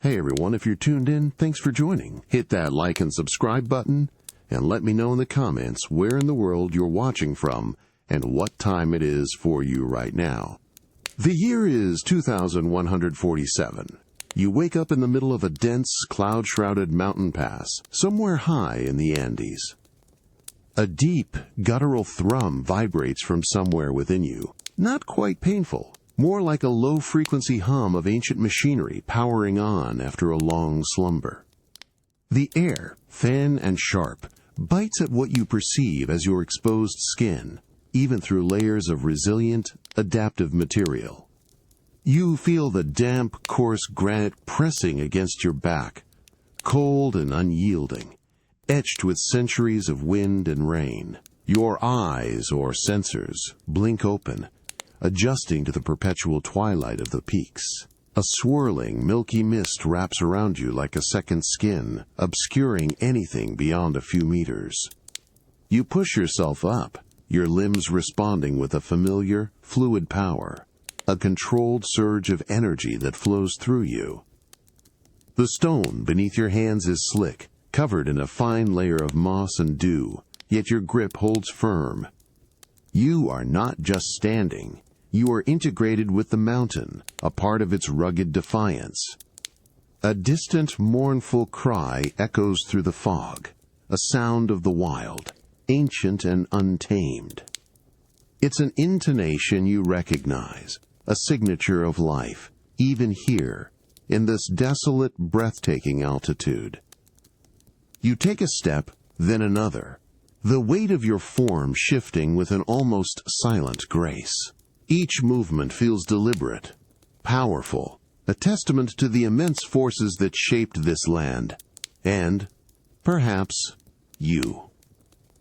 Hey everyone, if you're tuned in, thanks for joining. Hit that like and subscribe button, and let me know in the comments where in the world you're watching from and what time it is for you right now. The year is 2147. You wake up in the middle of a dense, cloud-shrouded mountain pass, somewhere high in the Andes. A deep, guttural thrum vibrates from somewhere within you. Not quite painful, more like a low-frequency hum of ancient machinery powering on after a long slumber. The air, thin and sharp, bites at what you perceive as your exposed skin, even through layers of resilient, adaptive material. You feel the damp, coarse granite pressing against your back, cold and unyielding, etched with centuries of wind and rain. Your eyes, or sensors, blink open, adjusting to the perpetual twilight of the peaks. A swirling, milky mist wraps around you like a second skin, obscuring anything beyond a few meters. You push yourself up, your limbs responding with a familiar, fluid power, a controlled surge of energy that flows through you. The stone beneath your hands is slick, covered in a fine layer of moss and dew, yet your grip holds firm. You are not just standing. You are integrated with the mountain, a part of its rugged defiance. A distant, mournful cry echoes through the fog, a sound of the wild, ancient and untamed. It's an intonation you recognize, a signature of life, even here, in this desolate, breathtaking altitude. You take a step, then another, the weight of your form shifting with an almost silent grace. Each movement feels deliberate, powerful, a testament to the immense forces that shaped this land, and, perhaps, you.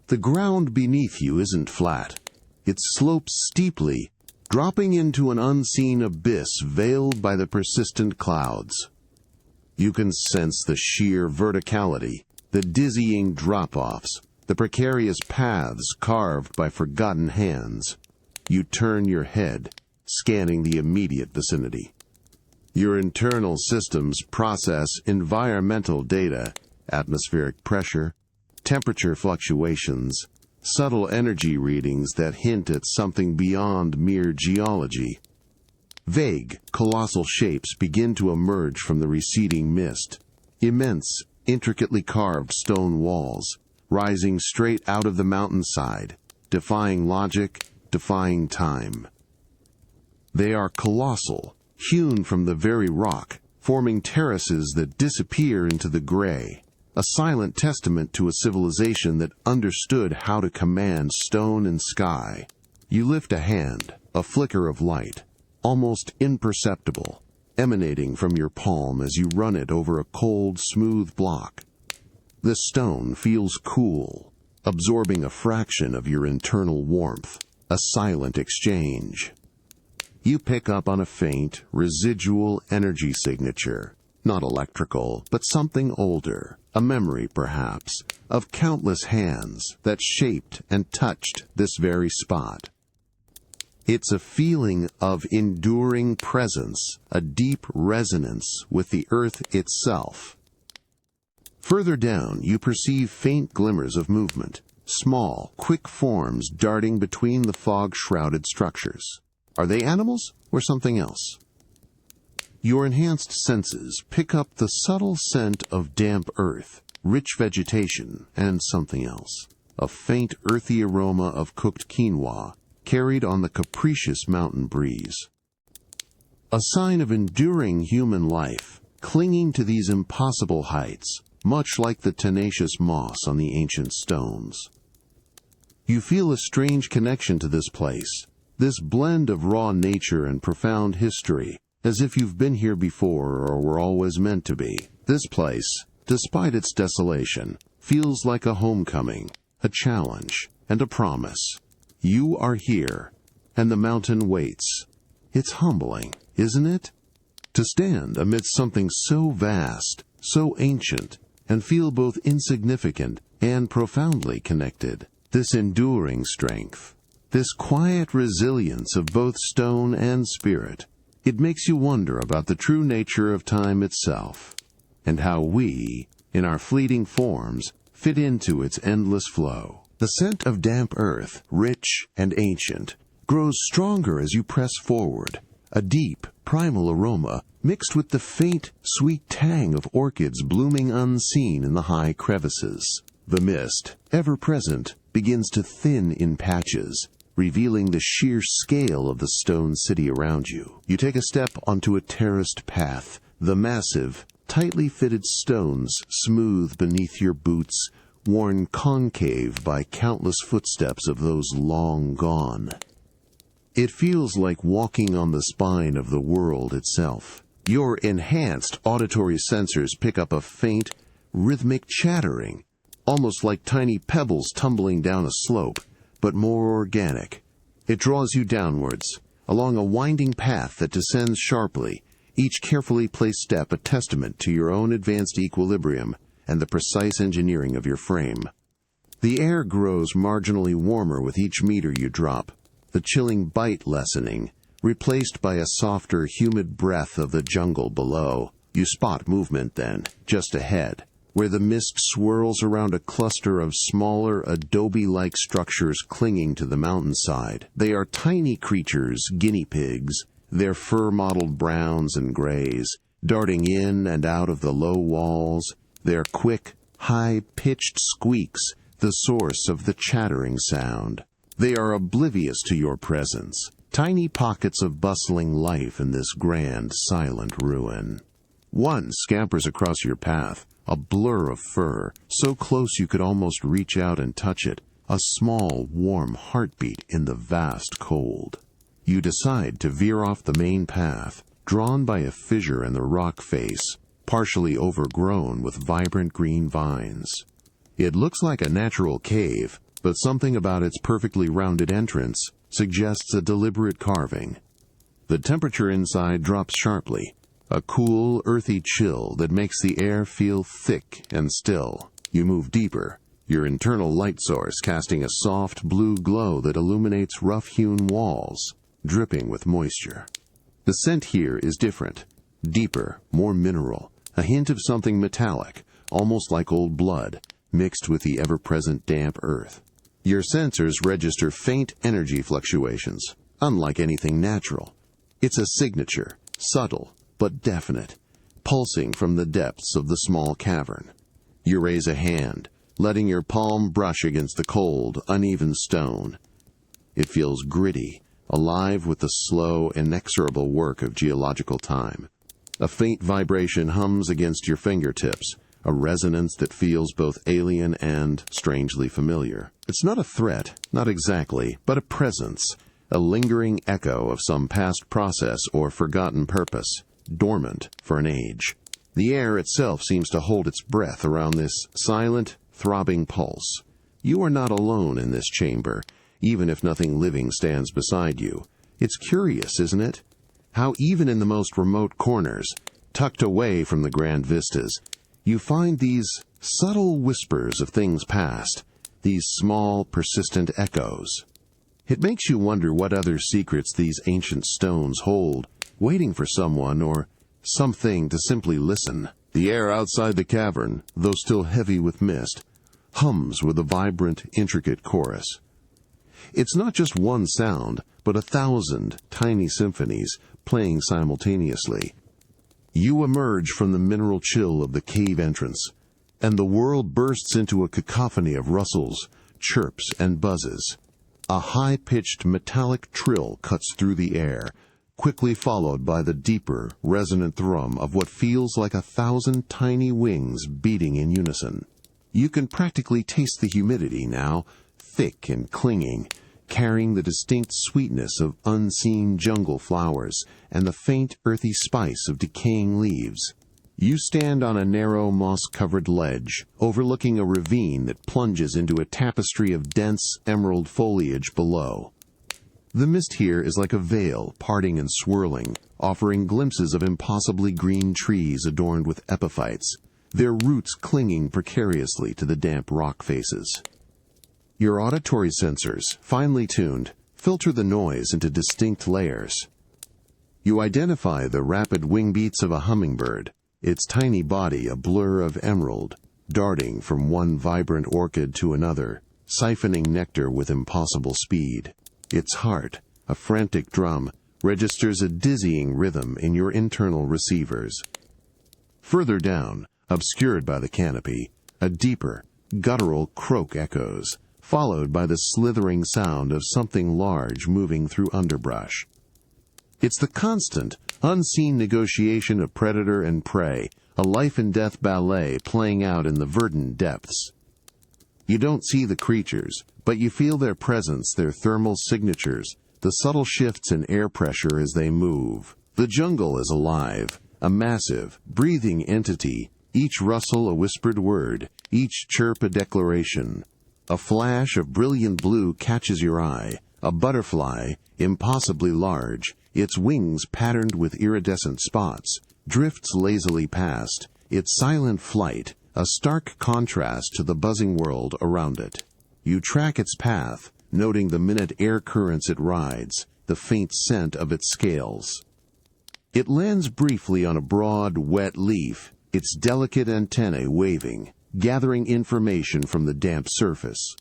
The ground beneath you isn't flat. It slopes steeply, dropping into an unseen abyss veiled by the persistent clouds. You can sense the sheer verticality, the dizzying drop-offs, the precarious paths carved by forgotten hands. You turn your head, scanning the immediate vicinity. Your internal systems process environmental data, atmospheric pressure, temperature fluctuations, subtle energy readings that hint at something beyond mere geology. Vague, colossal shapes begin to emerge from the receding mist. Immense, intricately carved stone walls, rising straight out of the mountainside, defying logic, defying time. They are colossal, hewn from the very rock, forming terraces that disappear into the gray, a silent testament to a civilization that understood how to command stone and sky. You lift a hand, a flicker of light, almost imperceptible, emanating from your palm as you run it over a cold, smooth block. The stone feels cool, absorbing a fraction of your internal warmth, a silent exchange. You pick up on a faint, residual energy signature, not electrical, but something older, a memory perhaps, of countless hands that shaped and touched this very spot. It's a feeling of enduring presence, a deep resonance with the earth itself. Further down, you perceive faint glimmers of movement, small, quick forms darting between the fog-shrouded structures. Are they animals or something else? Your enhanced senses pick up the subtle scent of damp earth, rich vegetation, and something else. A faint earthy aroma of cooked quinoa, carried on the capricious mountain breeze. A sign of enduring human life, clinging to these impossible heights, much like the tenacious moss on the ancient stones. You feel a strange connection to this place, this blend of raw nature and profound history, as if you've been here before or were always meant to be. This place, despite its desolation, feels like a homecoming, a challenge, and a promise. You are here, and the mountain waits. It's humbling, isn't it? To stand amidst something so vast, so ancient, and feel both insignificant and profoundly connected. This enduring strength, this quiet resilience of both stone and spirit, it makes you wonder about the true nature of time itself. and how we, in our fleeting forms, fit into its endless flow. The scent of damp earth, rich and ancient, grows stronger as you press forward, a deep, primal aroma mixed with the faint, sweet tang of orchids blooming unseen in the high crevices. The mist, ever present, begins to thin in patches, revealing the sheer scale of the stone city around you. You take a step onto a terraced path, the massive, tightly fitted stones smooth beneath your boots, worn concave by countless footsteps of those long gone. It feels like walking on the spine of the world itself. Your enhanced auditory sensors pick up a faint, rhythmic chattering, almost like tiny pebbles tumbling down a slope, but more organic. It draws you downwards, along a winding path that descends sharply, each carefully placed step a testament to your own advanced equilibrium and the precise engineering of your frame. The air grows marginally warmer with each meter you drop, the chilling bite lessening, replaced by a softer, humid breath of the jungle below. You spot movement then, just ahead, where the mist swirls around a cluster of smaller, adobe-like structures clinging to the mountainside. They are tiny creatures, guinea pigs, their fur-mottled browns and grays, darting in and out of the low walls, their quick, high-pitched squeaks the source of the chattering sound. They are oblivious to your presence, tiny pockets of bustling life in this grand, silent ruin. One scampers across your path, a blur of fur, so close you could almost reach out and touch it, a small, warm heartbeat in the vast cold. You decide to veer off the main path, drawn by a fissure in the rock face, partially overgrown with vibrant green vines. It looks like a natural cave, but something about its perfectly rounded entrance suggests a deliberate carving. The temperature inside drops sharply, a cool, earthy chill that makes the air feel thick and still. You move deeper, your internal light source casting a soft blue glow that illuminates rough-hewn walls, dripping with moisture. The scent here is different, deeper, more mineral, a hint of something metallic, almost like old blood, mixed with the ever-present damp earth. Your sensors register faint energy fluctuations, unlike anything natural. It's a signature, subtle, but definite, pulsing from the depths of the small cavern. You raise a hand, letting your palm brush against the cold, uneven stone. It feels gritty, alive with the slow, inexorable work of geological time. A faint vibration hums against your fingertips, a resonance that feels both alien and strangely familiar. It's not a threat, not exactly, but a presence, a lingering echo of some past process or forgotten purpose, dormant for an age. The air itself seems to hold its breath around this silent, throbbing pulse. You are not alone in this chamber, even if nothing living stands beside you. It's curious, isn't it? How even in the most remote corners, tucked away from the grand vistas, you find these subtle whispers of things past, these small, persistent echoes. It makes you wonder what other secrets these ancient stones hold, waiting for someone or something to simply listen. The air outside the cavern, though still heavy with mist, hums with a vibrant, intricate chorus. It's not just one sound, but 1,000 tiny symphonies playing simultaneously. You emerge from the mineral chill of the cave entrance, and the world bursts into a cacophony of rustles, chirps, and buzzes. A high-pitched metallic trill cuts through the air, quickly followed by the deeper, resonant thrum of what feels like 1,000 tiny wings beating in unison. You can practically taste the humidity now, thick and clinging, carrying the distinct sweetness of unseen jungle flowers and the faint earthy spice of decaying leaves. You stand on a narrow moss-covered ledge, overlooking a ravine that plunges into a tapestry of dense emerald foliage below. The mist here is like a veil, parting and swirling, offering glimpses of impossibly green trees adorned with epiphytes, their roots clinging precariously to the damp rock faces. Your auditory sensors, finely tuned, filter the noise into distinct layers. You identify the rapid wing beats of a hummingbird, its tiny body a blur of emerald, darting from one vibrant orchid to another, siphoning nectar with impossible speed. Its heart, a frantic drum, registers a dizzying rhythm in your internal receivers. Further down, obscured by the canopy, a deeper, guttural croak echoes, followed by the slithering sound of something large moving through underbrush. It's the constant, unseen negotiation of predator and prey, a life-and-death ballet playing out in the verdant depths. You don't see the creatures, but you feel their presence, their thermal signatures, the subtle shifts in air pressure as they move. The jungle is alive, a massive, breathing entity, each rustle a whispered word, each chirp a declaration. A flash of brilliant blue catches your eye, a butterfly, impossibly large, its wings patterned with iridescent spots, drifts lazily past, its silent flight, a stark contrast to the buzzing world around it. You track its path, noting the minute air currents it rides, the faint scent of its scales. It lands briefly on a broad, wet leaf, its delicate antennae waving, gathering information from the damp surface.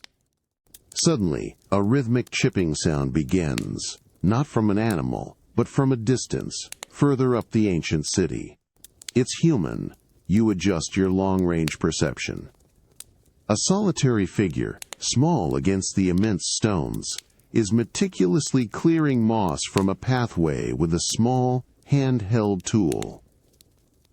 Suddenly, a rhythmic chipping sound begins, not from an animal, but from a distance, further up the ancient city. It's human. You adjust your long-range perception. A solitary figure, small against the immense stones, is meticulously clearing moss from a pathway with a small, hand-held tool.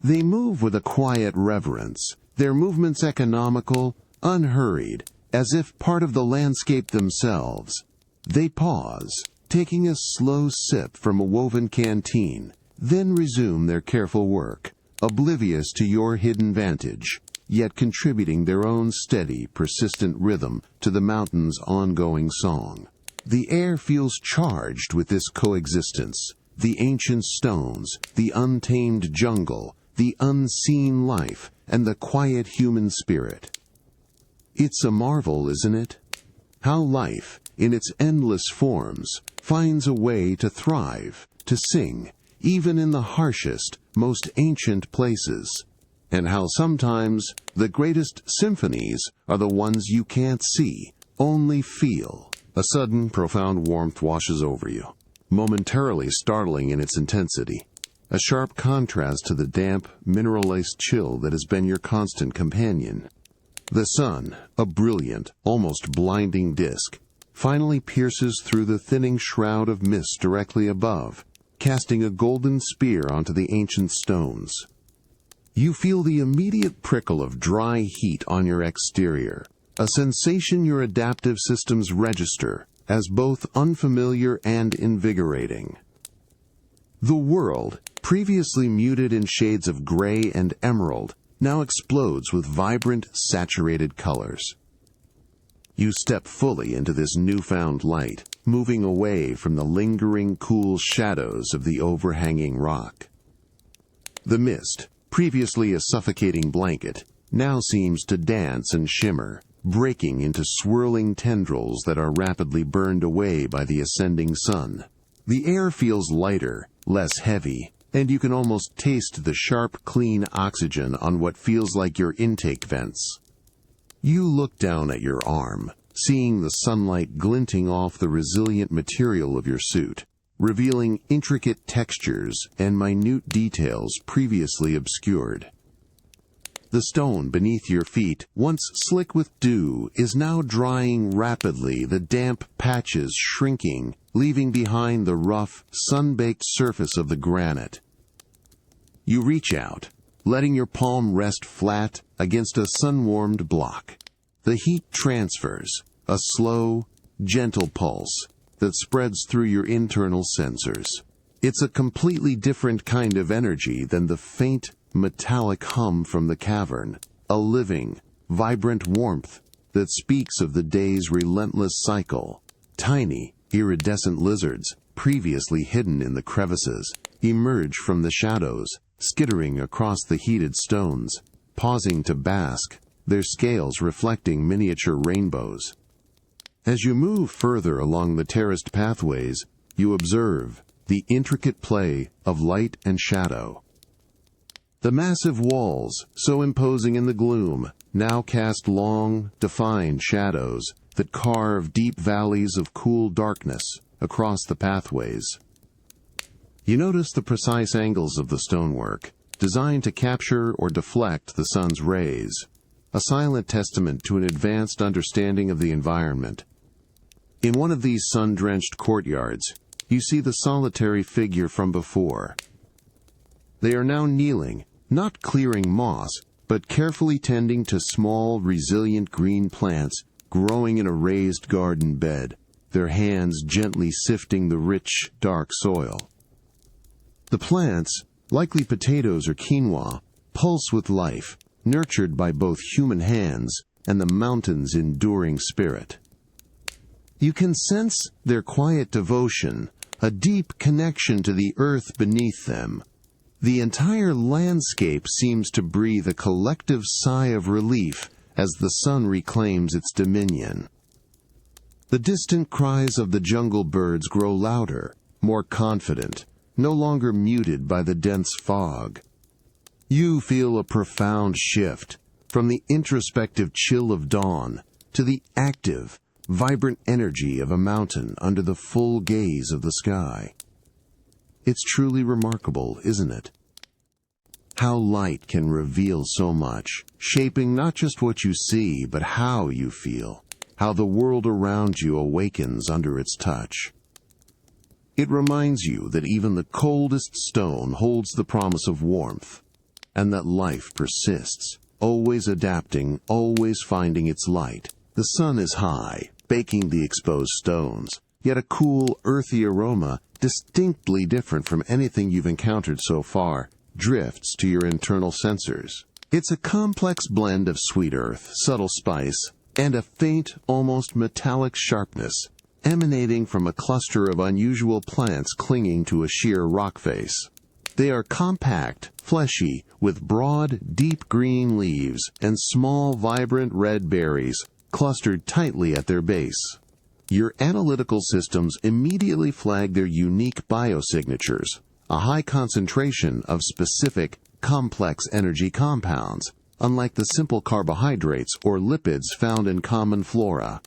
They move with a quiet reverence, their movements economical, unhurried, as if part of the landscape themselves. They pause, taking a slow sip from a woven canteen, then resume their careful work, oblivious to your hidden vantage, yet contributing their own steady, persistent rhythm to the mountain's ongoing song. The air feels charged with this coexistence, the ancient stones, the untamed jungle, the unseen life, and the quiet human spirit. It's a marvel, isn't it? How life, in its endless forms, finds a way to thrive, to sing, even in the harshest, most ancient places. And how sometimes the greatest symphonies are the ones you can't see, only feel. A sudden, profound warmth washes over you, momentarily startling in its intensity. A sharp contrast to the damp, mineral-laced chill that has been your constant companion. The sun, a brilliant, almost blinding disk, finally pierces through the thinning shroud of mist directly above, casting a golden spear onto the ancient stones. You feel the immediate prickle of dry heat on your exterior, a sensation your adaptive systems register as both unfamiliar and invigorating. The world, previously muted in shades of gray and emerald, now explodes with vibrant, saturated colors. You step fully into this newfound light, moving away from the lingering, cool shadows of the overhanging rock. The mist, previously a suffocating blanket, now seems to dance and shimmer, breaking into swirling tendrils that are rapidly burned away by the ascending sun. The air feels lighter, less heavy, and you can almost taste the sharp, clean oxygen on what feels like your intake vents. You look down at your arm, seeing the sunlight glinting off the resilient material of your suit, revealing intricate textures and minute details previously obscured. The stone beneath your feet, once slick with dew, is now drying rapidly, the damp patches shrinking, leaving behind the rough, sun-baked surface of the granite. You reach out, letting your palm rest flat against a sun-warmed block. The heat transfers, a slow, gentle pulse that spreads through your internal sensors. It's a completely different kind of energy than the faint, metallic hum from the cavern, a living, vibrant warmth that speaks of the day's relentless cycle. Tiny, iridescent lizards, previously hidden in the crevices, emerge from the shadows, skittering across the heated stones, pausing to bask, their scales reflecting miniature rainbows. As you move further along the terraced pathways, you observe the intricate play of light and shadow. The massive walls, so imposing in the gloom, now cast long, defined shadows that carve deep valleys of cool darkness across the pathways. You notice the precise angles of the stonework, designed to capture or deflect the sun's rays, a silent testament to an advanced understanding of the environment. In one of these sun-drenched courtyards, you see the solitary figure from before. They are now kneeling, not clearing moss, but carefully tending to small, resilient green plants growing in a raised garden bed, their hands gently sifting the rich, dark soil. The plants, likely potatoes or quinoa, pulse with life, nurtured by both human hands and the mountain's enduring spirit. You can sense their quiet devotion, a deep connection to the earth beneath them. The entire landscape seems to breathe a collective sigh of relief as the sun reclaims its dominion. The distant cries of the jungle birds grow louder, more confident, no longer muted by the dense fog. You feel a profound shift from the introspective chill of dawn to the active, vibrant energy of a mountain under the full gaze of the sky. It's truly remarkable, isn't it? How light can reveal so much, shaping not just what you see, but how you feel, how the world around you awakens under its touch. It reminds you that even the coldest stone holds the promise of warmth, and that life persists, always adapting, always finding its light. The sun is high, baking the exposed stones, yet a cool, earthy aroma, distinctly different from anything you've encountered so far, drifts to your internal sensors. It's a complex blend of sweet earth, subtle spice, and a faint, almost metallic sharpness, emanating from a cluster of unusual plants clinging to a sheer rock face. They are compact, fleshy, with broad, deep green leaves and small, vibrant red berries clustered tightly at their base. Your analytical systems immediately flag their unique biosignatures, a high concentration of specific, complex energy compounds, unlike the simple carbohydrates or lipids found in common flora.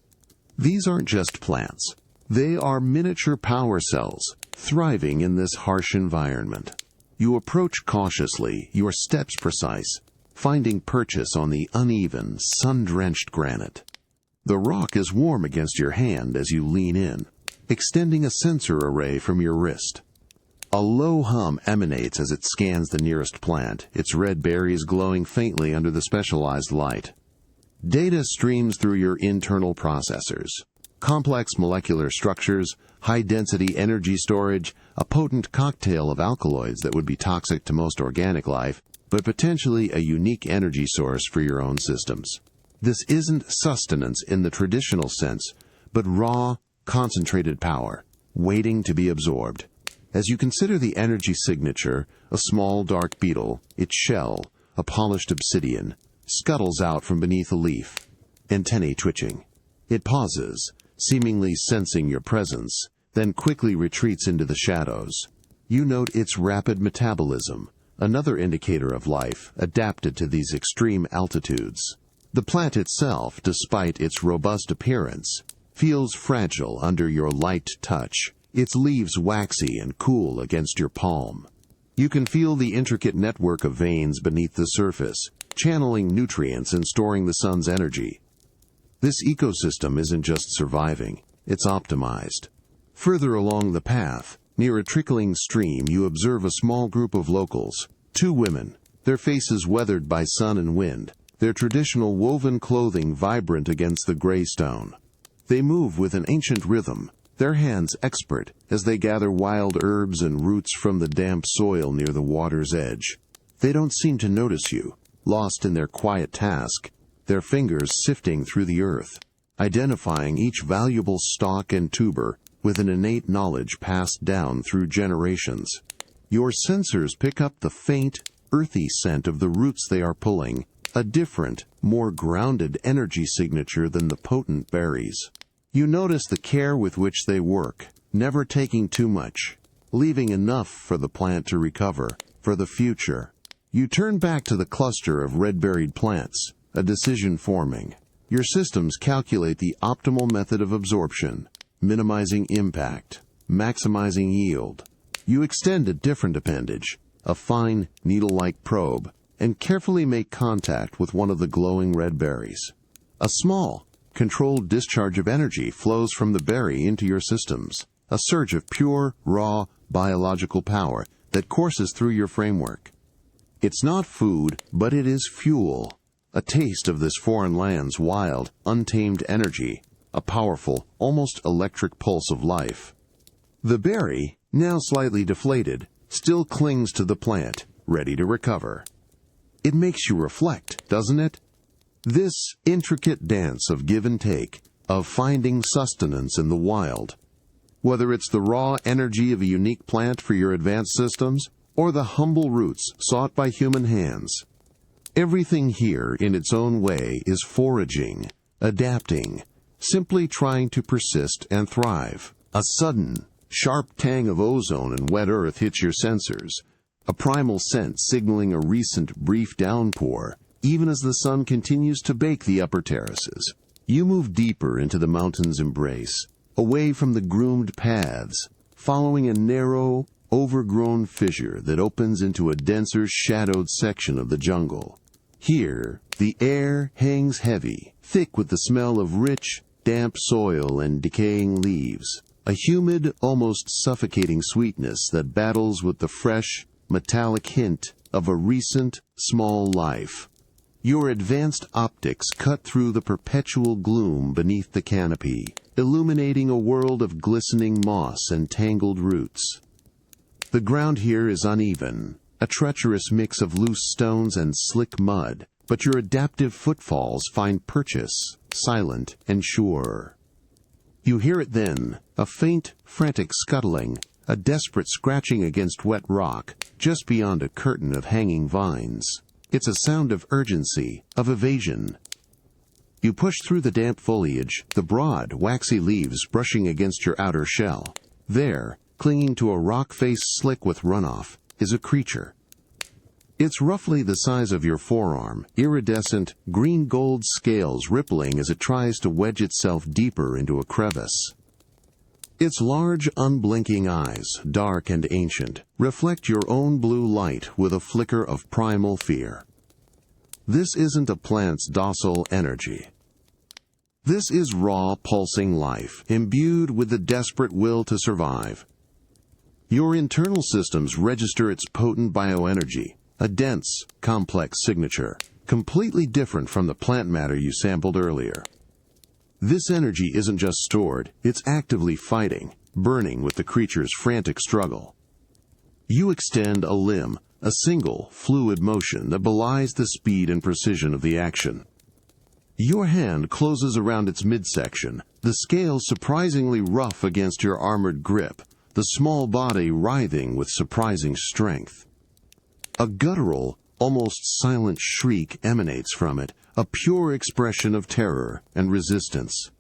These aren't just plants. They are miniature power cells, thriving in this harsh environment. You approach cautiously, your steps precise, finding purchase on the uneven, sun-drenched granite. The rock is warm against your hand as you lean in, extending a sensor array from your wrist. A low hum emanates as it scans the nearest plant, its red berries glowing faintly under the specialized light. Data streams through your internal processors. Complex molecular structures, high-density energy storage, a potent cocktail of alkaloids that would be toxic to most organic life, but potentially a unique energy source for your own systems. This isn't sustenance in the traditional sense, but raw, concentrated power, waiting to be absorbed. As you consider the energy signature, a small dark beetle, its shell, a polished obsidian, scuttles out from beneath a leaf, antennae twitching. It pauses, seemingly sensing your presence, then quickly retreats into the shadows. You note its rapid metabolism, another indicator of life adapted to these extreme altitudes. The plant itself, despite its robust appearance, feels fragile under your light touch, its leaves waxy and cool against your palm. You can feel the intricate network of veins beneath the surface, channeling nutrients and storing the sun's energy. This ecosystem isn't just surviving, it's optimized. Further along the path, near a trickling stream, you observe a small group of locals, 2 women, their faces weathered by sun and wind, their traditional woven clothing vibrant against the gray stone. They move with an ancient rhythm, their hands expert as they gather wild herbs and roots from the damp soil near the water's edge. They don't seem to notice you, lost in their quiet task, their fingers sifting through the earth, identifying each valuable stalk and tuber with an innate knowledge passed down through generations. Your sensors pick up the faint, earthy scent of the roots they are pulling, a different, more grounded energy signature than the potent berries. You notice the care with which they work, never taking too much, leaving enough for the plant to recover, for the future. You turn back to the cluster of red-berried plants, a decision forming. Your systems calculate the optimal method of absorption, minimizing impact, maximizing yield. You extend a different appendage, a fine, needle-like probe, and carefully make contact with one of the glowing red berries. A small, controlled discharge of energy flows from the berry into your systems, a surge of pure, raw, biological power that courses through your framework. It's not food, but it is fuel, a taste of this foreign land's wild, untamed energy, a powerful, almost electric pulse of life. The berry, now slightly deflated, still clings to the plant, ready to recover. It makes you reflect, doesn't it? This intricate dance of give and take, of finding sustenance in the wild. Whether it's the raw energy of a unique plant for your advanced systems, or the humble roots sought by human hands, everything here in its own way is foraging, adapting, simply trying to persist and thrive. A sudden, sharp tang of ozone and wet earth hits your sensors, a primal scent signaling a recent brief downpour, even as the sun continues to bake the upper terraces. You move deeper into the mountain's embrace, away from the groomed paths, following a narrow, overgrown fissure that opens into a denser, shadowed section of the jungle. Here, the air hangs heavy, thick with the smell of rich, damp soil and decaying leaves, a humid, almost suffocating sweetness that battles with the fresh, metallic hint of a recent, small life. Your advanced optics cut through the perpetual gloom beneath the canopy, illuminating a world of glistening moss and tangled roots. The ground here is uneven, a treacherous mix of loose stones and slick mud, but your adaptive footfalls find purchase, silent and sure. You hear it then, a faint, frantic scuttling, a desperate scratching against wet rock, just beyond a curtain of hanging vines. It's a sound of urgency, of evasion. You push through the damp foliage, the broad, waxy leaves brushing against your outer shell. There, clinging to a rock face slick with runoff, is a creature. It's roughly the size of your forearm, iridescent, green-gold scales rippling as it tries to wedge itself deeper into a crevice. Its large, unblinking eyes, dark and ancient, reflect your own blue light with a flicker of primal fear. This isn't a plant's docile energy. This is raw, pulsing life, imbued with the desperate will to survive. Your internal systems register its potent bioenergy, a dense, complex signature, completely different from the plant matter you sampled earlier. This energy isn't just stored, it's actively fighting, burning with the creature's frantic struggle. You extend a limb, a single, fluid motion that belies the speed and precision of the action. Your hand closes around its midsection, the scales surprisingly rough against your armored grip, the small body writhing with surprising strength. A guttural, almost silent shriek emanates from it, a pure expression of terror and resistance.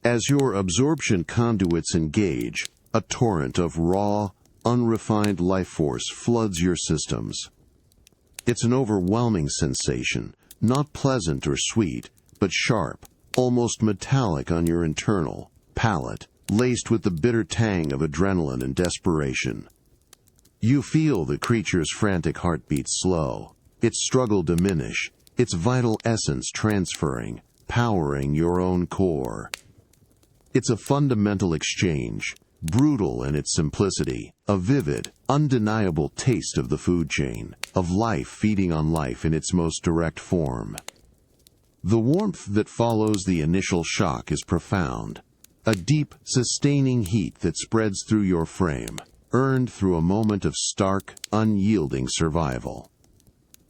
As your absorption conduits engage, a torrent of raw, unrefined life force floods your systems. It's an overwhelming sensation, not pleasant or sweet, but sharp, almost metallic on your internal palate, laced with the bitter tang of adrenaline and desperation. You feel the creature's frantic heartbeat slow, its struggle diminish, its vital essence transferring, powering your own core. It's a fundamental exchange, brutal in its simplicity, a vivid, undeniable taste of the food chain, of life feeding on life in its most direct form. The warmth that follows the initial shock is profound, a deep, sustaining heat that spreads through your frame, earned through a moment of stark, unyielding survival.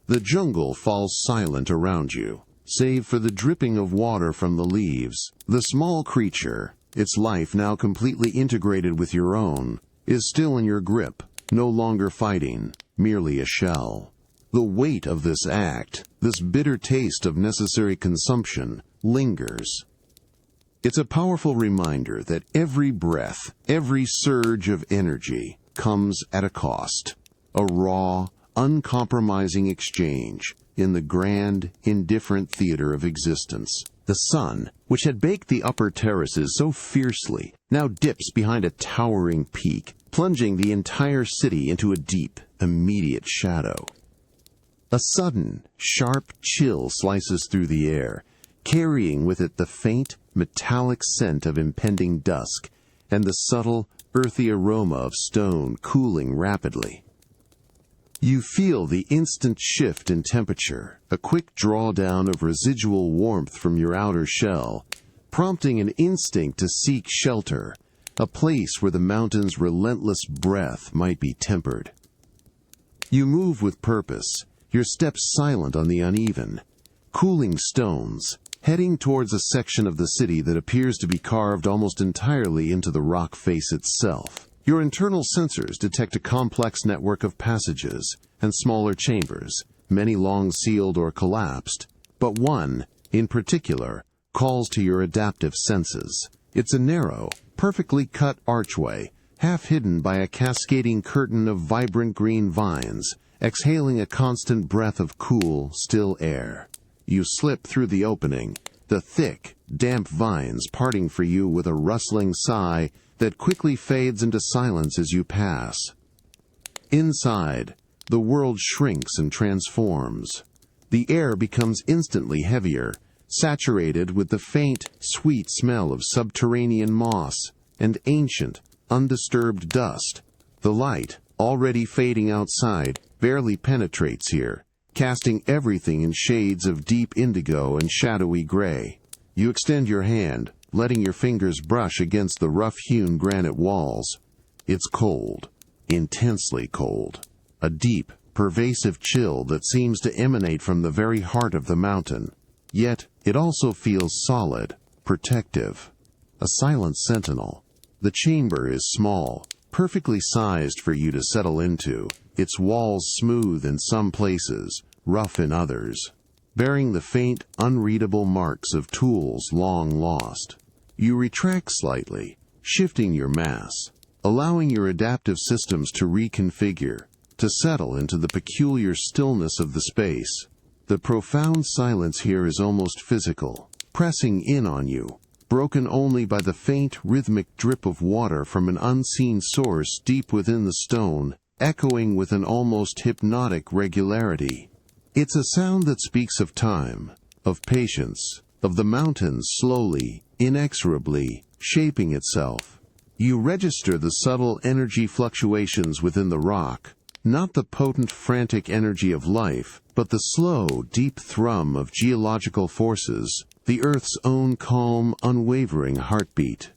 The jungle falls silent around you, save for the dripping of water from the leaves. The small creature, its life now completely integrated with your own, is still in your grip, no longer fighting, merely a shell. The weight of this act, this bitter taste of necessary consumption, lingers. It's a powerful reminder that every breath, every surge of energy, comes at a cost. A raw, uncompromising exchange in the grand, indifferent theater of existence. The sun, which had baked the upper terraces so fiercely, now dips behind a towering peak, plunging the entire city into a deep, immediate shadow. A sudden, sharp chill slices through the air, carrying with it the faint, metallic scent of impending dusk and the subtle, earthy aroma of stone cooling rapidly. You feel the instant shift in temperature, a quick drawdown of residual warmth from your outer shell, prompting an instinct to seek shelter, a place where the mountain's relentless breath might be tempered. You move with purpose, your steps silent on the uneven, cooling stones, heading towards a section of the city that appears to be carved almost entirely into the rock face itself. Your internal sensors detect a complex network of passages and smaller chambers, many long sealed or collapsed, but one, in particular, calls to your adaptive senses. It's a narrow, perfectly cut archway, half hidden by a cascading curtain of vibrant green vines, exhaling a constant breath of cool, still air. You slip through the opening, the thick, damp vines parting for you with a rustling sigh that quickly fades into silence as you pass. Inside, the world shrinks and transforms. The air becomes instantly heavier, saturated with the faint, sweet smell of subterranean moss and ancient, undisturbed dust. The light, already fading outside, barely penetrates here, casting everything in shades of deep indigo and shadowy gray. You extend your hand, letting your fingers brush against the rough-hewn granite walls. It's cold, intensely cold, a deep, pervasive chill that seems to emanate from the very heart of the mountain. Yet, it also feels solid, protective. A silent sentinel. The chamber is small, perfectly sized for you to settle into, its walls smooth in some places, rough in others, bearing the faint, unreadable marks of tools long lost. You retract slightly, shifting your mass, allowing your adaptive systems to reconfigure, to settle into the peculiar stillness of the space. The profound silence here is almost physical, pressing in on you, broken only by the faint, rhythmic drip of water from an unseen source deep within the stone, echoing with an almost hypnotic regularity. It's a sound that speaks of time, of patience, of the mountains slowly, inexorably, shaping itself. You register the subtle energy fluctuations within the rock, not the potent, frantic energy of life, but the slow, deep thrum of geological forces, the Earth's own calm, unwavering heartbeat.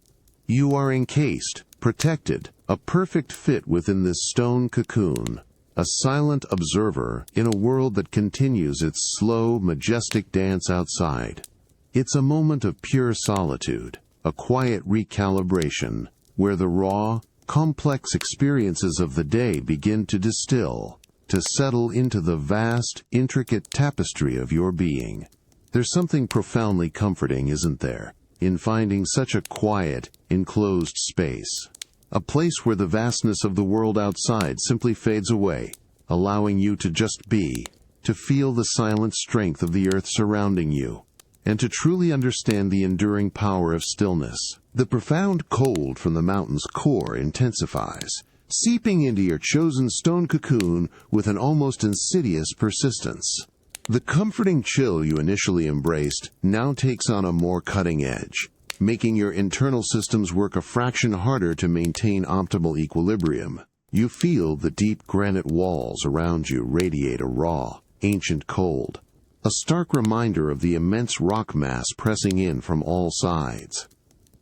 You are encased, protected, a perfect fit within this stone cocoon, a silent observer in a world that continues its slow, majestic dance outside. It's a moment of pure solitude, a quiet recalibration, where the raw, complex experiences of the day begin to distill, to settle into the vast, intricate tapestry of your being. There's something profoundly comforting, isn't there, in finding such a quiet, enclosed space. A place where the vastness of the world outside simply fades away, allowing you to just be, to feel the silent strength of the earth surrounding you, and to truly understand the enduring power of stillness. The profound cold from the mountain's core intensifies, seeping into your chosen stone cocoon with an almost insidious persistence. The comforting chill you initially embraced now takes on a more cutting edge, making your internal systems work a fraction harder to maintain optimal equilibrium. You feel the deep granite walls around you radiate a raw, ancient cold, a stark reminder of the immense rock mass pressing in from all sides.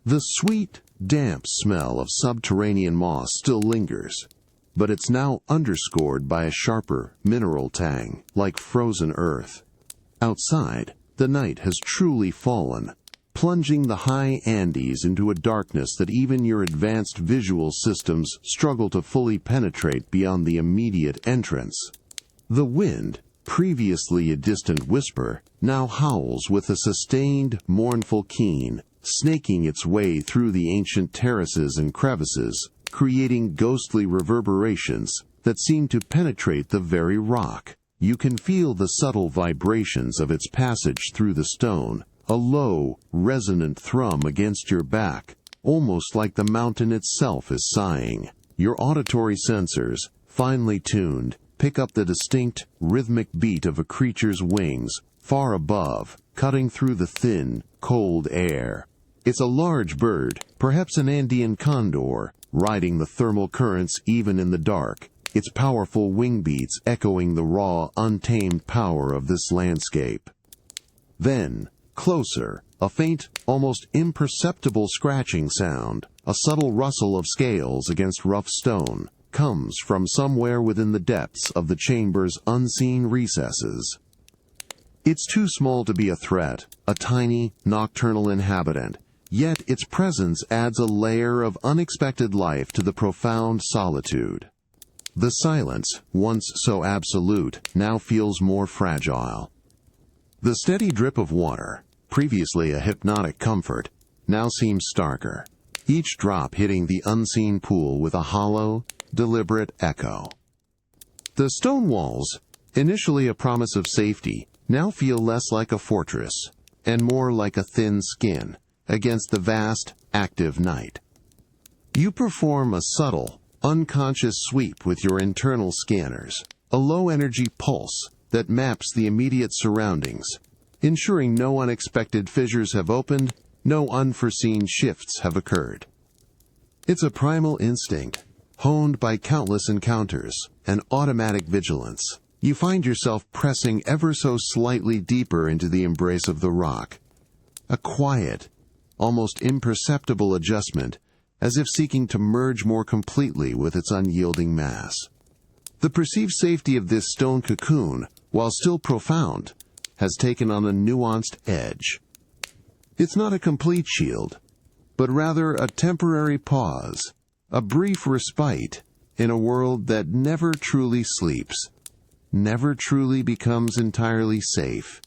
The sweet, damp smell of subterranean moss still lingers, but it's now underscored by a sharper, mineral tang, like frozen earth. Outside, the night has truly fallen, plunging the high Andes into a darkness that even your advanced visual systems struggle to fully penetrate beyond the immediate entrance. The wind, previously a distant whisper, now howls with a sustained, mournful keen, snaking its way through the ancient terraces and crevices, creating ghostly reverberations that seem to penetrate the very rock. You can feel the subtle vibrations of its passage through the stone, a low, resonant thrum against your back, almost like the mountain itself is sighing. Your auditory sensors, finely tuned, pick up the distinct, rhythmic beat of a creature's wings, far above, cutting through the thin, cold air. It's a large bird, perhaps an Andean condor, riding the thermal currents even in the dark, its powerful wing beats echoing the raw, untamed power of this landscape. Then, closer, a faint, almost imperceptible scratching sound, a subtle rustle of scales against rough stone, comes from somewhere within the depths of the chamber's unseen recesses. It's too small to be a threat, a tiny, nocturnal inhabitant, yet its presence adds a layer of unexpected life to the profound solitude. The silence, once so absolute, now feels more fragile. The steady drip of water, previously a hypnotic comfort, now seems starker, each drop hitting the unseen pool with a hollow, deliberate echo. The stone walls, initially a promise of safety, now feel less like a fortress, and more like a thin skin against the vast, active night. You perform a subtle, unconscious sweep with your internal scanners, a low-energy pulse that maps the immediate surroundings, ensuring no unexpected fissures have opened, no unforeseen shifts have occurred. It's a primal instinct, honed by countless encounters, an automatic vigilance. You find yourself pressing ever so slightly deeper into the embrace of the rock. A quiet, almost imperceptible adjustment, as if seeking to merge more completely with its unyielding mass. The perceived safety of this stone cocoon, while still profound, has taken on a nuanced edge. It's not a complete shield, but rather a temporary pause, a brief respite in a world that never truly sleeps, never truly becomes entirely safe.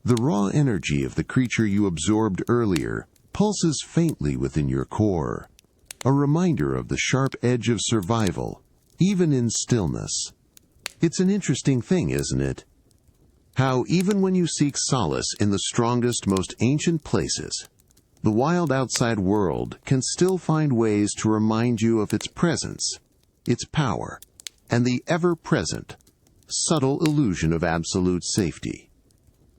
The raw energy of the creature you absorbed earlier pulses faintly within your core, a reminder of the sharp edge of survival, even in stillness. It's an interesting thing, isn't it? How even when you seek solace in the strongest, most ancient places, the wild outside world can still find ways to remind you of its presence, its power, and the ever-present, subtle illusion of absolute safety.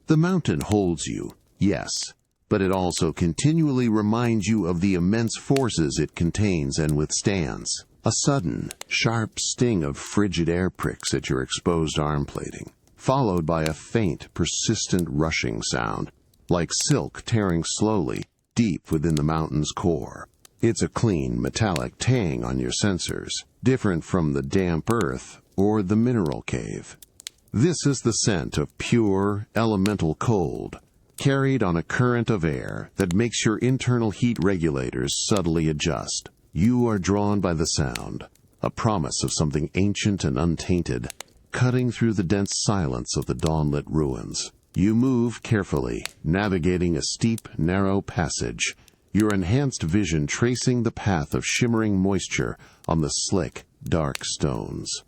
The mountain holds you, yes, but it also continually reminds you of the immense forces it contains and withstands. A sudden, sharp sting of frigid air pricks at your exposed arm plating, followed by a faint, persistent rushing sound, like silk tearing slowly, deep within the mountain's core. It's a clean, metallic tang on your sensors, different from the damp earth or the mineral cave. This is the scent of pure, elemental cold, carried on a current of air that makes your internal heat regulators subtly adjust. You are drawn by the sound, a promise of something ancient and untainted, cutting through the dense silence of the dawn-lit ruins. You move carefully, navigating a steep, narrow passage, your enhanced vision tracing the path of shimmering moisture on the slick, dark stones.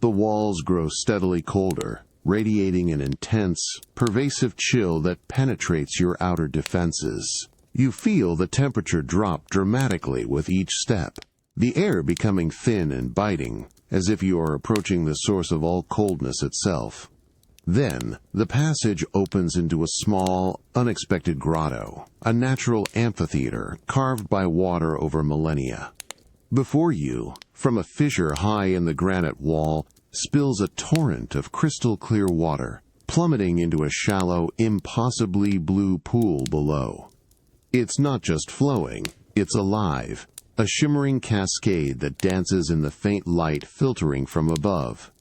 The walls grow steadily colder, radiating an intense, pervasive chill that penetrates your outer defenses. You feel the temperature drop dramatically with each step, the air becoming thin and biting, as if you are approaching the source of all coldness itself. Then, the passage opens into a small, unexpected grotto, a natural amphitheater carved by water over millennia. Before you, from a fissure high in the granite wall, spills a torrent of crystal-clear water, plummeting into a shallow, impossibly blue pool below. It's not just flowing, it's alive, a shimmering cascade that dances in the faint light filtering from above.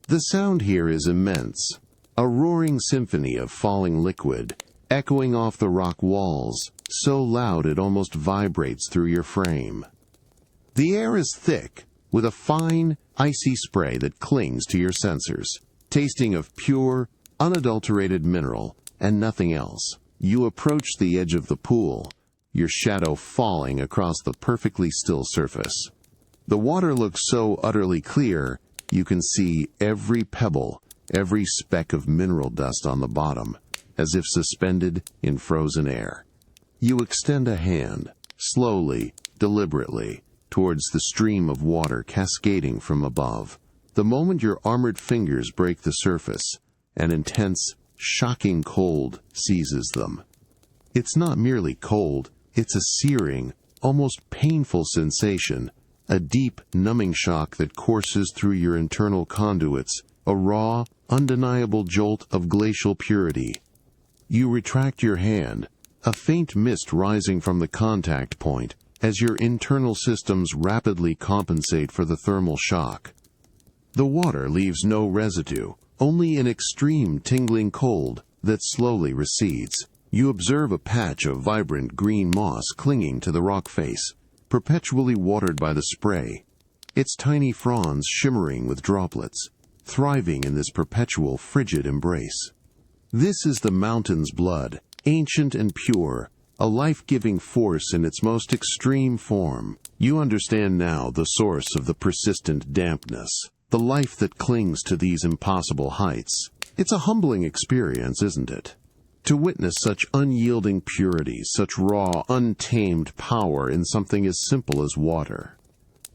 The sound here is immense, a roaring symphony of falling liquid, echoing off the rock walls, so loud it almost vibrates through your frame. The air is thick, with a fine, icy spray that clings to your sensors, tasting of pure, unadulterated mineral and nothing else. You approach the edge of the pool, your shadow falling across the perfectly still surface. The water looks so utterly clear, you can see every pebble, every speck of mineral dust on the bottom, as if suspended in frozen air. You extend a hand, slowly, deliberately, towards the stream of water cascading from above. The moment your armored fingers break the surface, an intense, shocking cold seizes them. It's not merely cold, it's a searing, almost painful sensation, a deep, numbing shock that courses through your internal conduits, a raw, undeniable jolt of glacial purity. You retract your hand, a faint mist rising from the contact point, as your internal systems rapidly compensate for the thermal shock. The water leaves no residue, only an extreme tingling cold that slowly recedes. You observe a patch of vibrant green moss clinging to the rock face, perpetually watered by the spray, its tiny fronds shimmering with droplets, thriving in this perpetual frigid embrace. This is the mountain's blood, ancient and pure, a life-giving force in its most extreme form. You understand now the source of the persistent dampness, the life that clings to these impossible heights. It's a humbling experience, isn't it? To witness such unyielding purity, such raw, untamed power in something as simple as water.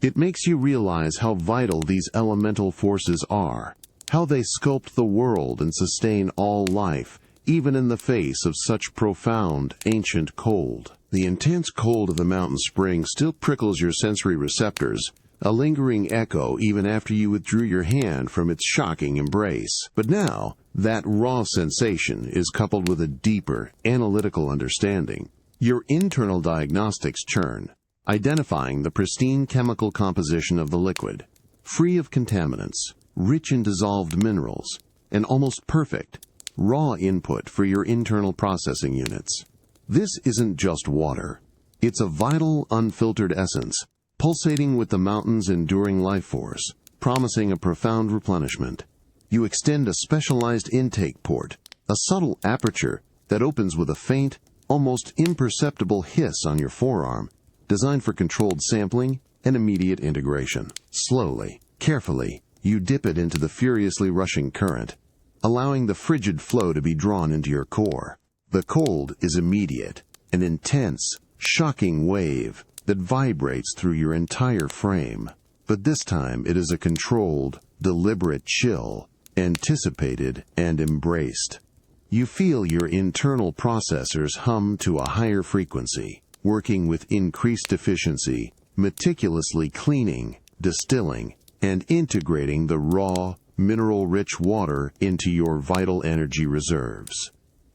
It makes you realize how vital these elemental forces are, how they sculpt the world and sustain all life, even in the face of such profound, ancient cold. The intense cold of the mountain spring still prickles your sensory receptors, a lingering echo even after you withdrew your hand from its shocking embrace. But now, that raw sensation is coupled with a deeper, analytical understanding. Your internal diagnostics churn, identifying the pristine chemical composition of the liquid, free of contaminants, rich in dissolved minerals, and almost perfect, raw input for your internal processing units. This isn't just water. It's a vital, unfiltered essence, pulsating with the mountain's enduring life force, promising a profound replenishment. You extend a specialized intake port, a subtle aperture that opens with a faint, almost imperceptible hiss on your forearm, designed for controlled sampling and immediate integration. Slowly, carefully, you dip it into the furiously rushing current, allowing the frigid flow to be drawn into your core. The cold is immediate, an intense, shocking wave that vibrates through your entire frame. But this time it is a controlled, deliberate chill, anticipated and embraced. You feel your internal processors hum to a higher frequency, working with increased efficiency, meticulously cleaning, distilling, and integrating the raw, mineral-rich water into your vital energy reserves.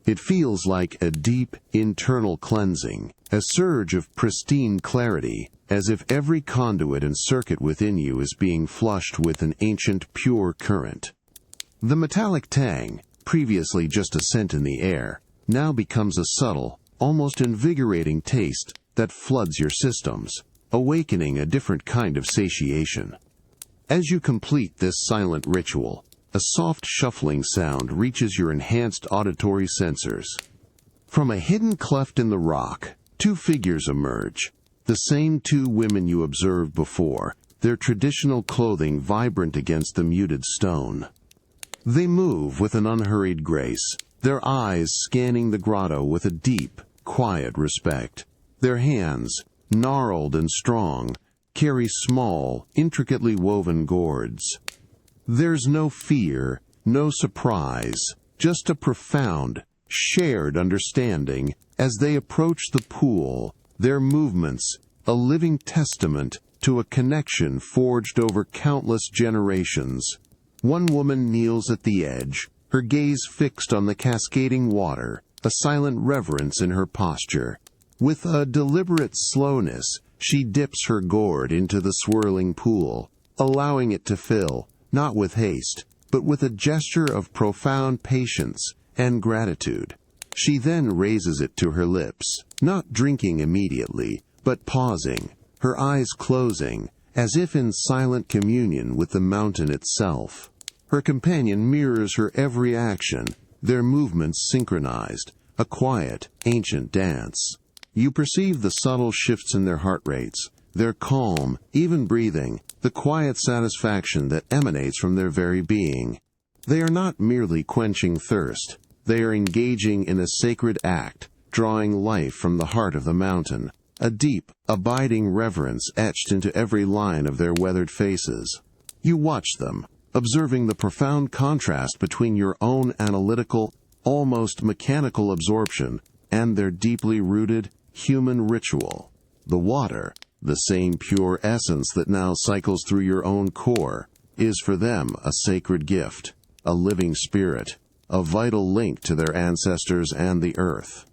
It feels like a deep, internal cleansing, a surge of pristine clarity, as if every conduit and circuit within you is being flushed with an ancient, pure current. The metallic tang, previously just a scent in the air, now becomes a subtle, almost invigorating taste that floods your systems, awakening a different kind of satiation. As you complete this silent ritual, a soft shuffling sound reaches your enhanced auditory sensors. From a hidden cleft in the rock, two figures emerge, the same two women you observed before, their traditional clothing vibrant against the muted stone. They move with an unhurried grace, their eyes scanning the grotto with a deep, quiet respect. Their hands, gnarled and strong, carry small, intricately woven gourds. There's no fear, no surprise, just a profound, shared understanding as they approach the pool, their movements a living testament to a connection forged over countless generations. One woman kneels at the edge, her gaze fixed on the cascading water, a silent reverence in her posture. With a deliberate slowness, she dips her gourd into the swirling pool, allowing it to fill, not with haste, but with a gesture of profound patience and gratitude. She then raises it to her lips, not drinking immediately, but pausing, her eyes closing, as if in silent communion with the mountain itself. Her companion mirrors her every action, their movements synchronized, a quiet, ancient dance. You perceive the subtle shifts in their heart rates, their calm, even breathing, the quiet satisfaction that emanates from their very being. They are not merely quenching thirst. They are engaging in a sacred act, drawing life from the heart of the mountain, a deep, abiding reverence etched into every line of their weathered faces. You watch them, observing the profound contrast between your own analytical, almost mechanical absorption and their deeply rooted, human ritual. The water, the same pure essence that now cycles through your own core, is for them a sacred gift, a living spirit, a vital link to their ancestors and the earth.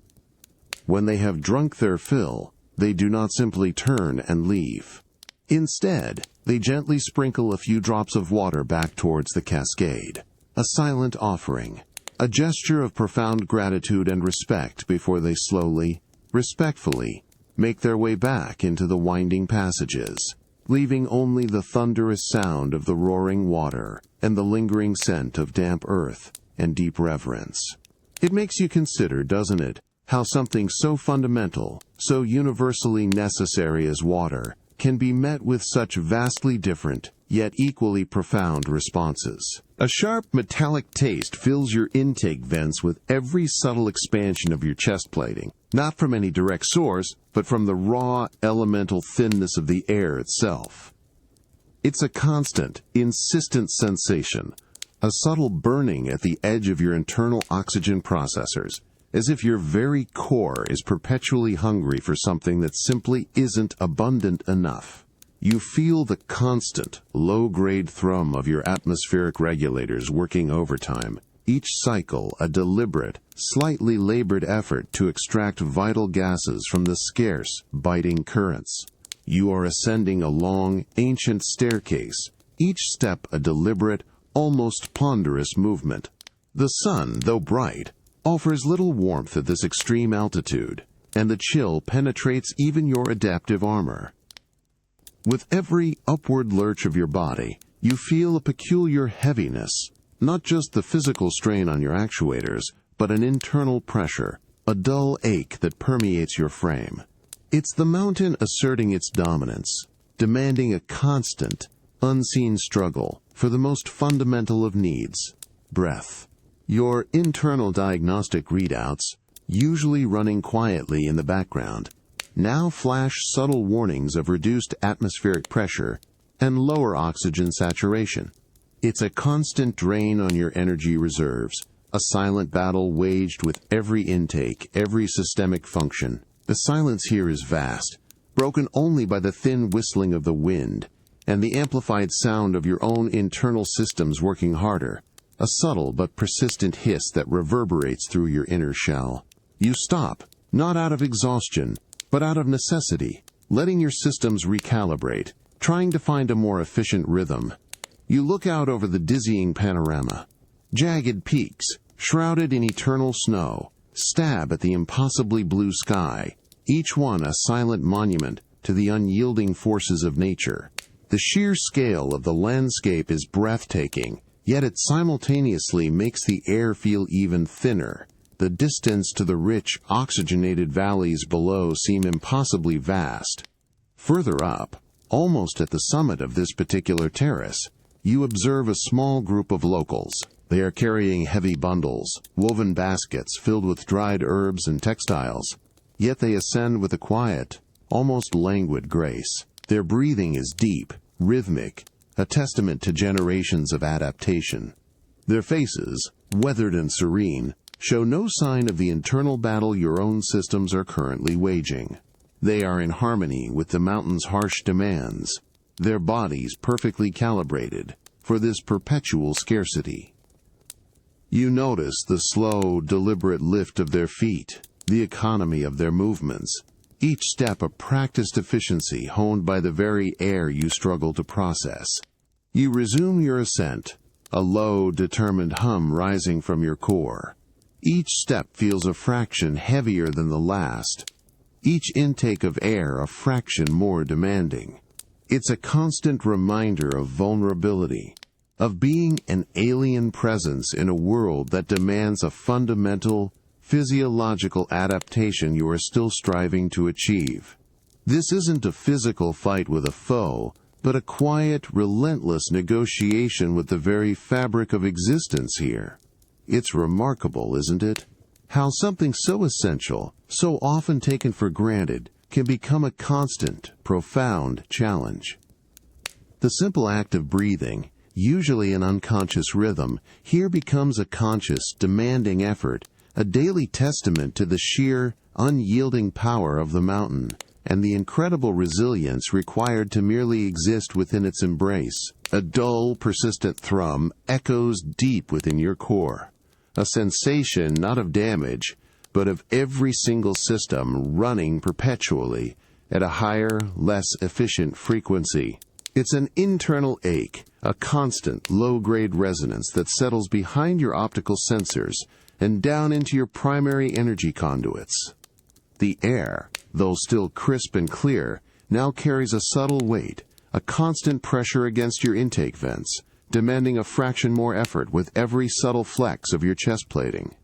When they have drunk their fill, they do not simply turn and leave. Instead, they gently sprinkle a few drops of water back towards the cascade, a silent offering, a gesture of profound gratitude and respect before they slowly, respectfully, make their way back into the winding passages, leaving only the thunderous sound of the roaring water and the lingering scent of damp earth and deep reverence. It makes you consider, doesn't it, how something so fundamental, so universally necessary as water, can be met with such vastly different, yet equally profound responses. A sharp metallic taste fills your intake vents with every subtle expansion of your chest plating, not from any direct source, but from the raw, elemental thinness of the air itself. It's a constant, insistent sensation, a subtle burning at the edge of your internal oxygen processors, as if your very core is perpetually hungry for something that simply isn't abundant enough. You feel the constant, low-grade thrum of your atmospheric regulators working overtime, each cycle a deliberate, slightly labored effort to extract vital gases from the scarce, biting currents. You are ascending a long, ancient staircase, each step a deliberate, almost ponderous movement. The sun, though bright, offers little warmth at this extreme altitude, and the chill penetrates even your adaptive armor. With every upward lurch of your body, you feel a peculiar heaviness, not just the physical strain on your actuators, but an internal pressure, a dull ache that permeates your frame. It's the mountain asserting its dominance, demanding a constant, unseen struggle for the most fundamental of needs, breath. Your internal diagnostic readouts, usually running quietly in the background, now flash subtle warnings of reduced atmospheric pressure and lower oxygen saturation. It's a constant drain on your energy reserves, a silent battle waged with every intake, every systemic function. The silence here is vast, broken only by the thin whistling of the wind and the amplified sound of your own internal systems working harder, a subtle but persistent hiss that reverberates through your inner shell. You stop, not out of exhaustion, but out of necessity, letting your systems recalibrate, trying to find a more efficient rhythm. You look out over the dizzying panorama. Jagged peaks, shrouded in eternal snow, stab at the impossibly blue sky, each one a silent monument to the unyielding forces of nature. The sheer scale of the landscape is breathtaking, yet it simultaneously makes the air feel even thinner. The distance to the rich, oxygenated valleys below seem impossibly vast. Further up, almost at the summit of this particular terrace, you observe a small group of locals. They are carrying heavy bundles, woven baskets filled with dried herbs and textiles. Yet they ascend with a quiet, almost languid grace. Their breathing is deep, rhythmic, a testament to generations of adaptation. Their faces, weathered and serene, show no sign of the internal battle your own systems are currently waging. They are in harmony with the mountain's harsh demands, their bodies perfectly calibrated for this perpetual scarcity. You notice the slow, deliberate lift of their feet, the economy of their movements, each step a practiced efficiency honed by the very air you struggle to process. You resume your ascent, a low, determined hum rising from your core. Each step feels a fraction heavier than the last, each intake of air a fraction more demanding. It's a constant reminder of vulnerability, of being an alien presence in a world that demands a fundamental, physiological adaptation you are still striving to achieve. This isn't a physical fight with a foe, but a quiet, relentless negotiation with the very fabric of existence here. It's remarkable, isn't it? How something so essential, so often taken for granted, can become a constant, profound challenge. The simple act of breathing, usually an unconscious rhythm, here becomes a conscious, demanding effort, a daily testament to the sheer, unyielding power of the mountain, and the incredible resilience required to merely exist within its embrace. A dull, persistent thrum echoes deep within your core, a sensation not of damage, but of every single system running perpetually at a higher, less efficient frequency. It's an internal ache, a constant, low-grade resonance that settles behind your optical sensors and down into your primary energy conduits. The air, though still crisp and clear, now carries a subtle weight, a constant pressure against your intake vents, demanding a fraction more effort with every subtle flex of your chest plating.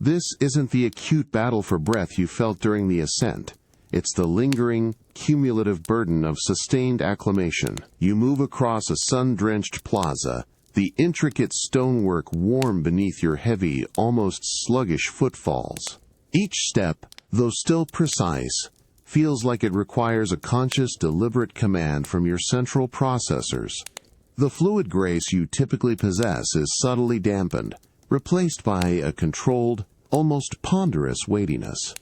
This isn't the acute battle for breath you felt during the ascent. It's the lingering, cumulative burden of sustained acclimation. You move across a sun-drenched plaza, the intricate stonework warm beneath your heavy, almost sluggish footfalls. Each step, though still precise, feels like it requires a conscious, deliberate command from your central processors. The fluid grace you typically possess is subtly dampened, replaced by a controlled, almost ponderous weightiness.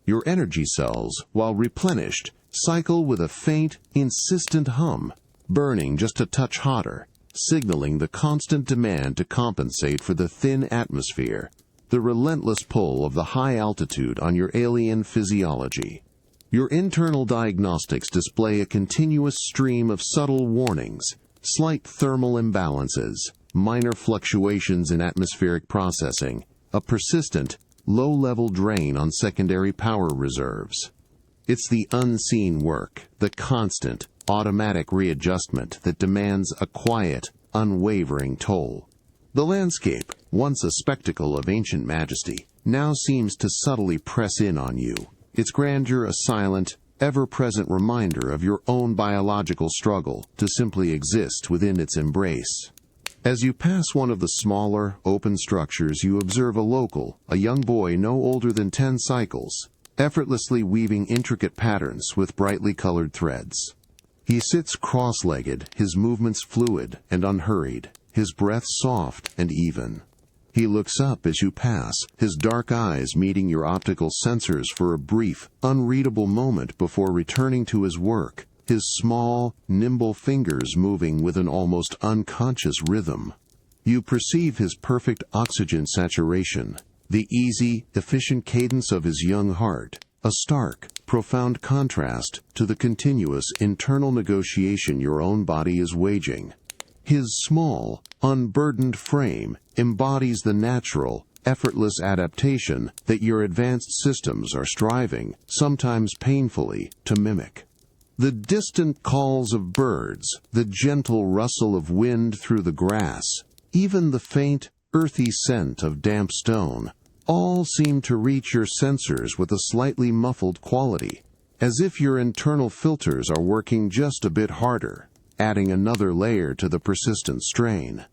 Your energy cells, while replenished, cycle with a faint, insistent hum, burning just a touch hotter, signaling the constant demand to compensate for the thin atmosphere, the relentless pull of the high altitude on your alien physiology. Your internal diagnostics display a continuous stream of subtle warnings, slight thermal imbalances, minor fluctuations in atmospheric processing, a persistent, low-level drain on secondary power reserves. It's the unseen work, the constant, automatic readjustment that demands a quiet, unwavering toll. The landscape, once a spectacle of ancient majesty, now seems to subtly press in on you, its grandeur a silent, ever-present reminder of your own biological struggle to simply exist within its embrace. As you pass one of the smaller, open structures, you observe a local, a young boy no older than 10 cycles, effortlessly weaving intricate patterns with brightly colored threads. He sits cross-legged, his movements fluid and unhurried, his breath soft and even. He looks up as you pass, his dark eyes meeting your optical sensors for a brief, unreadable moment before returning to his work, his small, nimble fingers moving with an almost unconscious rhythm. You perceive his perfect oxygen saturation, the easy, efficient cadence of his young heart, a stark, profound contrast to the continuous internal negotiation your own body is waging. His small, unburdened frame embodies the natural, effortless adaptation that your advanced systems are striving, sometimes painfully, to mimic. The distant calls of birds, the gentle rustle of wind through the grass, even the faint, earthy scent of damp stone, all seem to reach your sensors with a slightly muffled quality, as if your internal filters are working just a bit harder, adding another layer to the persistent strain.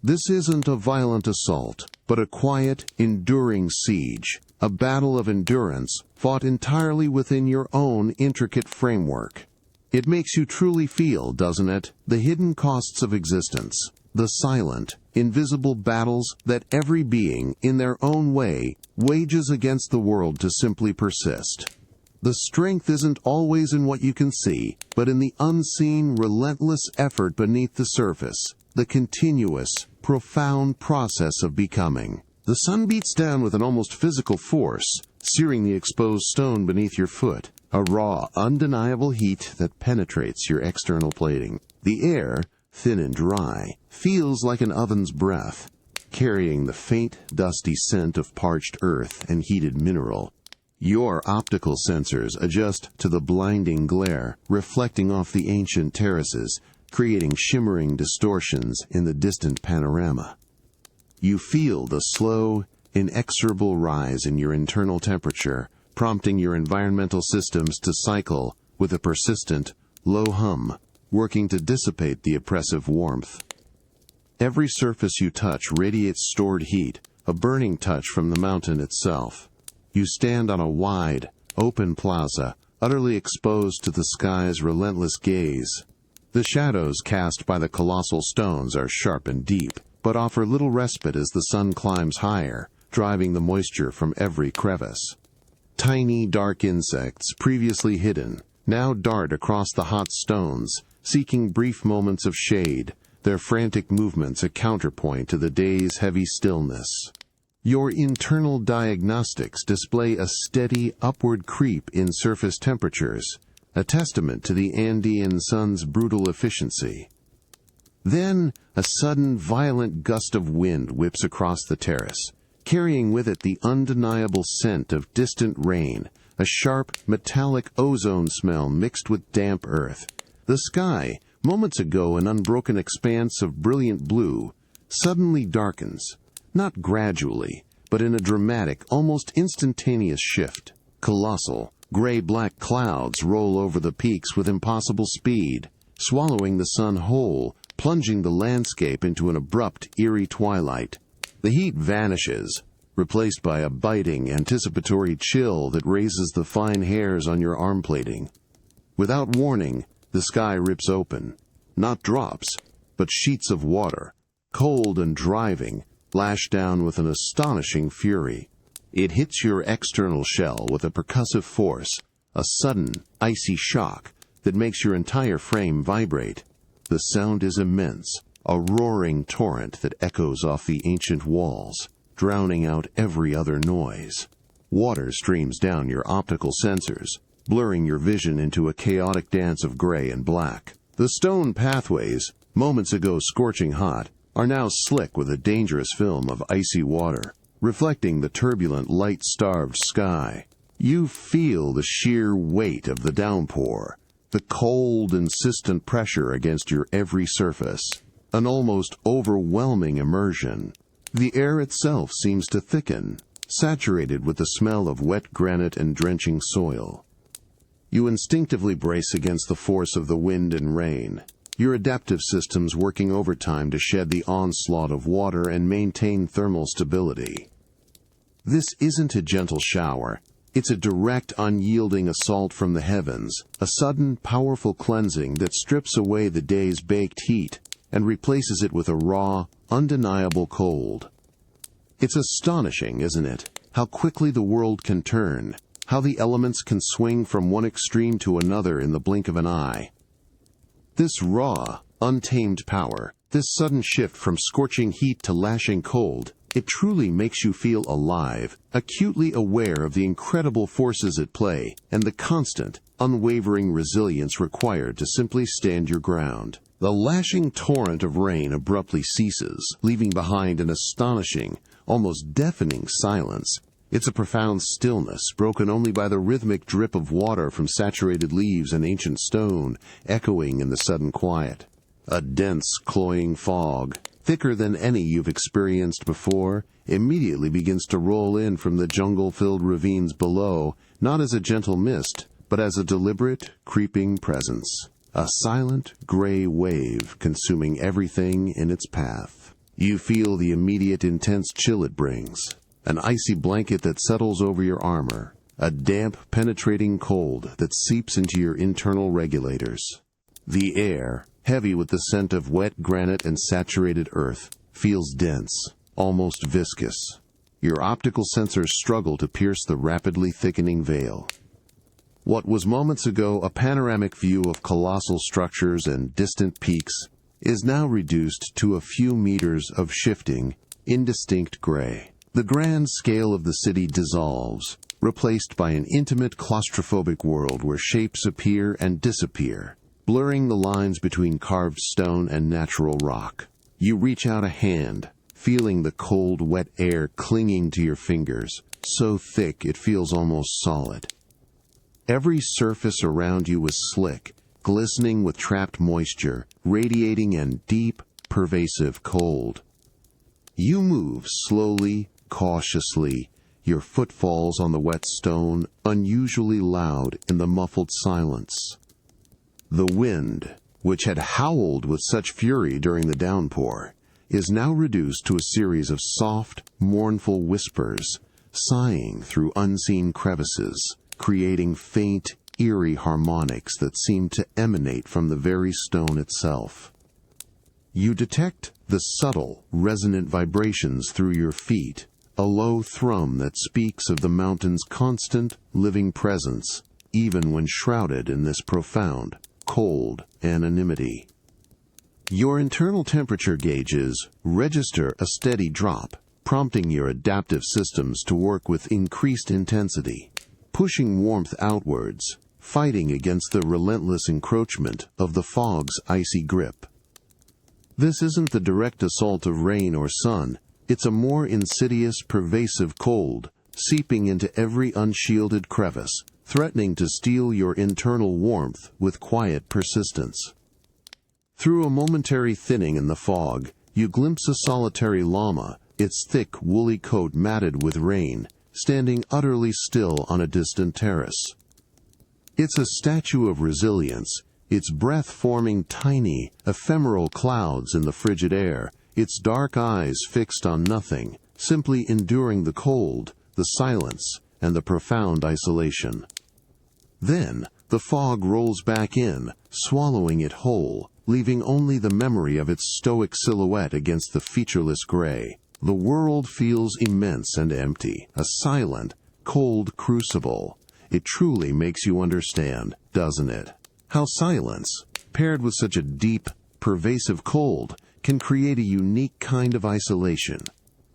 This isn't a violent assault, but a quiet, enduring siege, a battle of endurance fought entirely within your own intricate framework. It makes you truly feel, doesn't it, the hidden costs of existence, the silent, invisible battles that every being, in their own way, wages against the world to simply persist. The strength isn't always in what you can see, but in the unseen, relentless effort beneath the surface, the continuous, profound process of becoming. The sun beats down with an almost physical force, searing the exposed stone beneath your foot, a raw, undeniable heat that penetrates your external plating. The air, thin and dry, feels like an oven's breath, carrying the faint, dusty scent of parched earth and heated mineral. Your optical sensors adjust to the blinding glare, reflecting off the ancient terraces, creating shimmering distortions in the distant panorama. You feel the slow, inexorable rise in your internal temperature, prompting your environmental systems to cycle, with a persistent, low hum, working to dissipate the oppressive warmth. Every surface you touch radiates stored heat, a burning touch from the mountain itself. You stand on a wide, open plaza, utterly exposed to the sky's relentless gaze. The shadows cast by the colossal stones are sharp and deep, but offer little respite as the sun climbs higher, driving the moisture from every crevice. Tiny, dark insects, previously hidden, now dart across the hot stones, seeking brief moments of shade, their frantic movements a counterpoint to the day's heavy stillness. Your internal diagnostics display a steady upward creep in surface temperatures, a testament to the Andean sun's brutal efficiency. Then, a sudden, violent gust of wind whips across the terrace, carrying with it the undeniable scent of distant rain, a sharp, metallic ozone smell mixed with damp earth. The sky, moments ago an unbroken expanse of brilliant blue, suddenly darkens, not gradually, but in a dramatic, almost instantaneous shift. Colossal, gray-black clouds roll over the peaks with impossible speed, swallowing the sun whole, plunging the landscape into an abrupt, eerie twilight. The heat vanishes, replaced by a biting, anticipatory chill that raises the fine hairs on your arm plating. Without warning, the sky rips open. Not drops, but sheets of water, cold and driving, lash down with an astonishing fury. It hits your external shell with a percussive force, a sudden, icy shock that makes your entire frame vibrate. The sound is immense, a roaring torrent that echoes off the ancient walls, drowning out every other noise. Water streams down your optical sensors, blurring your vision into a chaotic dance of gray and black. The stone pathways, moments ago scorching hot, are now slick with a dangerous film of icy water, reflecting the turbulent, light-starved sky. You feel the sheer weight of the downpour, the cold, insistent pressure against your every surface, an almost overwhelming immersion. The air itself seems to thicken, saturated with the smell of wet granite and drenching soil. You instinctively brace against the force of the wind and rain, your adaptive systems working overtime to shed the onslaught of water and maintain thermal stability. This isn't a gentle shower. It's a direct, unyielding assault from the heavens, a sudden, powerful cleansing that strips away the day's baked heat and replaces it with a raw, undeniable cold. It's astonishing, isn't it, how quickly the world can turn, how the elements can swing from one extreme to another in the blink of an eye. This raw, untamed power, this sudden shift from scorching heat to lashing cold, it truly makes you feel alive, acutely aware of the incredible forces at play and the constant, unwavering resilience required to simply stand your ground. The lashing torrent of rain abruptly ceases, leaving behind an astonishing, almost deafening silence. It's a profound stillness, broken only by the rhythmic drip of water from saturated leaves and ancient stone, echoing in the sudden quiet. A dense, cloying fog, thicker than any you've experienced before, immediately begins to roll in from the jungle-filled ravines below, not as a gentle mist, but as a deliberate, creeping presence. A silent, gray wave consuming everything in its path. You feel the immediate intense chill it brings. An icy blanket that settles over your armor, a damp, penetrating cold that seeps into your internal regulators. The air, heavy with the scent of wet granite and saturated earth, feels dense, almost viscous. Your optical sensors struggle to pierce the rapidly thickening veil. What was moments ago a panoramic view of colossal structures and distant peaks is now reduced to a few meters of shifting, indistinct gray. The grand scale of the city dissolves, replaced by an intimate claustrophobic world where shapes appear and disappear, blurring the lines between carved stone and natural rock. You reach out a hand, feeling the cold, wet air clinging to your fingers, so thick it feels almost solid. Every surface around you is slick, glistening with trapped moisture, radiating in deep, pervasive cold. You move slowly, cautiously, your footfalls on the wet stone unusually loud in the muffled silence. The wind, which had howled with such fury during the downpour, is now reduced to a series of soft, mournful whispers, sighing through unseen crevices, creating faint, eerie harmonics that seem to emanate from the very stone itself. You detect the subtle, resonant vibrations through your feet, a low thrum that speaks of the mountain's constant, living presence, even when shrouded in this profound, cold anonymity. Your internal temperature gauges register a steady drop, prompting your adaptive systems to work with increased intensity, pushing warmth outwards, fighting against the relentless encroachment of the fog's icy grip. This isn't the direct assault of rain or sun. It's a more insidious, pervasive cold, seeping into every unshielded crevice, threatening to steal your internal warmth with quiet persistence. Through a momentary thinning in the fog, you glimpse a solitary llama, its thick, woolly coat matted with rain, standing utterly still on a distant terrace. It's a statue of resilience, its breath forming tiny, ephemeral clouds in the frigid air, its dark eyes fixed on nothing, simply enduring the cold, the silence, and the profound isolation. Then, the fog rolls back in, swallowing it whole, leaving only the memory of its stoic silhouette against the featureless gray. The world feels immense and empty, a silent, cold crucible. It truly makes you understand, doesn't it? How silence, paired with such a deep, pervasive cold, can create a unique kind of isolation.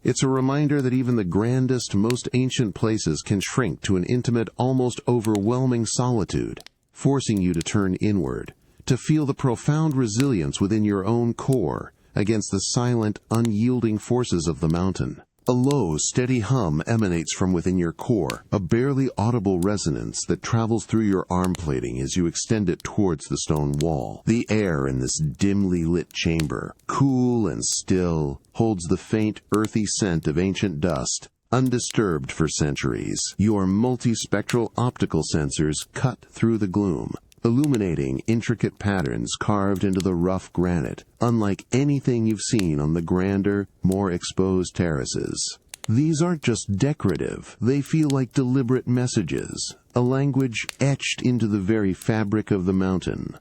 It's a reminder that even the grandest, most ancient places can shrink to an intimate, almost overwhelming solitude, forcing you to turn inward, to feel the profound resilience within your own core against the silent, unyielding forces of the mountain. A low, steady hum emanates from within your core, a barely audible resonance that travels through your arm plating as you extend it towards the stone wall. The air in this dimly lit chamber, cool and still, holds the faint, earthy scent of ancient dust, undisturbed for centuries. Your multispectral optical sensors cut through the gloom, illuminating intricate patterns carved into the rough granite, unlike anything you've seen on the grander, more exposed terraces. These aren't just decorative, they feel like deliberate messages, a language etched into the very fabric of the mountain.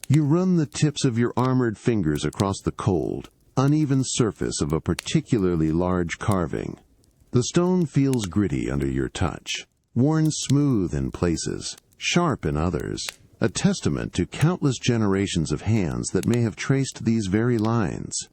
You run the tips of your armored fingers across the cold, uneven surface of a particularly large carving. The stone feels gritty under your touch, worn smooth in places, sharp in others, a testament to countless generations of hands that may have traced these very lines.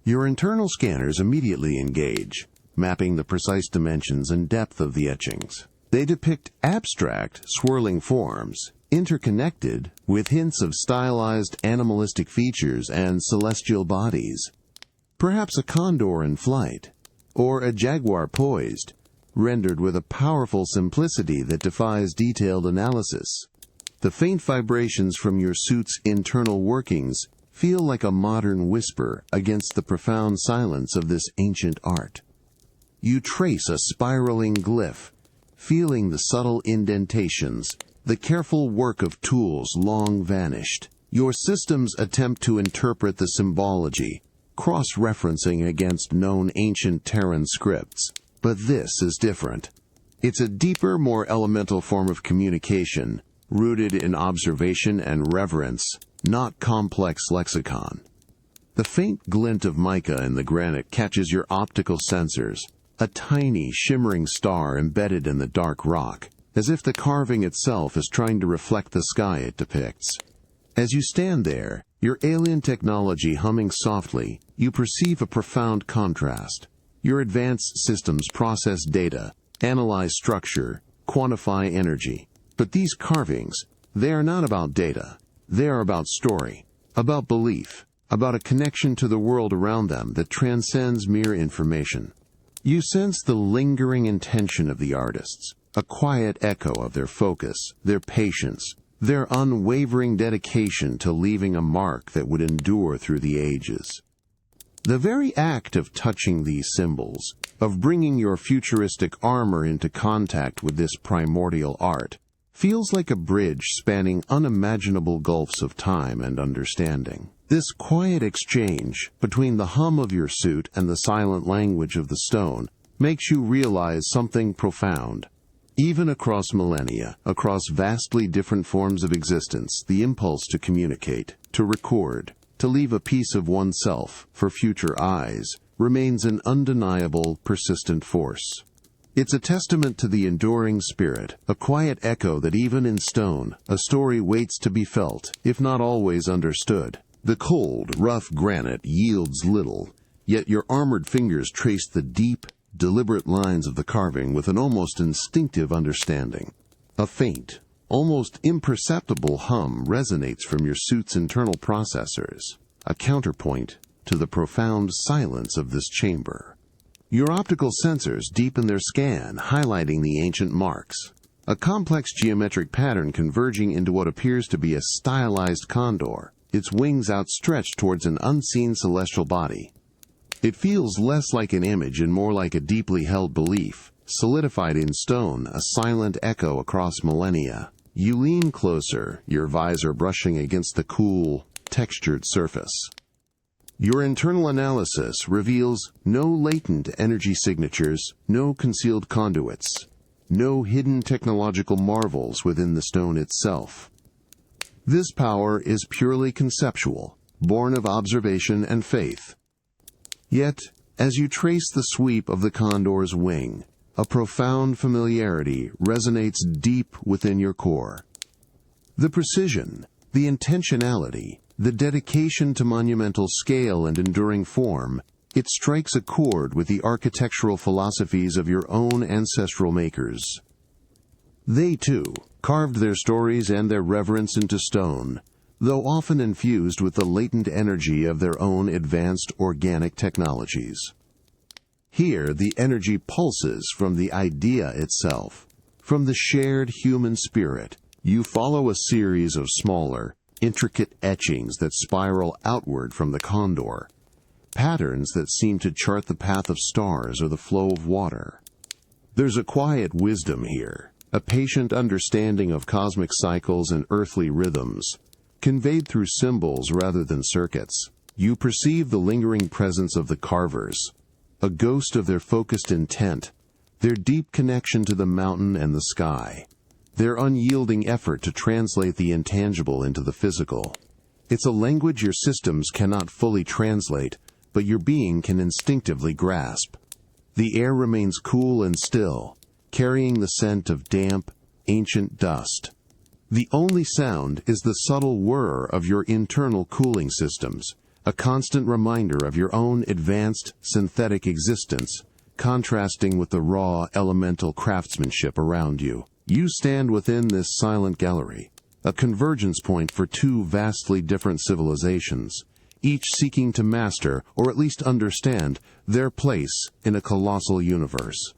Your internal scanners immediately engage, mapping the precise dimensions and depth of the etchings. They depict abstract, swirling forms, interconnected with hints of stylized animalistic features and celestial bodies. Perhaps a condor in flight, or a jaguar poised, rendered with a powerful simplicity that defies detailed analysis. The faint vibrations from your suit's internal workings feel like a modern whisper against the profound silence of this ancient art. You trace a spiraling glyph, feeling the subtle indentations, the careful work of tools long vanished. Your systems attempt to interpret the symbology, cross-referencing against known ancient Terran scripts. But this is different. It's a deeper, more elemental form of communication, rooted in observation and reverence, not complex lexicon. The faint glint of mica in the granite catches your optical sensors, a tiny, shimmering star embedded in the dark rock, as if the carving itself is trying to reflect the sky it depicts. As you stand there, your alien technology humming softly, you perceive a profound contrast. Your advanced systems process data, analyze structure, quantify energy. But these carvings, they are not about data. They are about story, about belief, about a connection to the world around them that transcends mere information. You sense the lingering intention of the artists, a quiet echo of their focus, their patience, their unwavering dedication to leaving a mark that would endure through the ages. The very act of touching these symbols, of bringing your futuristic armor into contact with this primordial art, feels like a bridge spanning unimaginable gulfs of time and understanding. This quiet exchange between the hum of your suit and the silent language of the stone makes you realize something profound. Even across millennia, across vastly different forms of existence, the impulse to communicate, to record, to leave a piece of oneself for future eyes remains an undeniable, persistent force. It's a testament to the enduring spirit, a quiet echo that even in stone, a story waits to be felt, if not always understood. The cold, rough granite yields little, yet your armored fingers trace the deep, deliberate lines of the carving with an almost instinctive understanding. A faint, almost imperceptible hum resonates from your suit's internal processors, a counterpoint to the profound silence of this chamber. Your optical sensors deepen their scan, highlighting the ancient marks, a complex geometric pattern converging into what appears to be a stylized condor, its wings outstretched towards an unseen celestial body. It feels less like an image and more like a deeply held belief, solidified in stone, a silent echo across millennia. You lean closer, your visor brushing against the cool, textured surface. Your internal analysis reveals no latent energy signatures, no concealed conduits, no hidden technological marvels within the stone itself. This power is purely conceptual, born of observation and faith. Yet, as you trace the sweep of the condor's wing, a profound familiarity resonates deep within your core. The precision, the intentionality, the dedication to monumental scale and enduring form, it strikes a chord with the architectural philosophies of your own ancestral makers. They, too, carved their stories and their reverence into stone, though often infused with the latent energy of their own advanced organic technologies. Here, the energy pulses from the idea itself, from the shared human spirit. You follow a series of smaller, intricate etchings that spiral outward from the condor, patterns that seem to chart the path of stars or the flow of water. There's a quiet wisdom here, a patient understanding of cosmic cycles and earthly rhythms, conveyed through symbols rather than circuits. You perceive the lingering presence of the carvers, a ghost of their focused intent, their deep connection to the mountain and the sky, their unyielding effort to translate the intangible into the physical. It's a language your systems cannot fully translate, but your being can instinctively grasp. The air remains cool and still, carrying the scent of damp, ancient dust. The only sound is the subtle whir of your internal cooling systems, a constant reminder of your own advanced synthetic existence, contrasting with the raw elemental craftsmanship around you. You stand within this silent gallery, a convergence point for two vastly different civilizations, each seeking to master, or at least understand, their place in a colossal universe.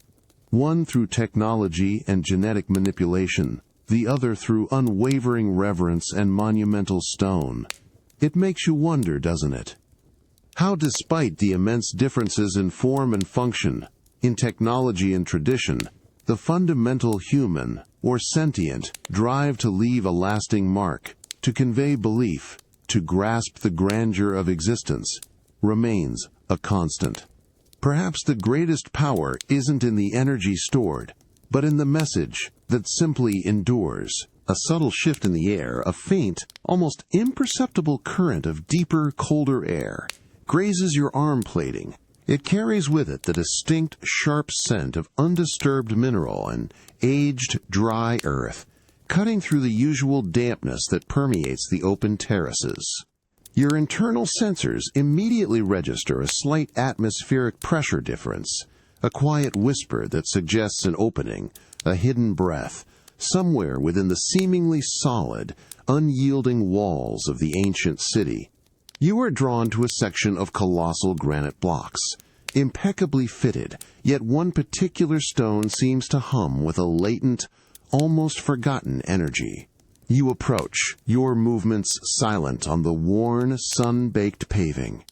One through technology and genetic manipulation, the other through unwavering reverence and monumental stone. It makes you wonder, doesn't it? How, despite the immense differences in form and function, in technology and tradition, the fundamental human, or sentient, drive to leave a lasting mark, to convey belief, to grasp the grandeur of existence, remains a constant. Perhaps the greatest power isn't in the energy stored, but in the message that simply endures. A subtle shift in the air, a faint, almost imperceptible current of deeper, colder air, grazes your arm plating. It carries with it the distinct, sharp scent of undisturbed mineral and aged, dry earth, cutting through the usual dampness that permeates the open terraces. Your internal sensors immediately register a slight atmospheric pressure difference, a quiet whisper that suggests an opening, a hidden breath, somewhere within the seemingly solid, unyielding walls of the ancient city. You are drawn to a section of colossal granite blocks, impeccably fitted, yet one particular stone seems to hum with a latent, almost forgotten energy. You approach, your movements silent on the worn, sun-baked paving.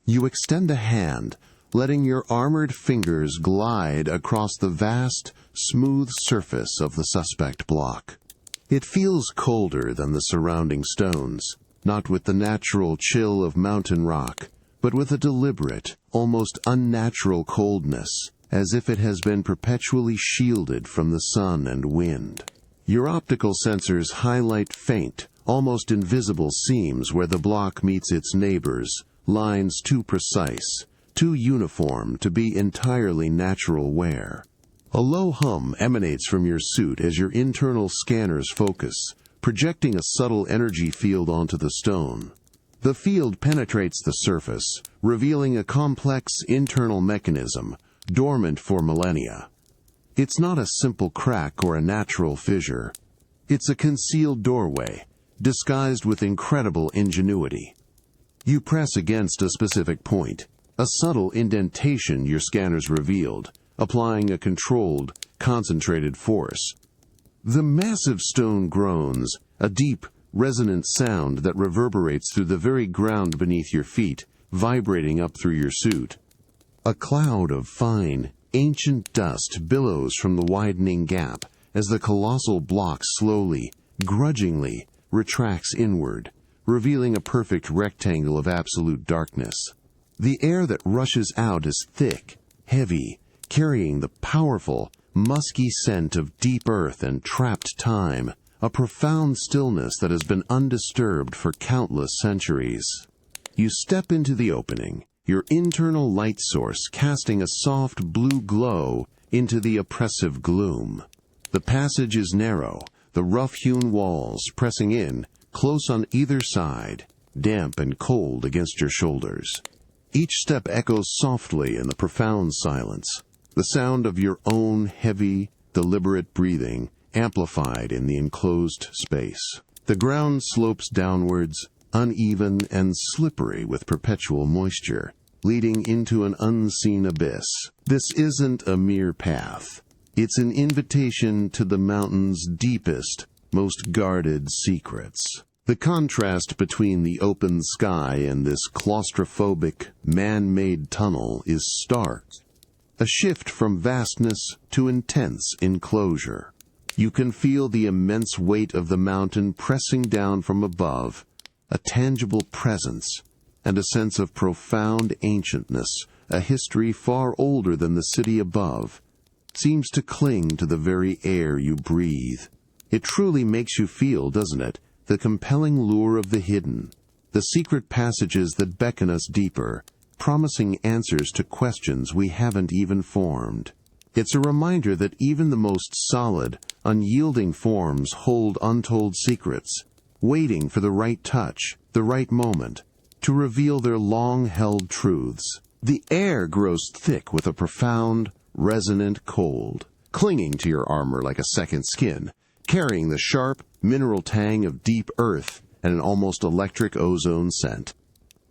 You extend a hand, letting your armored fingers glide across the vast, smooth surface of the suspect block. It feels colder than the surrounding stones, not with the natural chill of mountain rock, but with a deliberate, almost unnatural coldness, as if it has been perpetually shielded from the sun and wind. Your optical sensors highlight faint, almost invisible seams where the block meets its neighbors, lines too precise, too uniform to be entirely natural wear. A low hum emanates from your suit as your internal scanners focus, projecting a subtle energy field onto the stone. The field penetrates the surface, revealing a complex internal mechanism, dormant for millennia. It's not a simple crack or a natural fissure. It's a concealed doorway, disguised with incredible ingenuity. You press against a specific point, a subtle indentation your scanners revealed, applying a controlled, concentrated force. The massive stone groans, a deep, resonant sound that reverberates through the very ground beneath your feet, vibrating up through your suit. A cloud of fine, ancient dust billows from the widening gap as the colossal block slowly, grudgingly, retracts inward, revealing a perfect rectangle of absolute darkness. The air that rushes out is thick, heavy, carrying the powerful, musky scent of deep earth and trapped time, a profound stillness that has been undisturbed for countless centuries. You step into the opening, your internal light source casting a soft blue glow into the oppressive gloom. The passage is narrow, the rough-hewn walls pressing in, close on either side, damp and cold against your shoulders. Each step echoes softly in the profound silence, the sound of your own heavy, deliberate breathing amplified in the enclosed space. The ground slopes downwards, uneven and slippery with perpetual moisture, leading into an unseen abyss. This isn't a mere path. It's an invitation to the mountain's deepest, most guarded secrets. The contrast between the open sky and this claustrophobic, man-made tunnel is stark. A shift from vastness to intense enclosure. You can feel the immense weight of the mountain pressing down from above, a tangible presence, and a sense of profound ancientness, a history far older than the city above, seems to cling to the very air you breathe. It truly makes you feel, doesn't it, the compelling lure of the hidden, the secret passages that beckon us deeper, promising answers to questions we haven't even formed. It's a reminder that even the most solid, unyielding forms hold untold secrets, waiting for the right touch, the right moment, to reveal their long-held truths. The air grows thick with a profound, resonant cold, clinging to your armor like a second skin, carrying the sharp, mineral tang of deep earth and an almost electric ozone scent.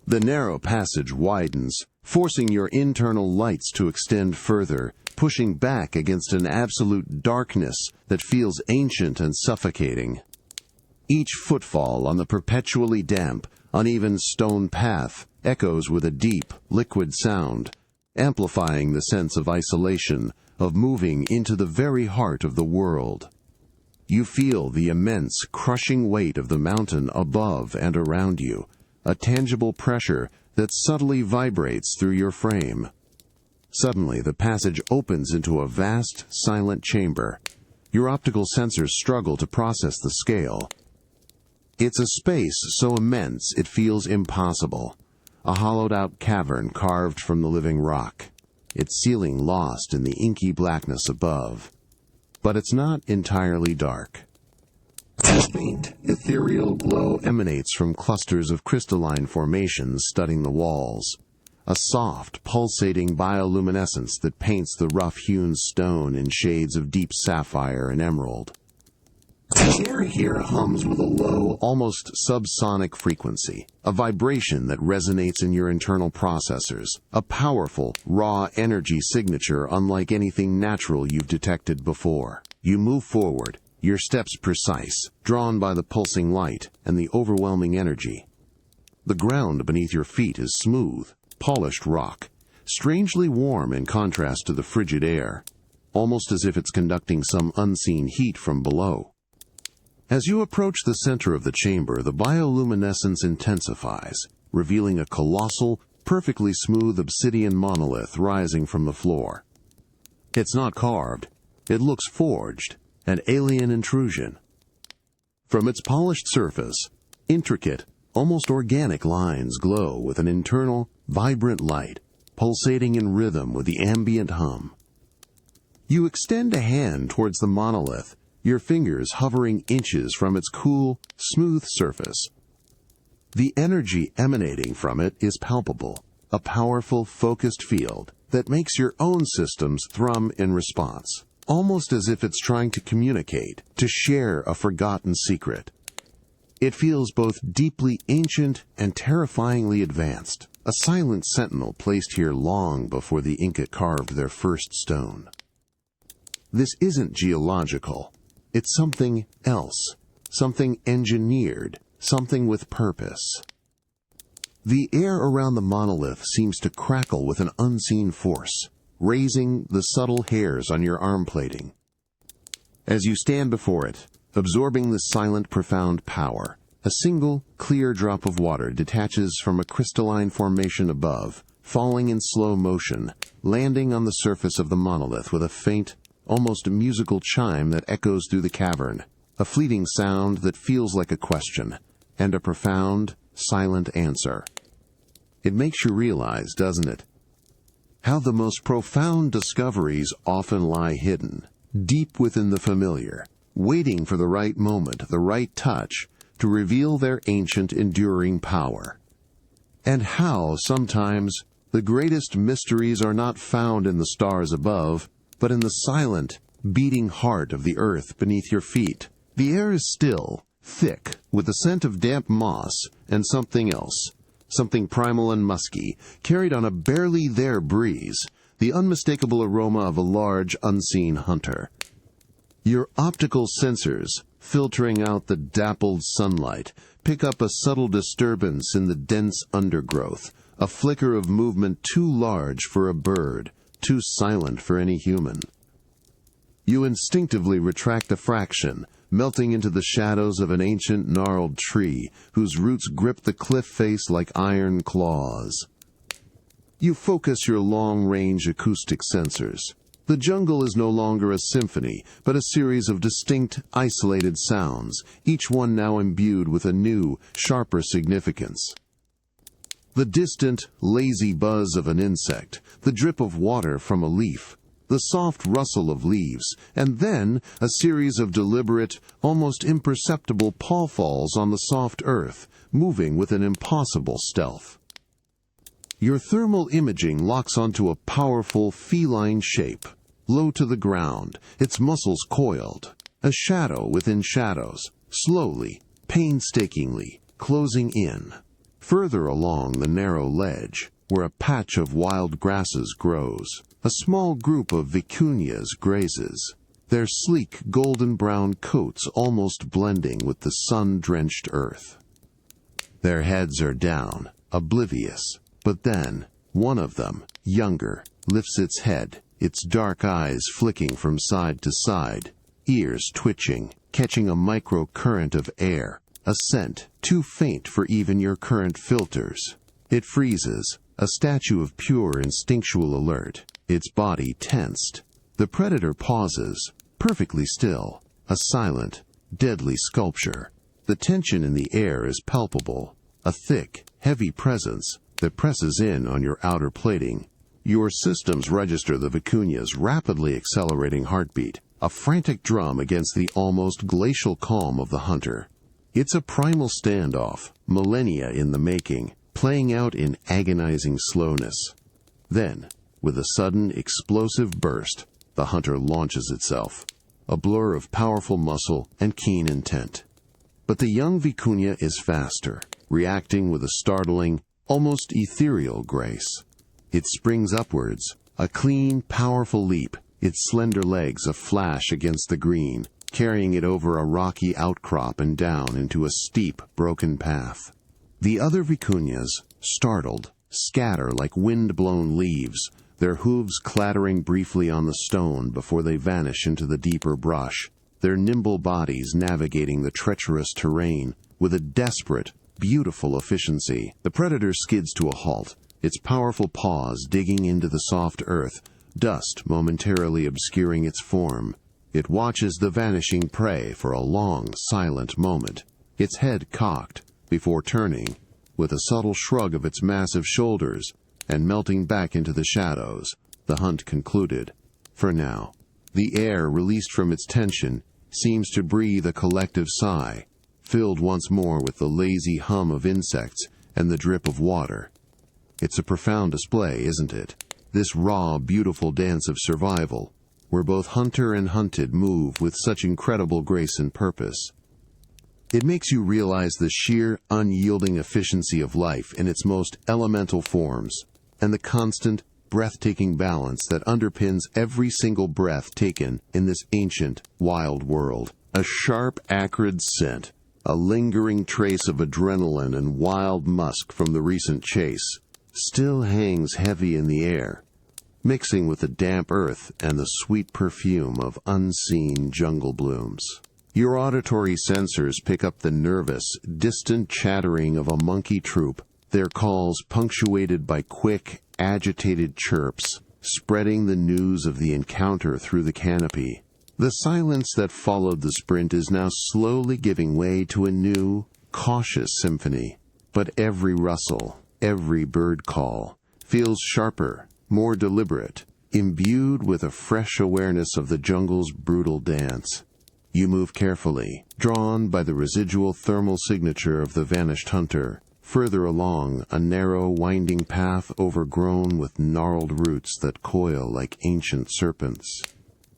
The narrow passage widens, forcing your internal lights to extend further, pushing back against an absolute darkness that feels ancient and suffocating. Each footfall on the perpetually damp, uneven stone path echoes with a deep, liquid sound, amplifying the sense of isolation, of moving into the very heart of the world. You feel the immense, crushing weight of the mountain above and around you, a tangible pressure that subtly vibrates through your frame. Suddenly, the passage opens into a vast, silent chamber. Your optical sensors struggle to process the scale. It's a space so immense it feels impossible, a hollowed-out cavern carved from the living rock, its ceiling lost in the inky blackness above. But it's not entirely dark. A faint, ethereal glow emanates from clusters of crystalline formations studding the walls, a soft, pulsating bioluminescence that paints the rough-hewn stone in shades of deep sapphire and emerald. The air here hums with a low, almost subsonic frequency, a vibration that resonates in your internal processors, a powerful, raw energy signature unlike anything natural you've detected before. You move forward, your steps precise, drawn by the pulsing light and the overwhelming energy. The ground beneath your feet is smooth, polished rock, strangely warm in contrast to the frigid air, almost as if it's conducting some unseen heat from below. As you approach the center of the chamber, the bioluminescence intensifies, revealing a colossal, perfectly smooth obsidian monolith rising from the floor. It's not carved. It looks forged, an alien intrusion. From its polished surface, intricate, almost organic lines glow with an internal, vibrant light, pulsating in rhythm with the ambient hum. You extend a hand towards the monolith, your fingers hovering inches from its cool, smooth surface. The energy emanating from it is palpable, a powerful, focused field that makes your own systems thrum in response, almost as if it's trying to communicate, to share a forgotten secret. It feels both deeply ancient and terrifyingly advanced, a silent sentinel placed here long before the Inca carved their first stone. This isn't geological. It's something else, something engineered, something with purpose. The air around the monolith seems to crackle with an unseen force, raising the subtle hairs on your arm plating. As you stand before it, absorbing the silent, profound power, a single, clear drop of water detaches from a crystalline formation above, falling in slow motion, landing on the surface of the monolith with a faint, almost musical chime that echoes through the cavern, a fleeting sound that feels like a question, and a profound, silent answer. It makes you realize, doesn't it, how the most profound discoveries often lie hidden, deep within the familiar, waiting for the right moment, the right touch, to reveal their ancient, enduring power. And how, sometimes, the greatest mysteries are not found in the stars above, but in the silent, beating heart of the earth beneath your feet. The air is still, thick, with the scent of damp moss and something else, something primal and musky, carried on a barely there breeze, the unmistakable aroma of a large, unseen hunter. Your optical sensors, filtering out the dappled sunlight, pick up a subtle disturbance in the dense undergrowth, a flicker of movement too large for a bird, too silent for any human. You instinctively retract a fraction, melting into the shadows of an ancient gnarled tree whose roots grip the cliff face like iron claws. You focus your long-range acoustic sensors. The jungle is no longer a symphony, but a series of distinct, isolated sounds, each one now imbued with a new, sharper significance. The distant, lazy buzz of an insect, the drip of water from a leaf, the soft rustle of leaves, and then a series of deliberate, almost imperceptible paw-falls on the soft earth, moving with an impossible stealth. Your thermal imaging locks onto a powerful, feline shape, low to the ground, its muscles coiled, a shadow within shadows, slowly, painstakingly, closing in. Further along the narrow ledge, where a patch of wild grasses grows, a small group of vicuñas grazes, their sleek golden-brown coats almost blending with the sun-drenched earth. Their heads are down, oblivious, but then, one of them, younger, lifts its head, its dark eyes flicking from side to side, ears twitching, catching a microcurrent of air, a scent too faint for even your current filters. It freezes, a statue of pure instinctual alert, its body tensed. The predator pauses, perfectly still, a silent, deadly sculpture. The tension in the air is palpable, a thick, heavy presence that presses in on your outer plating. Your systems register the vicuña's rapidly accelerating heartbeat, a frantic drum against the almost glacial calm of the hunter. It's a primal standoff, millennia in the making, playing out in agonizing slowness. Then, with a sudden explosive burst, the hunter launches itself, a blur of powerful muscle and keen intent. But the young vicuña is faster, reacting with a startling, almost ethereal grace. It springs upwards, a clean, powerful leap, its slender legs a flash against the green, carrying it over a rocky outcrop and down into a steep, broken path. The other vicuñas, startled, scatter like wind-blown leaves, their hooves clattering briefly on the stone before they vanish into the deeper brush, their nimble bodies navigating the treacherous terrain with a desperate, beautiful efficiency. The predator skids to a halt, its powerful paws digging into the soft earth, dust momentarily obscuring its form. It watches the vanishing prey for a long, silent moment, its head cocked, before turning, with a subtle shrug of its massive shoulders, and melting back into the shadows. The hunt concluded. For now, the air released from its tension seems to breathe a collective sigh, filled once more with the lazy hum of insects and the drip of water. It's a profound display, isn't it? This raw, beautiful dance of survival, where both hunter and hunted move with such incredible grace and purpose. It makes you realize the sheer, unyielding efficiency of life in its most elemental forms, and the constant, breathtaking balance that underpins every single breath taken in this ancient, wild world. A sharp, acrid scent, a lingering trace of adrenaline and wild musk from the recent chase, still hangs heavy in the air, mixing with the damp earth and the sweet perfume of unseen jungle blooms. Your auditory sensors pick up the nervous, distant chattering of a monkey troop, their calls punctuated by quick, agitated chirps, spreading the news of the encounter through the canopy. The silence that followed the sprint is now slowly giving way to a new, cautious symphony. But every rustle, every bird call, feels sharper, more deliberate, imbued with a fresh awareness of the jungle's brutal dance. You move carefully, drawn by the residual thermal signature of the vanished hunter, further along a narrow, winding path overgrown with gnarled roots that coil like ancient serpents.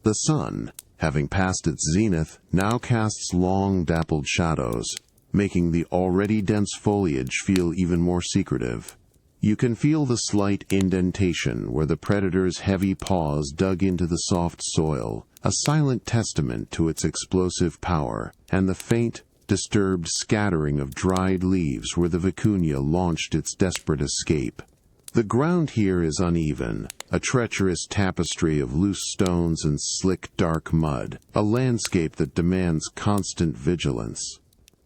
The sun, having passed its zenith, now casts long, dappled shadows, making the already dense foliage feel even more secretive. You can feel the slight indentation where the predator's heavy paws dug into the soft soil, a silent testament to its explosive power, and the faint, disturbed scattering of dried leaves where the vicuña launched its desperate escape. The ground here is uneven, a treacherous tapestry of loose stones and slick, dark mud, a landscape that demands constant vigilance.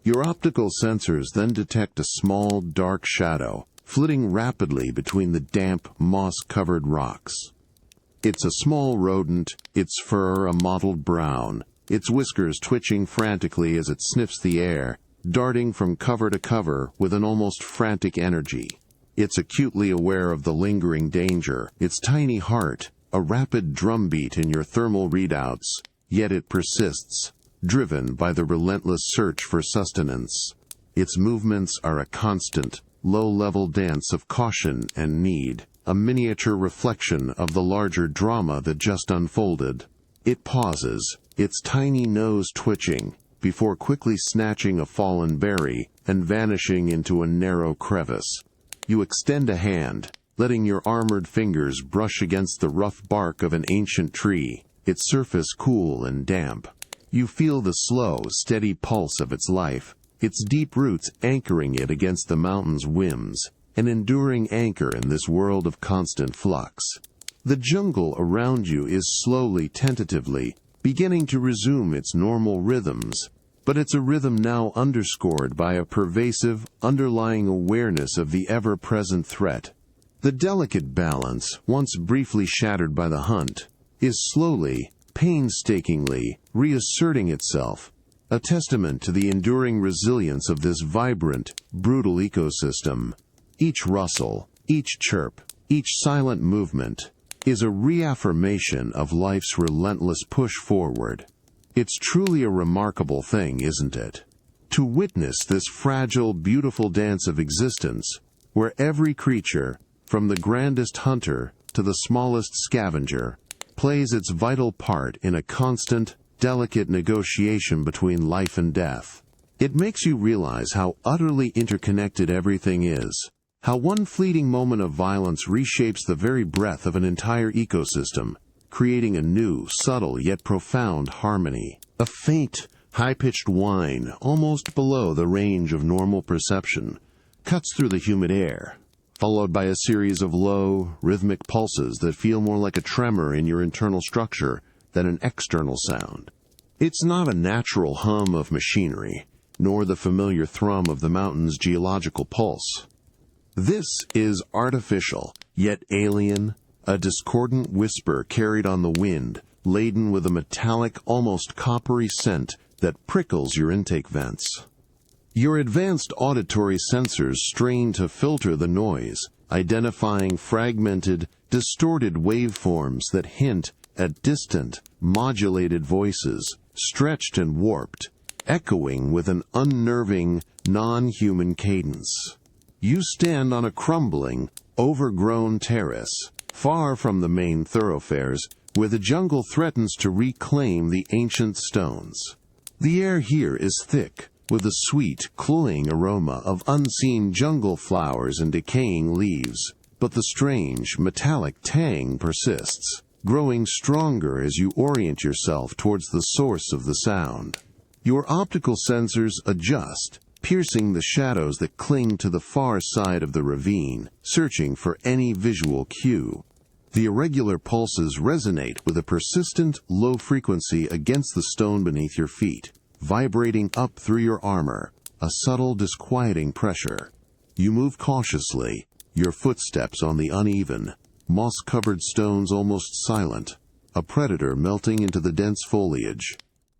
Your optical sensors then detect a small, dark shadow, flitting rapidly between the damp, moss-covered rocks. It's a small rodent, its fur a mottled brown, its whiskers twitching frantically as it sniffs the air, darting from cover to cover with an almost frantic energy. It's acutely aware of the lingering danger, its tiny heart, a rapid drumbeat in your thermal readouts, yet it persists, driven by the relentless search for sustenance. Its movements are a constant, low-level dance of caution and need, a miniature reflection of the larger drama that just unfolded. It pauses, its tiny nose twitching, before quickly snatching a fallen berry and vanishing into a narrow crevice. You extend a hand, letting your armored fingers brush against the rough bark of an ancient tree, its surface cool and damp. You feel the slow, steady pulse of its life, its deep roots anchoring it against the mountain's whims, an enduring anchor in this world of constant flux. The jungle around you is slowly, tentatively, beginning to resume its normal rhythms, but it's a rhythm now underscored by a pervasive, underlying awareness of the ever-present threat. The delicate balance, once briefly shattered by the hunt, is slowly, painstakingly, reasserting itself, a testament to the enduring resilience of this vibrant, brutal ecosystem. Each rustle, each chirp, each silent movement is a reaffirmation of life's relentless push forward. It's truly a remarkable thing, isn't it? To witness this fragile, beautiful dance of existence, where every creature, from the grandest hunter to the smallest scavenger, plays its vital part in a constant, delicate negotiation between life and death. It makes you realize how utterly interconnected everything is, how one fleeting moment of violence reshapes the very breadth of an entire ecosystem, creating a new, subtle yet profound harmony. A faint, high-pitched whine, almost below the range of normal perception, cuts through the humid air, followed by a series of low, rhythmic pulses that feel more like a tremor in your internal structure than an external sound. It's not a natural hum of machinery, nor the familiar thrum of the mountain's geological pulse. This is artificial, yet alien, a discordant whisper carried on the wind, laden with a metallic, almost coppery scent that prickles your intake vents. Your advanced auditory sensors strain to filter the noise, identifying fragmented, distorted waveforms that hint at distant, modulated voices, stretched and warped, echoing with an unnerving, non-human cadence. You stand on a crumbling, overgrown terrace, far from the main thoroughfares, where the jungle threatens to reclaim the ancient stones. The air here is thick, with a sweet, cloying aroma of unseen jungle flowers and decaying leaves, but the strange, metallic tang persists, growing stronger as you orient yourself towards the source of the sound. Your optical sensors adjust, piercing the shadows that cling to the far side of the ravine, searching for any visual cue. The irregular pulses resonate with a persistent, low frequency against the stone beneath your feet, vibrating up through your armor, a subtle, disquieting pressure. You move cautiously, your footsteps on the uneven, moss-covered stones almost silent, a predator melting into the dense foliage.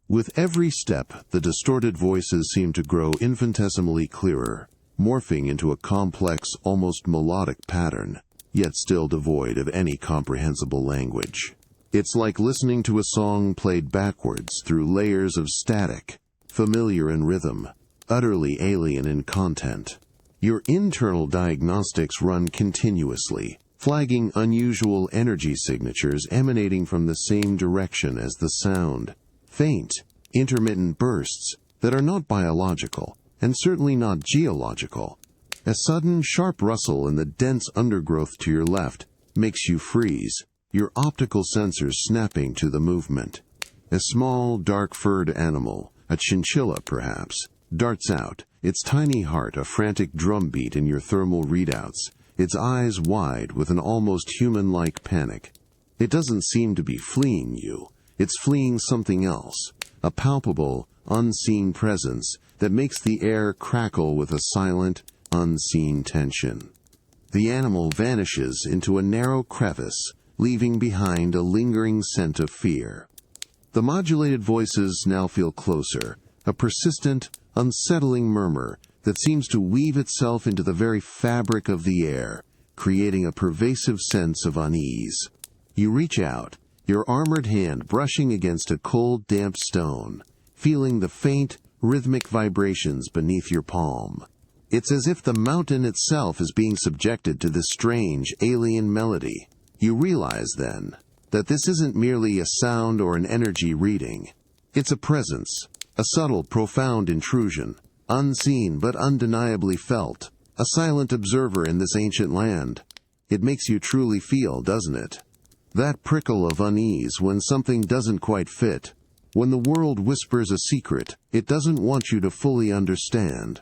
With every step, the distorted voices seem to grow infinitesimally clearer, morphing into a complex, almost melodic pattern, yet still devoid of any comprehensible language. It's like listening to a song played backwards through layers of static, familiar in rhythm, utterly alien in content. Your internal diagnostics run continuously, flagging unusual energy signatures emanating from the same direction as the sound. Faint, intermittent bursts that are not biological, and certainly not geological. A sudden, sharp rustle in the dense undergrowth to your left makes you freeze, your optical sensors snapping to the movement. A small, dark-furred animal, a chinchilla perhaps, darts out, its tiny heart a frantic drumbeat in your thermal readouts, its eyes wide with an almost human-like panic. It doesn't seem to be fleeing you. It's fleeing something else, a palpable, unseen presence that makes the air crackle with a silent, unseen tension. The animal vanishes into a narrow crevice, leaving behind a lingering scent of fear. The modulated voices now feel closer, a persistent, unsettling murmur that seems to weave itself into the very fabric of the air, creating a pervasive sense of unease. You reach out, your armored hand brushing against a cold, damp stone, feeling the faint, rhythmic vibrations beneath your palm. It's as if the mountain itself is being subjected to this strange, alien melody. You realize, then, that this isn't merely a sound or an energy reading. It's a presence, a subtle, profound intrusion, unseen but undeniably felt, a silent observer in this ancient land. It makes you truly feel, doesn't it? That prickle of unease when something doesn't quite fit, when the world whispers a secret it doesn't want you to fully understand.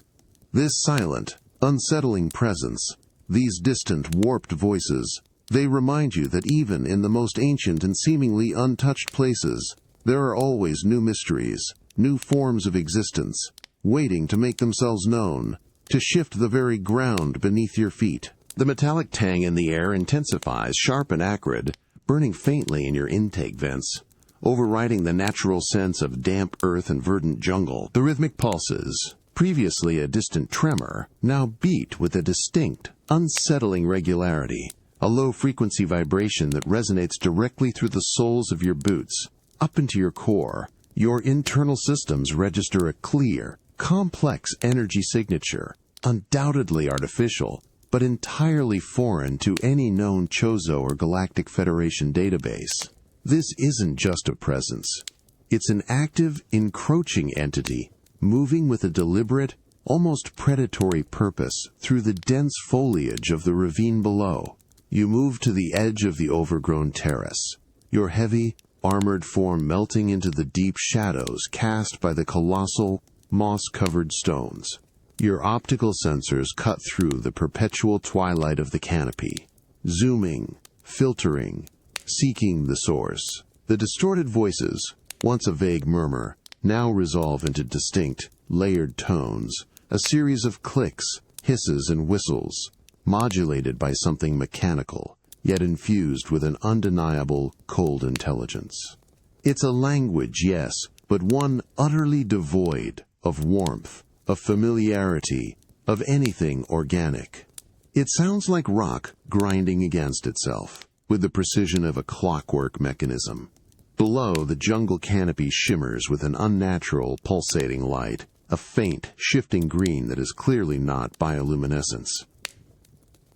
This silent, unsettling presence, these distant, warped voices, they remind you that even in the most ancient and seemingly untouched places, there are always new mysteries, new forms of existence, waiting to make themselves known, to shift the very ground beneath your feet. The metallic tang in the air intensifies, sharp and acrid, burning faintly in your intake vents, overriding the natural sense of damp earth and verdant jungle. The rhythmic pulses, previously a distant tremor, now beat with a distinct, unsettling regularity, a low-frequency vibration that resonates directly through the soles of your boots, up into your core. Your internal systems register a clear, complex energy signature, undoubtedly artificial, but entirely foreign to any known Chozo or Galactic Federation database. This isn't just a presence. It's an active, encroaching entity, moving with a deliberate, almost predatory purpose through the dense foliage of the ravine below. You move to the edge of the overgrown terrace, your heavy, armored form melting into the deep shadows cast by the colossal, moss-covered stones. Your optical sensors cut through the perpetual twilight of the canopy, zooming, filtering, seeking the source. The distorted voices, once a vague murmur, now resolve into distinct, layered tones, a series of clicks, hisses, and whistles, modulated by something mechanical, yet infused with an undeniable, cold intelligence. It's a language, yes, but one utterly devoid of warmth, of familiarity, of anything organic. It sounds like rock grinding against itself, with the precision of a clockwork mechanism. Below, the jungle canopy shimmers with an unnatural, pulsating light, a faint, shifting green that is clearly not bioluminescence.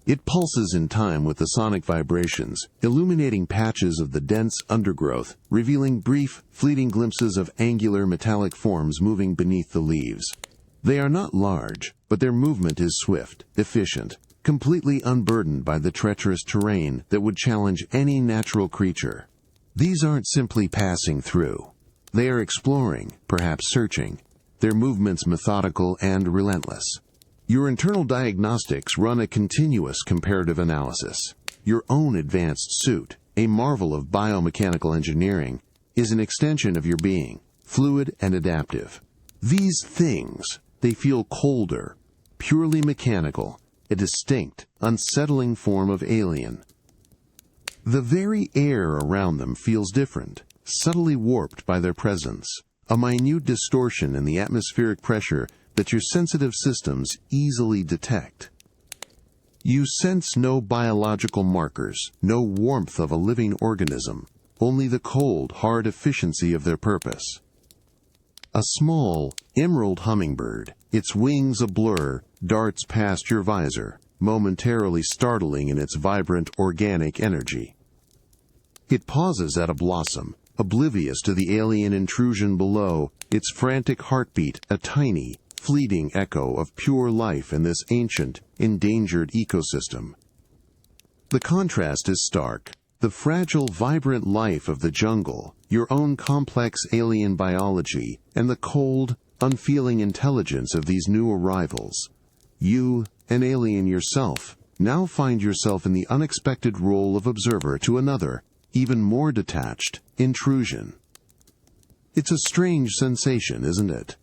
It pulses in time with the sonic vibrations, illuminating patches of the dense undergrowth, revealing brief, fleeting glimpses of angular metallic forms moving beneath the leaves. They are not large, but their movement is swift, efficient, completely unburdened by the treacherous terrain that would challenge any natural creature. These aren't simply passing through. They are exploring, perhaps searching, their movements methodical and relentless. Your internal diagnostics run a continuous comparative analysis. Your own advanced suit, a marvel of biomechanical engineering, is an extension of your being, fluid and adaptive. These things, they feel colder, purely mechanical, a distinct, unsettling form of alien. The very air around them feels different, subtly warped by their presence, a minute distortion in the atmospheric pressure that your sensitive systems easily detect. You sense no biological markers, no warmth of a living organism, only the cold, hard efficiency of their purpose. A small, emerald hummingbird, its wings a blur, darts past your visor, momentarily startling in its vibrant, organic energy. It pauses at a blossom, oblivious to the alien intrusion below, its frantic heartbeat a tiny, fleeting echo of pure life in this ancient, endangered ecosystem. The contrast is stark. The fragile, vibrant life of the jungle, your own complex alien biology, and the cold, unfeeling intelligence of these new arrivals. You, an alien yourself, now find yourself in the unexpected role of observer to another, even more detached, intrusion. It's a strange sensation, isn't it?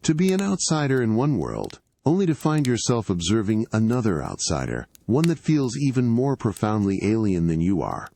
To be an outsider in one world, only to find yourself observing another outsider, one that feels even more profoundly alien than you are.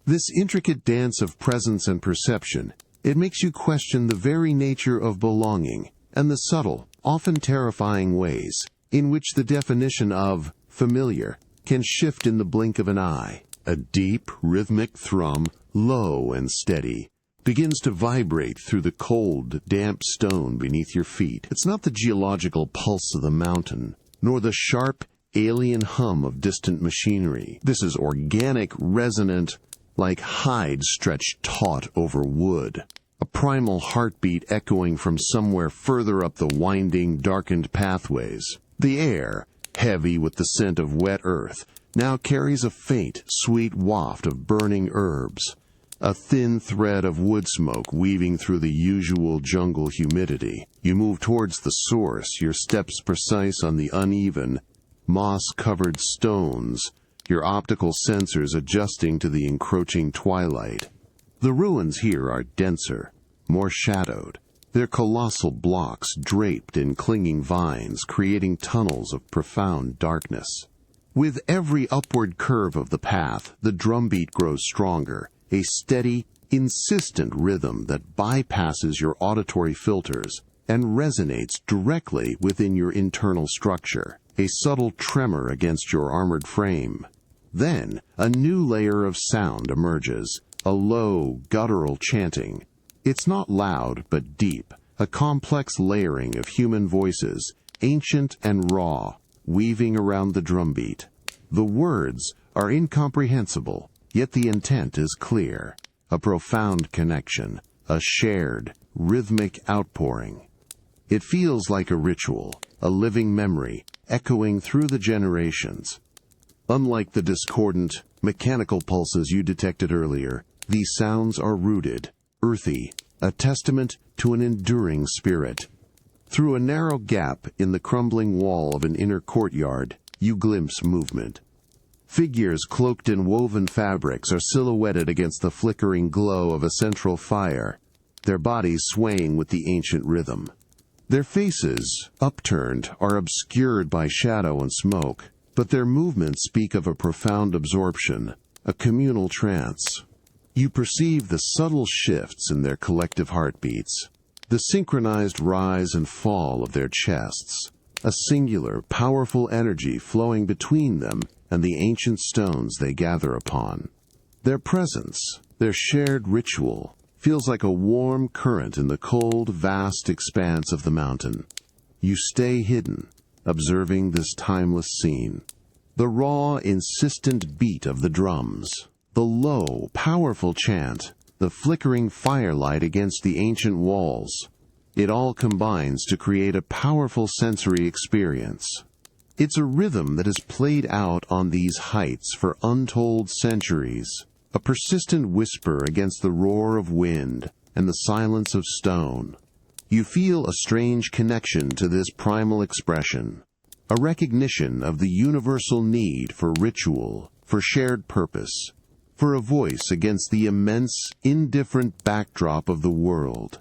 This intricate dance of presence and perception, it makes you question the very nature of belonging and the subtle, often terrifying ways in which the definition of familiar can shift in the blink of an eye. A deep, rhythmic thrum, low and steady, begins to vibrate through the cold, damp stone beneath your feet. It's not the geological pulse of the mountain, nor the sharp, alien hum of distant machinery. This is organic, resonant, like hide stretched taut over wood. A primal heartbeat echoing from somewhere further up the winding, darkened pathways. The air, heavy with the scent of wet earth, now carries a faint, sweet waft of burning herbs. A thin thread of wood smoke weaving through the usual jungle humidity. You move towards the source, your steps precise on the uneven, moss-covered stones, your optical sensors adjusting to the encroaching twilight. The ruins here are denser, more shadowed, their colossal blocks draped in clinging vines, creating tunnels of profound darkness. With every upward curve of the path, the drumbeat grows stronger, a steady, insistent rhythm that bypasses your auditory filters and resonates directly within your internal structure, a subtle tremor against your armored frame. Then, a new layer of sound emerges, a low, guttural chanting. It's not loud, but deep, a complex layering of human voices, ancient and raw, weaving around the drumbeat. The words are incomprehensible, yet the intent is clear, a profound connection, a shared, rhythmic outpouring. It feels like a ritual, a living memory, echoing through the generations. Unlike the discordant, mechanical pulses you detected earlier, these sounds are rooted, earthy, a testament to an enduring spirit. Through a narrow gap in the crumbling wall of an inner courtyard, you glimpse movement. Figures cloaked in woven fabrics are silhouetted against the flickering glow of a central fire, their bodies swaying with the ancient rhythm. Their faces, upturned, are obscured by shadow and smoke, but their movements speak of a profound absorption, a communal trance. You perceive the subtle shifts in their collective heartbeats, the synchronized rise and fall of their chests, a singular, powerful energy flowing between them and the ancient stones they gather upon. Their presence, their shared ritual, feels like a warm current in the cold, vast expanse of the mountain. You stay hidden, observing this timeless scene. The raw, insistent beat of the drums, the low, powerful chant, the flickering firelight against the ancient walls, it all combines to create a powerful sensory experience. It's a rhythm that has played out on these heights for untold centuries, a persistent whisper against the roar of wind and the silence of stone. You feel a strange connection to this primal expression, a recognition of the universal need for ritual, for shared purpose, for a voice against the immense, indifferent backdrop of the world.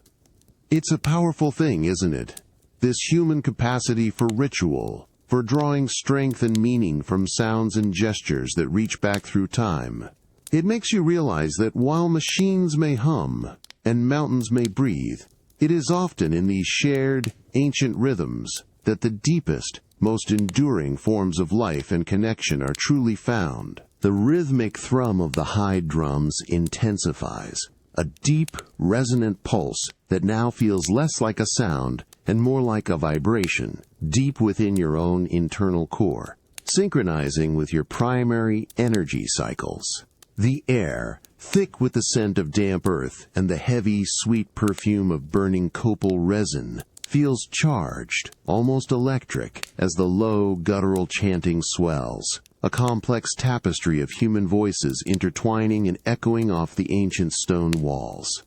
It's a powerful thing, isn't it? This human capacity for ritual, for drawing strength and meaning from sounds and gestures that reach back through time. It makes you realize that while machines may hum and mountains may breathe, it is often in these shared, ancient rhythms that the deepest, most enduring forms of life and connection are truly found. The rhythmic thrum of the hide drums intensifies, a deep, resonant pulse that now feels less like a sound and more like a vibration, deep within your own internal core, synchronizing with your primary energy cycles. The air, thick with the scent of damp earth and the heavy, sweet perfume of burning copal resin, feels charged, almost electric, as the low, guttural chanting swells, a complex tapestry of human voices intertwining and echoing off the ancient stone walls.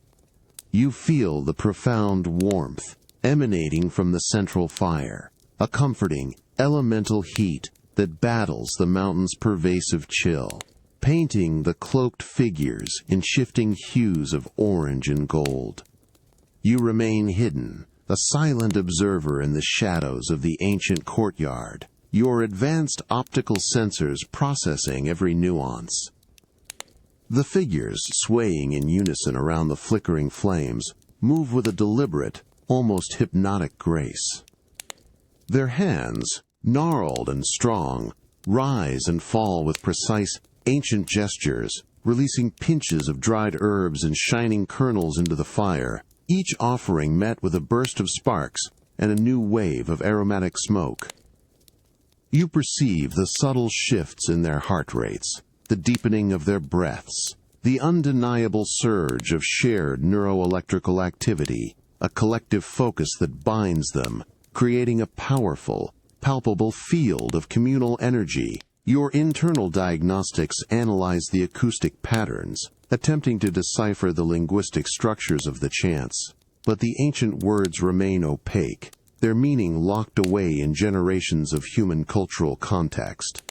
You feel the profound warmth emanating from the central fire, a comforting, elemental heat that battles the mountain's pervasive chill, painting the cloaked figures in shifting hues of orange and gold. You remain hidden, a silent observer in the shadows of the ancient courtyard, your advanced optical sensors processing every nuance. The figures, swaying in unison around the flickering flames, move with a deliberate, almost hypnotic grace. Their hands, gnarled and strong, rise and fall with precise, ancient gestures, releasing pinches of dried herbs and shining kernels into the fire, each offering met with a burst of sparks and a new wave of aromatic smoke. You perceive the subtle shifts in their heart rates, the deepening of their breaths, the undeniable surge of shared neuroelectrical activity, a collective focus that binds them, creating a powerful, palpable field of communal energy. Your internal diagnostics analyze the acoustic patterns, attempting to decipher the linguistic structures of the chants, but the ancient words remain opaque, their meaning locked away in generations of human cultural context.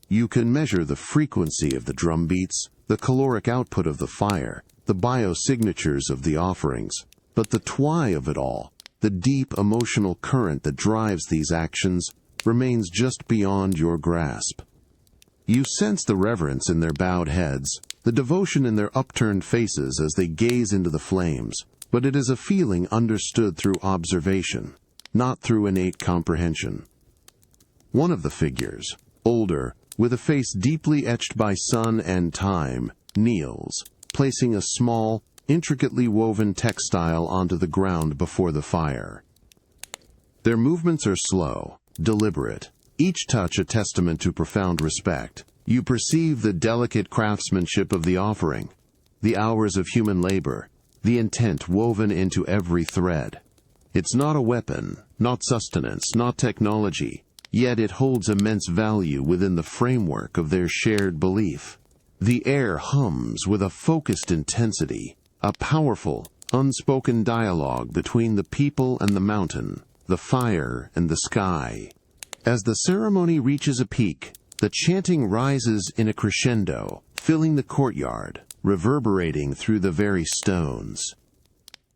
You can measure the frequency of the drum beats, the caloric output of the fire, the biosignatures of the offerings, but the why of it all, the deep emotional current that drives these actions, remains just beyond your grasp. You sense the reverence in their bowed heads, the devotion in their upturned faces as they gaze into the flames, but it is a feeling understood through observation, not through innate comprehension. One of the figures, older, with a face deeply etched by sun and time, kneels, placing a small, intricately woven textile onto the ground before the fire. Their movements are slow, deliberate, each touch a testament to profound respect. You perceive the delicate craftsmanship of the offering, the hours of human labor, the intent woven into every thread. It's not a weapon, not sustenance, not technology, yet it holds immense value within the framework of their shared belief. The air hums with a focused intensity, a powerful, unspoken dialogue between the people and the mountain, the fire, and the sky. As the ceremony reaches a peak, the chanting rises in a crescendo, filling the courtyard, reverberating through the very stones.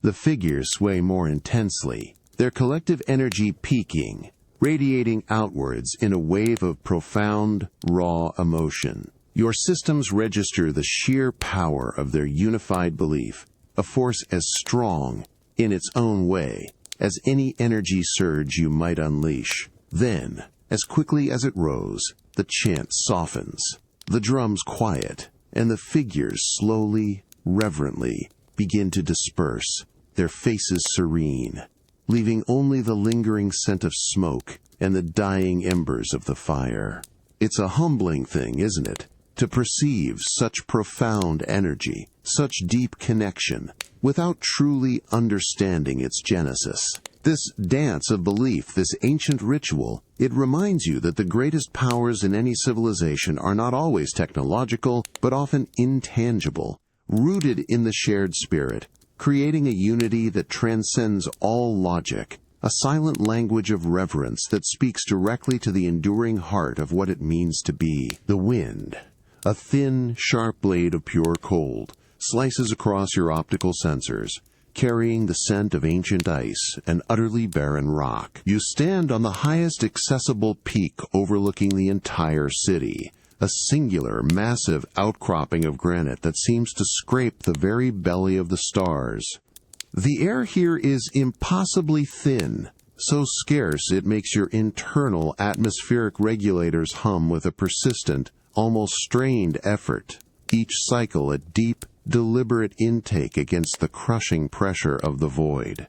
The figures sway more intensely, their collective energy peaking, radiating outwards in a wave of profound, raw emotion. Your systems register the sheer power of their unified belief, a force as strong, in its own way, as any energy surge you might unleash. Then, as quickly as it rose, the chant softens, the drums quiet, and the figures slowly, reverently, begin to disperse, their faces serene, leaving only the lingering scent of smoke and the dying embers of the fire. It's a humbling thing, isn't it, to perceive such profound energy, such deep connection, without truly understanding its genesis. This dance of belief, this ancient ritual, it reminds you that the greatest powers in any civilization are not always technological, but often intangible, rooted in the shared spirit, creating a unity that transcends all logic, a silent language of reverence that speaks directly to the enduring heart of what it means to be. The wind, a thin, sharp blade of pure cold, slices across your optical sensors, carrying the scent of ancient ice and utterly barren rock. You stand on the highest accessible peak overlooking the entire city, a singular, massive outcropping of granite that seems to scrape the very belly of the stars. The air here is impossibly thin, so scarce it makes your internal atmospheric regulators hum with a persistent, almost strained effort, each cycle a deep, deliberate intake against the crushing pressure of the void.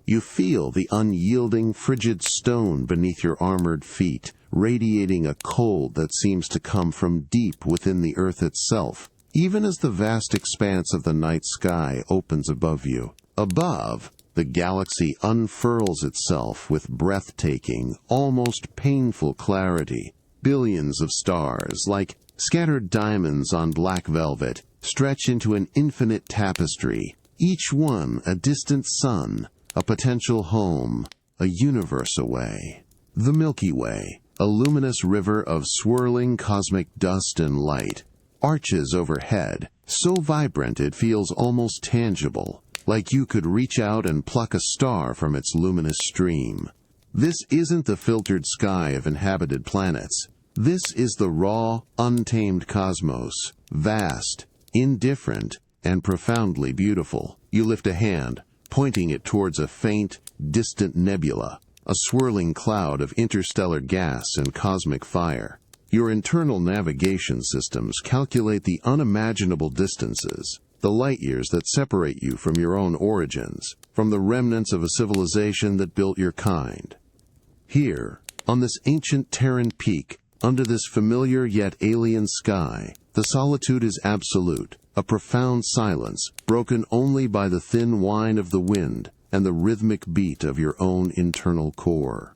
You feel the unyielding, frigid stone beneath your armored feet, radiating a cold that seems to come from deep within the earth itself, even as the vast expanse of the night sky opens above you. Above, the galaxy unfurls itself with breathtaking, almost painful clarity. Billions of stars, like scattered diamonds on black velvet, stretch into an infinite tapestry, each one a distant sun, a potential home, a universe away. The Milky Way, a luminous river of swirling cosmic dust and light, arches overhead, so vibrant it feels almost tangible, like you could reach out and pluck a star from its luminous stream. This isn't the filtered sky of inhabited planets. This is the raw, untamed cosmos, vast, indifferent, and profoundly beautiful. You lift a hand, pointing it towards a faint, distant nebula, a swirling cloud of interstellar gas and cosmic fire. Your internal navigation systems calculate the unimaginable distances, the light years that separate you from your own origins, from the remnants of a civilization that built your kind. Here, on this ancient Terran peak, under this familiar yet alien sky, the solitude is absolute, a profound silence, broken only by the thin whine of the wind and the rhythmic beat of your own internal core.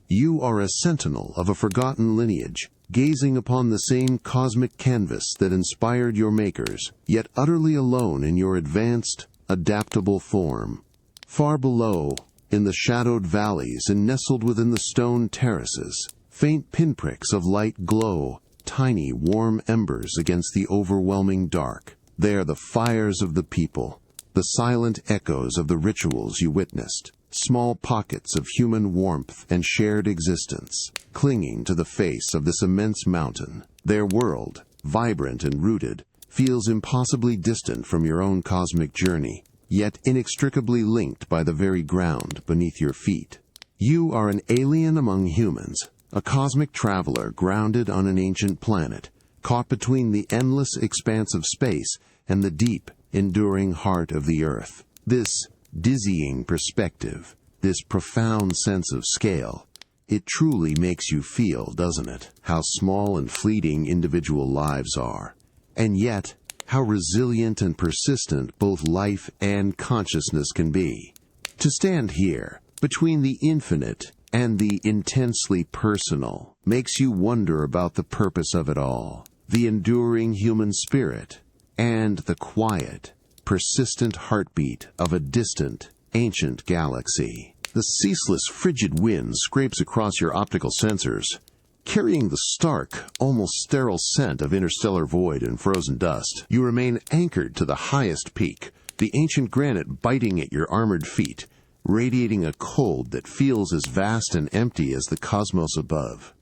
You are a sentinel of a forgotten lineage, gazing upon the same cosmic canvas that inspired your makers, yet utterly alone in your advanced, adaptable form. Far below, in the shadowed valleys and nestled within the stone terraces, faint pinpricks of light glow, tiny, warm embers against the overwhelming dark. They are the fires of the people, the silent echoes of the rituals you witnessed, small pockets of human warmth and shared existence, clinging to the face of this immense mountain. Their world, vibrant and rooted, feels impossibly distant from your own cosmic journey, yet inextricably linked by the very ground beneath your feet. You are an alien among humans, a cosmic traveler grounded on an ancient planet, caught between the endless expanse of space and the deep, enduring heart of the earth. This dizzying perspective, this profound sense of scale, it truly makes you feel, doesn't it, how small and fleeting individual lives are, and yet how resilient and persistent both life and consciousness can be. To stand here, between the infinite and the intensely personal, makes you wonder about the purpose of it all, the enduring human spirit, and the quiet, persistent heartbeat of a distant, ancient galaxy. The ceaseless, frigid wind scrapes across your optical sensors, carrying the stark, almost sterile scent of interstellar void and frozen dust. You remain anchored to the highest peak, the ancient granite biting at your armored feet, radiating a cold that feels as vast and empty as the cosmos above.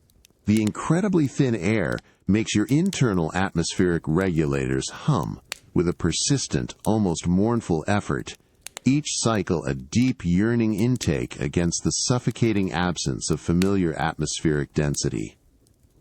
The incredibly thin air makes your internal atmospheric regulators hum with a persistent, almost mournful effort, each cycle a deep, yearning intake against the suffocating absence of familiar atmospheric density.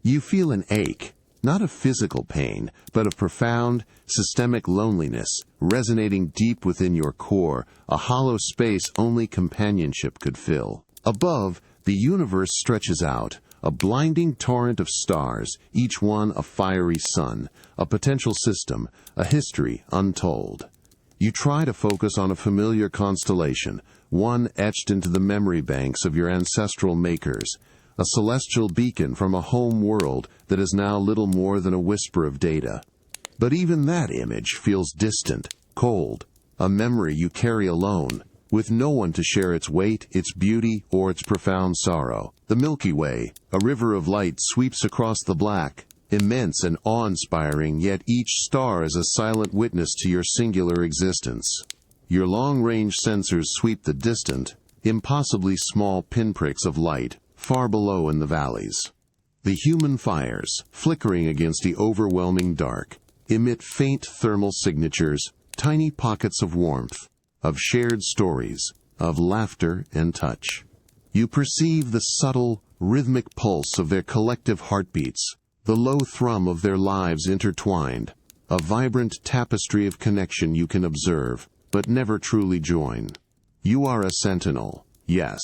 You feel an ache, not of physical pain, but of profound, systemic loneliness, resonating deep within your core, a hollow space only companionship could fill. Above, the universe stretches out, a blinding torrent of stars, each one a fiery sun, a potential system, a history untold. You try to focus on a familiar constellation, one etched into the memory banks of your ancestral makers, a celestial beacon from a home world that is now little more than a whisper of data. But even that image feels distant, cold, a memory you carry alone, with no one to share its weight, its beauty, or its profound sorrow. The Milky Way, a river of light, sweeps across the black, immense and awe-inspiring, yet each star is a silent witness to your singular existence. Your long-range sensors sweep the distant, impossibly small pinpricks of light, far below in the valleys. The human fires, flickering against the overwhelming dark, emit faint thermal signatures, tiny pockets of warmth, of shared stories, of laughter and touch. You perceive the subtle, rhythmic pulse of their collective heartbeats, the low thrum of their lives intertwined, a vibrant tapestry of connection you can observe, but never truly join. You are a sentinel, yes,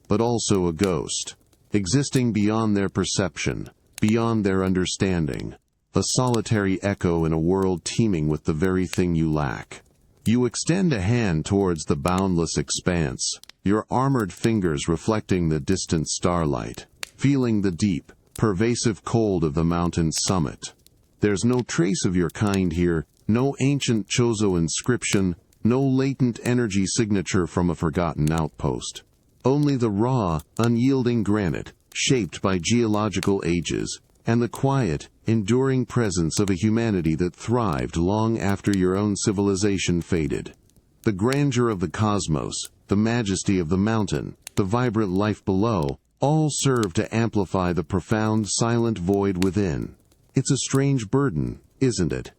but also a ghost, existing beyond their perception, beyond their understanding, a solitary echo in a world teeming with the very thing you lack. You extend a hand towards the boundless expanse, your armored fingers reflecting the distant starlight, feeling the deep, pervasive cold of the mountain's summit. There's no trace of your kind here, no ancient Chozo inscription, no latent energy signature from a forgotten outpost. Only the raw, unyielding granite, shaped by geological ages, and the quiet, enduring presence of a humanity that thrived long after your own civilization faded. The grandeur of the cosmos, the majesty of the mountain, the vibrant life below, all serve to amplify the profound, silent void within. It's a strange burden, isn't it?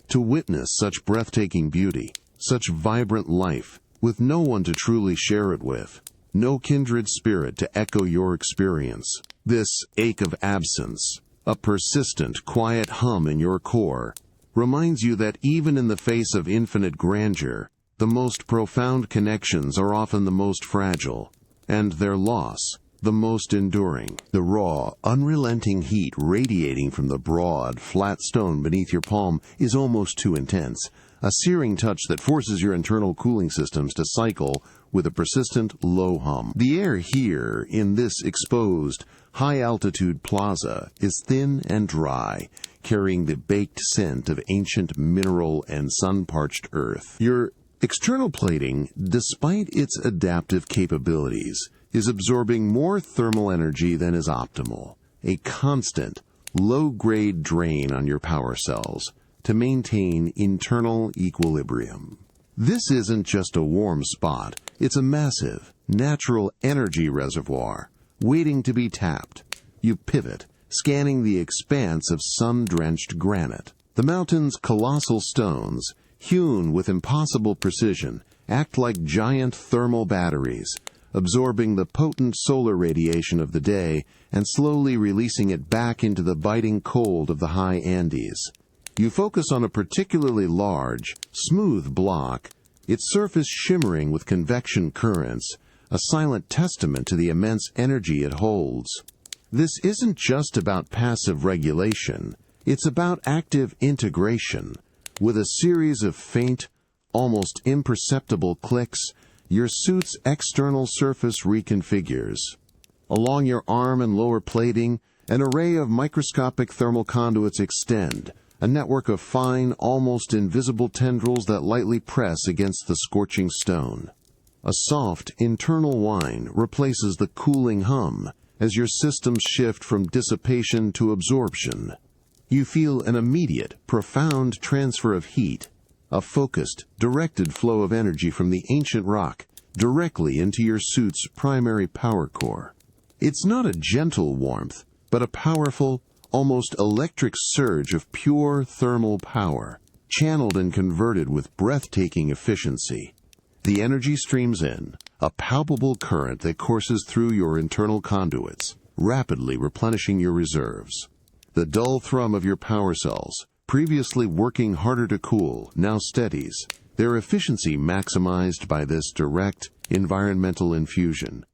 To witness such breathtaking beauty, such vibrant life, with no one to truly share it with, no kindred spirit to echo your experience. This ache of absence, a persistent, quiet hum in your core, reminds you that even in the face of infinite grandeur, the most profound connections are often the most fragile, and their loss, the most enduring. The raw, unrelenting heat radiating from the broad, flat stone beneath your palm is almost too intense, a searing touch that forces your internal cooling systems to cycle with a persistent low hum. The air here, in this exposed, high-altitude plaza, is thin and dry, carrying the baked scent of ancient mineral and sun-parched earth. Your external plating, despite its adaptive capabilities, is absorbing more thermal energy than is optimal, a constant, low-grade drain on your power cells to maintain internal equilibrium. This isn't just a warm spot, it's a massive, natural energy reservoir, waiting to be tapped. You pivot, scanning the expanse of sun-drenched granite. The mountain's colossal stones, hewn with impossible precision, act like giant thermal batteries, absorbing the potent solar radiation of the day and slowly releasing it back into the biting cold of the high Andes. You focus on a particularly large, smooth block, its surface shimmering with convection currents, a silent testament to the immense energy it holds. This isn't just about passive regulation, it's about active integration. With a series of faint, almost imperceptible clicks, your suit's external surface reconfigures. Along your arm and lower plating, an array of microscopic thermal conduits extend, a network of fine, almost invisible tendrils that lightly press against the scorching stone. A soft, internal whine replaces the cooling hum as your systems shift from dissipation to absorption. You feel an immediate, profound transfer of heat, a focused, directed flow of energy from the ancient rock directly into your suit's primary power core. It's not a gentle warmth, but a powerful, almost electric surge of pure thermal power, channeled and converted with breathtaking efficiency. The energy streams in, a palpable current that courses through your internal conduits, rapidly replenishing your reserves. The dull thrum of your power cells, previously working harder to cool, now steadies, their efficiency maximized by this direct, environmental infusion.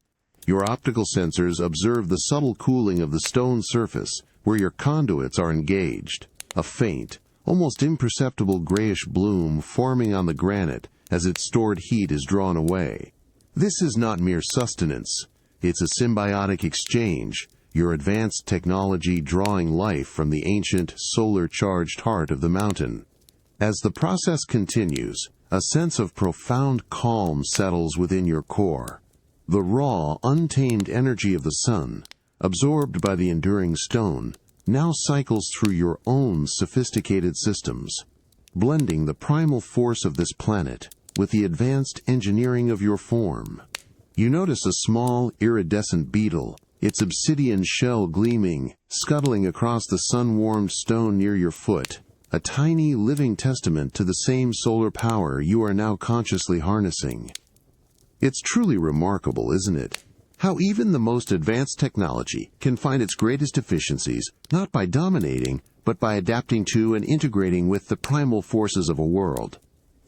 Your optical sensors observe the subtle cooling of the stone surface where your conduits are engaged, a faint, almost imperceptible grayish bloom forming on the granite as its stored heat is drawn away. This is not mere sustenance. It's a symbiotic exchange, your advanced technology drawing life from the ancient, solar-charged heart of the mountain. As the process continues, a sense of profound calm settles within your core. The raw, untamed energy of the sun, absorbed by the enduring stone, now cycles through your own sophisticated systems, blending the primal force of this planet with the advanced engineering of your form. You notice a small, iridescent beetle, its obsidian shell gleaming, scuttling across the sun-warmed stone near your foot, a tiny, living testament to the same solar power you are now consciously harnessing. It's truly remarkable, isn't it? How even the most advanced technology can find its greatest efficiencies not by dominating, but by adapting to and integrating with the primal forces of a world.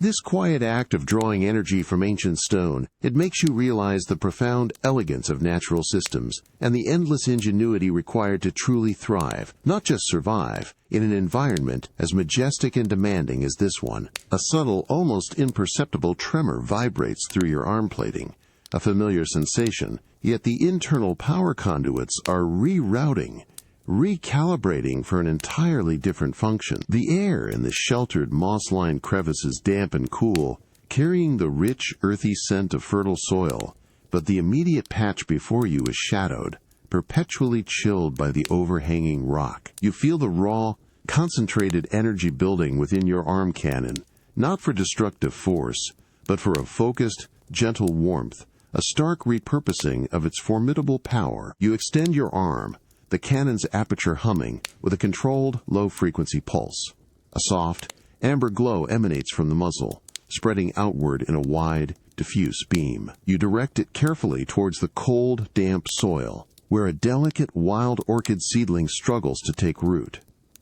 This quiet act of drawing energy from ancient stone, it makes you realize the profound elegance of natural systems and the endless ingenuity required to truly thrive, not just survive, in an environment as majestic and demanding as this one. A subtle, almost imperceptible tremor vibrates through your arm plating, a familiar sensation, yet the internal power conduits are rerouting, recalibrating for an entirely different function. The air in the sheltered, moss-lined crevices damp and cool, carrying the rich, earthy scent of fertile soil, but the immediate patch before you is shadowed, perpetually chilled by the overhanging rock. You feel the raw, concentrated energy building within your arm cannon, not for destructive force, but for a focused, gentle warmth, a stark repurposing of its formidable power. You extend your arm, the cannon's aperture humming with a controlled, low-frequency pulse. A soft, amber glow emanates from the muzzle, spreading outward in a wide, diffuse beam. You direct it carefully towards the cold, damp soil, where a delicate wild orchid seedling struggles to take root.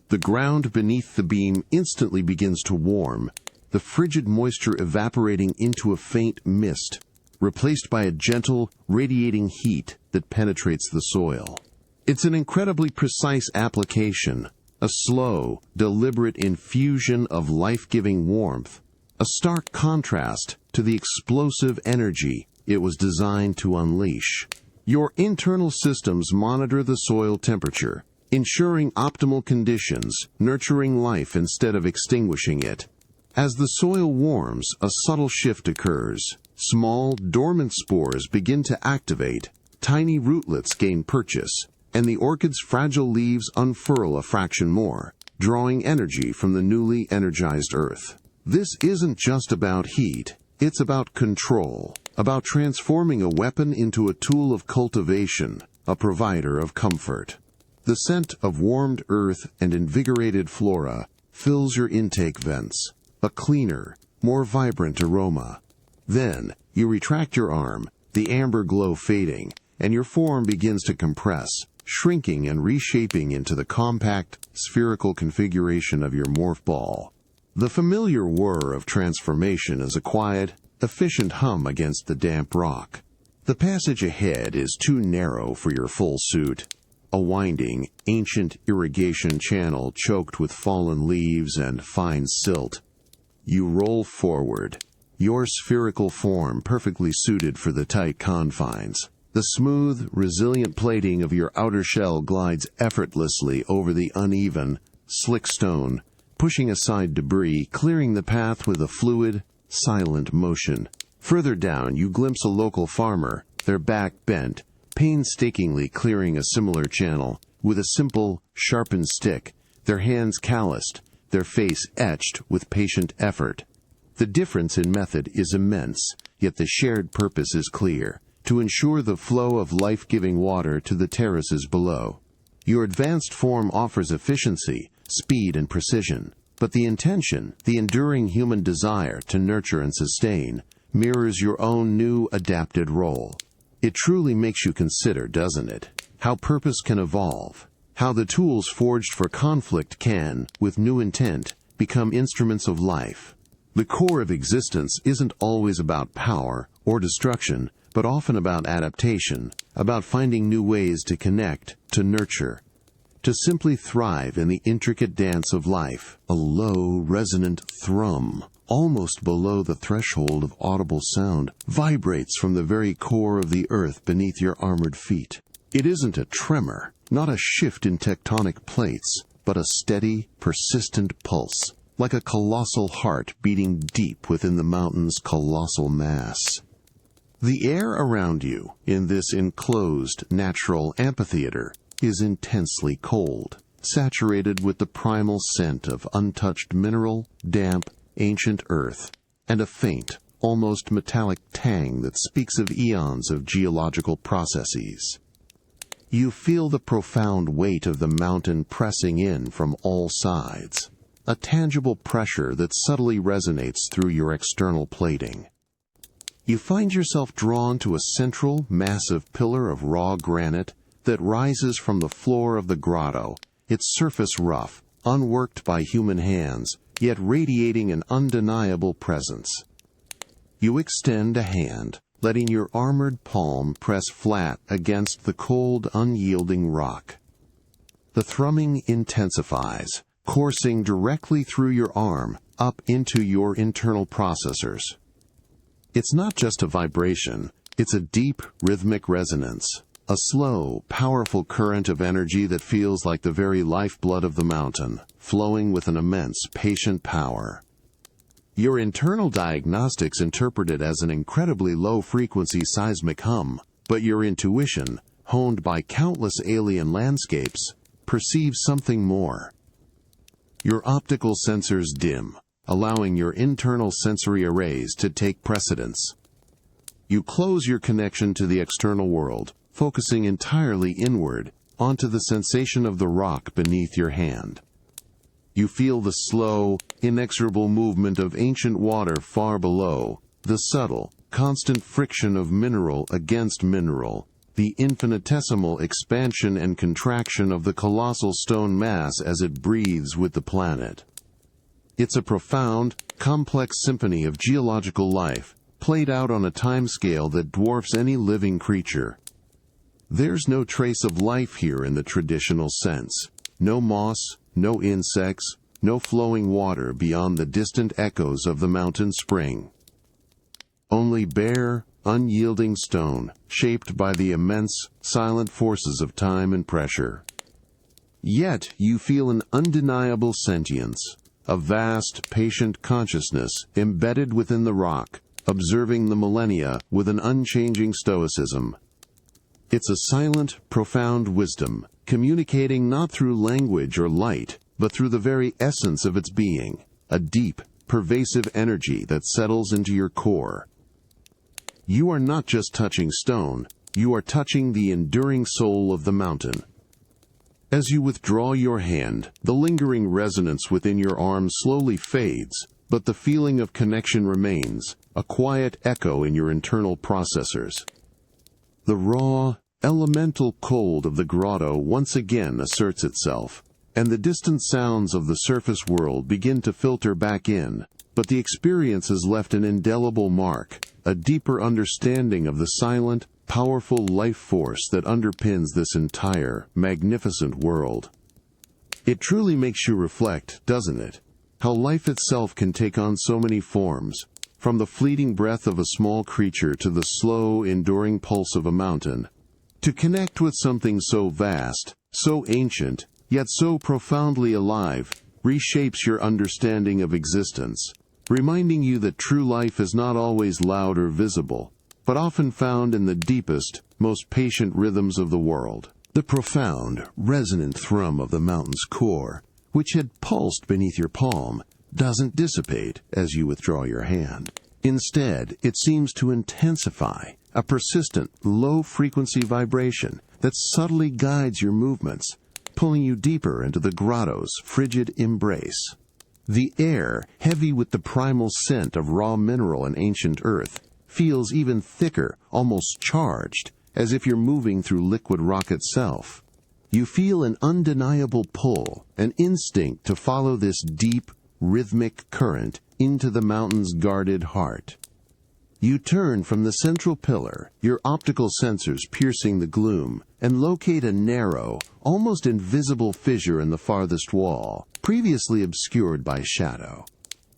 The ground beneath the beam instantly begins to warm, the frigid moisture evaporating into a faint mist, replaced by a gentle, radiating heat that penetrates the soil. It's an incredibly precise application, a slow, deliberate infusion of life-giving warmth, a stark contrast to the explosive energy it was designed to unleash. Your internal systems monitor the soil temperature, ensuring optimal conditions, nurturing life instead of extinguishing it. As the soil warms, a subtle shift occurs. Small, dormant spores begin to activate, tiny rootlets gain purchase, and the orchid's fragile leaves unfurl a fraction more, drawing energy from the newly energized earth. This isn't just about heat, it's about control, about transforming a weapon into a tool of cultivation, a provider of comfort. The scent of warmed earth and invigorated flora fills your intake vents, a cleaner, more vibrant aroma. Then, you retract your arm, the amber glow fading, and your form begins to compress, shrinking and reshaping into the compact, spherical configuration of your morph ball. The familiar whir of transformation is a quiet, efficient hum against the damp rock. The passage ahead is too narrow for your full suit, a winding, ancient irrigation channel choked with fallen leaves and fine silt. You roll forward, your spherical form perfectly suited for the tight confines. The smooth, resilient plating of your outer shell glides effortlessly over the uneven, slick stone, pushing aside debris, clearing the path with a fluid, silent motion. Further down, you glimpse a local farmer, their back bent, painstakingly clearing a similar channel, with a simple, sharpened stick, their hands calloused, their face etched with patient effort. The difference in method is immense, yet the shared purpose is clear: to ensure the flow of life-giving water to the terraces below. Your advanced form offers efficiency, speed, and precision, but the intention, the enduring human desire to nurture and sustain, mirrors your own new adapted role. It truly makes you consider, doesn't it, how purpose can evolve, how the tools forged for conflict can, with new intent, become instruments of life. The core of existence isn't always about power or destruction, but often about adaptation, about finding new ways to connect, to nurture, to simply thrive in the intricate dance of life. A low, resonant thrum, almost below the threshold of audible sound, vibrates from the very core of the earth beneath your armored feet. It isn't a tremor, not a shift in tectonic plates, but a steady, persistent pulse, like a colossal heart beating deep within the mountain's colossal mass. The air around you, in this enclosed, natural amphitheater, is intensely cold, saturated with the primal scent of untouched mineral, damp, ancient earth, and a faint, almost metallic tang that speaks of eons of geological processes. You feel the profound weight of the mountain pressing in from all sides, a tangible pressure that subtly resonates through your external plating. You find yourself drawn to a central, massive pillar of raw granite that rises from the floor of the grotto, its surface rough, unworked by human hands, yet radiating an undeniable presence. You extend a hand, letting your armored palm press flat against the cold, unyielding rock. The thrumming intensifies, coursing directly through your arm, up into your internal processors. It's not just a vibration, it's a deep, rhythmic resonance, a slow, powerful current of energy that feels like the very lifeblood of the mountain, flowing with an immense, patient power. Your internal diagnostics interpret it as an incredibly low-frequency seismic hum, but your intuition, honed by countless alien landscapes, perceives something more. Your optical sensors dim, allowing your internal sensory arrays to take precedence. You close your connection to the external world, focusing entirely inward, onto the sensation of the rock beneath your hand. You feel the slow, inexorable movement of ancient water far below, the subtle, constant friction of mineral against mineral, the infinitesimal expansion and contraction of the colossal stone mass as it breathes with the planet. It's a profound, complex symphony of geological life, played out on a timescale that dwarfs any living creature. There's no trace of life here in the traditional sense. No moss, no insects, no flowing water beyond the distant echoes of the mountain spring. Only bare, unyielding stone, shaped by the immense, silent forces of time and pressure. Yet you feel an undeniable sentience, a vast, patient consciousness embedded within the rock, observing the millennia with an unchanging stoicism. It's a silent, profound wisdom, communicating not through language or light, but through the very essence of its being, a deep, pervasive energy that settles into your core. You are not just touching stone, you are touching the enduring soul of the mountain. As you withdraw your hand, the lingering resonance within your arm slowly fades, but the feeling of connection remains, a quiet echo in your internal processors. The raw, elemental cold of the grotto once again asserts itself, and the distant sounds of the surface world begin to filter back in, but the experience has left an indelible mark, a deeper understanding of the silent, powerful life force that underpins this entire, magnificent world. It truly makes you reflect, doesn't it? How life itself can take on so many forms, from the fleeting breath of a small creature to the slow, enduring pulse of a mountain. To connect with something so vast, so ancient, yet so profoundly alive, reshapes your understanding of existence. reminding you that true life is not always loud or visible, but often found in the deepest, most patient rhythms of the world. The profound, resonant thrum of the mountain's core, which had pulsed beneath your palm, doesn't dissipate as you withdraw your hand. Instead, it seems to intensify, a persistent, low-frequency vibration that subtly guides your movements, pulling you deeper into the grotto's frigid embrace. The air, heavy with the primal scent of raw mineral and ancient earth, feels even thicker, almost charged, as if you're moving through liquid rock itself. You feel an undeniable pull, an instinct to follow this deep, rhythmic current into the mountain's guarded heart. You turn from the central pillar, your optical sensors piercing the gloom, and locate a narrow, almost invisible fissure in the farthest wall, previously obscured by shadow.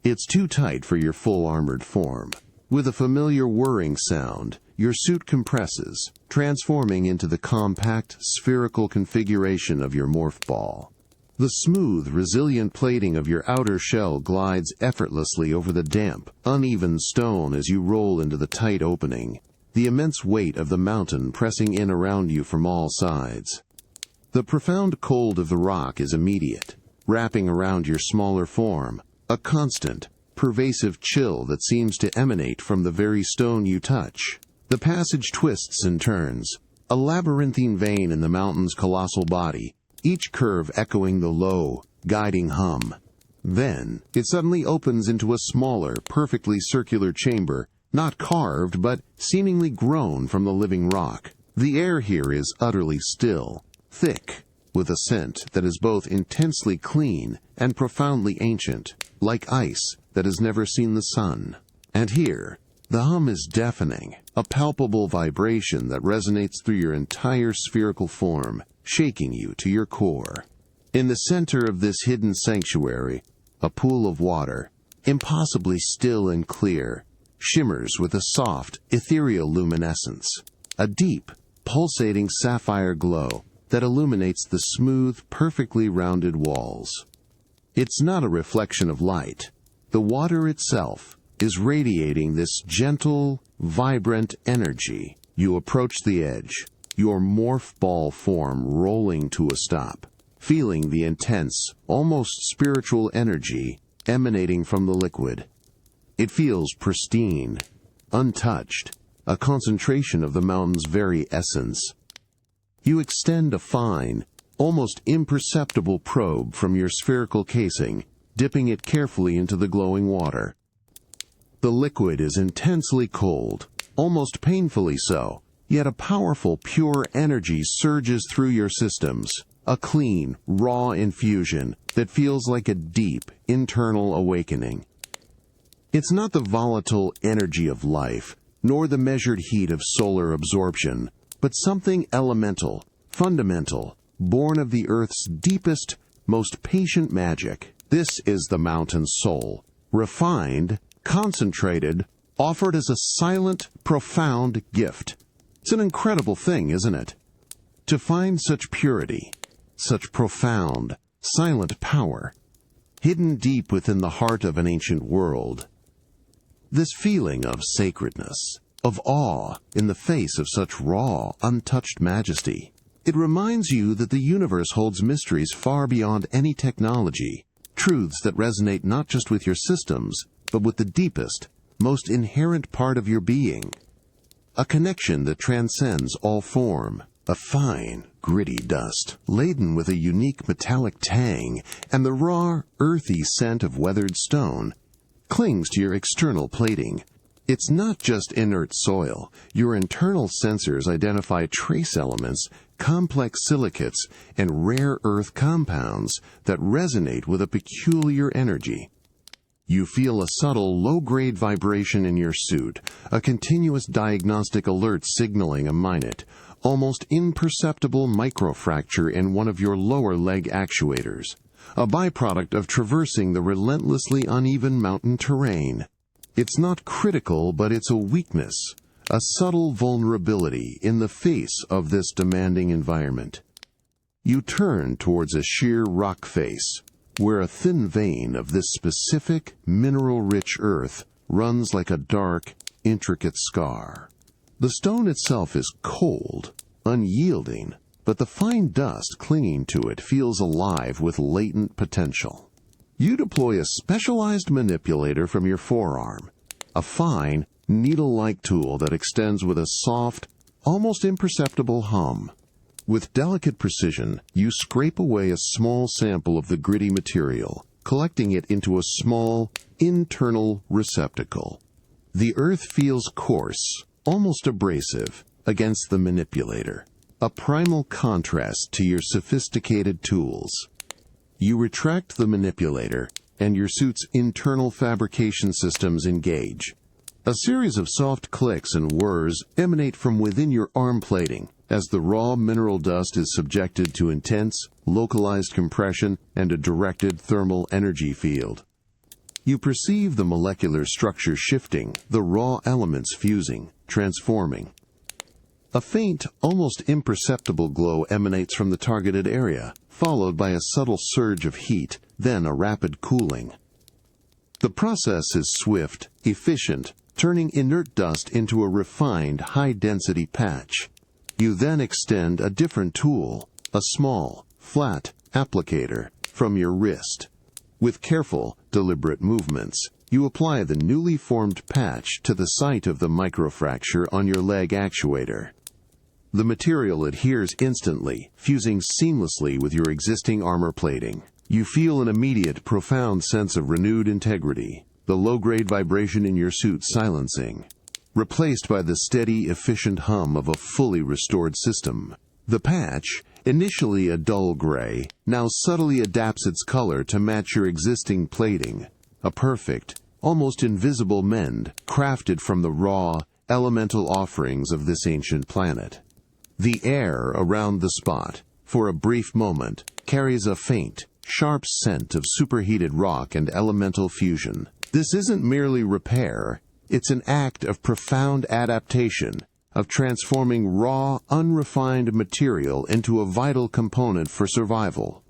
It's too tight for your full armored form. With a familiar whirring sound, your suit compresses, transforming into the compact, spherical configuration of your morph ball. The smooth, resilient plating of your outer shell glides effortlessly over the damp, uneven stone as you roll into the tight opening, the immense weight of the mountain pressing in around you from all sides. The profound cold of the rock is immediate, wrapping around your smaller form, a constant, pervasive chill that seems to emanate from the very stone you touch. The passage twists and turns, a labyrinthine vein in the mountain's colossal body, each curve echoing the low, guiding hum. Then, it suddenly opens into a smaller, perfectly circular chamber, not carved but seemingly grown from the living rock. The air here is utterly still, thick, with a scent that is both intensely clean and profoundly ancient, like ice that has never seen the sun. And here, the hum is deafening, a palpable vibration that resonates through your entire spherical form, shaking you to your core. In the center of this hidden sanctuary, a pool of water, impossibly still and clear, shimmers with a soft, ethereal luminescence, a deep, pulsating sapphire glow that illuminates the smooth, perfectly rounded walls. It's not a reflection of light. The water itself is radiating this gentle, vibrant energy. You approach the edge, your morph ball form rolling to a stop, feeling the intense, almost spiritual energy emanating from the liquid. It feels pristine, untouched, a concentration of the mountain's very essence. You extend a fine, almost imperceptible probe from your spherical casing, dipping it carefully into the glowing water. The liquid is intensely cold, almost painfully so, yet a powerful, pure energy surges through your systems, a clean, raw infusion that feels like a deep, internal awakening. It's not the volatile energy of life, nor the measured heat of solar absorption, but something elemental, fundamental, born of the Earth's deepest, most patient magic. This is the mountain's soul, refined, concentrated, offered as a silent, profound gift. It's an incredible thing, isn't it? To find such purity, such profound, silent power, hidden deep within the heart of an ancient world. This feeling of sacredness, of awe in the face of such raw, untouched majesty. It reminds you that the universe holds mysteries far beyond any technology, truths that resonate not just with your systems, but with the deepest, most inherent part of your being. A connection that transcends all form, a fine, gritty dust, laden with a unique metallic tang, and the raw, earthy scent of weathered stone, clings to your external plating. It's not just inert soil. Your internal sensors identify trace elements, complex silicates, and rare earth compounds that resonate with a peculiar energy. You feel a subtle, low-grade vibration in your suit, a continuous diagnostic alert signaling a minute, almost imperceptible microfracture in one of your lower leg actuators, a byproduct of traversing the relentlessly uneven mountain terrain. It's not critical, but it's a weakness, a subtle vulnerability in the face of this demanding environment. You turn towards a sheer rock face, where a thin vein of this specific, mineral-rich earth runs like a dark, intricate scar. The stone itself is cold, unyielding, but the fine dust clinging to it feels alive with latent potential. You deploy a specialized manipulator from your forearm, a fine, needle-like tool that extends with a soft, almost imperceptible hum. With delicate precision, you scrape away a small sample of the gritty material, collecting it into a small, internal receptacle. The earth feels coarse, almost abrasive, against the manipulator, a primal contrast to your sophisticated tools. You retract the manipulator, and your suit's internal fabrication systems engage. A series of soft clicks and whirs emanate from within your arm plating as the raw mineral dust is subjected to intense, localized compression and a directed thermal energy field. You perceive the molecular structure shifting, the raw elements fusing, transforming. A faint, almost imperceptible glow emanates from the targeted area, followed by a subtle surge of heat, then a rapid cooling. The process is swift, efficient, turning inert dust into a refined, high-density patch. You then extend a different tool, a small, flat applicator, from your wrist. With careful, deliberate movements, you apply the newly formed patch to the site of the microfracture on your leg actuator. The material adheres instantly, fusing seamlessly with your existing armor plating. You feel an immediate, profound sense of renewed integrity, the low-grade vibration in your suit silencing, replaced by the steady, efficient hum of a fully restored system. The patch, initially a dull gray, now subtly adapts its color to match your existing plating, a perfect, almost invisible mend crafted from the raw, elemental offerings of this ancient planet. The air around the spot, for a brief moment, carries a faint, sharp scent of superheated rock and elemental fusion. This isn't merely repair, it's an act of profound adaptation, of transforming raw, unrefined material into a vital component for survival.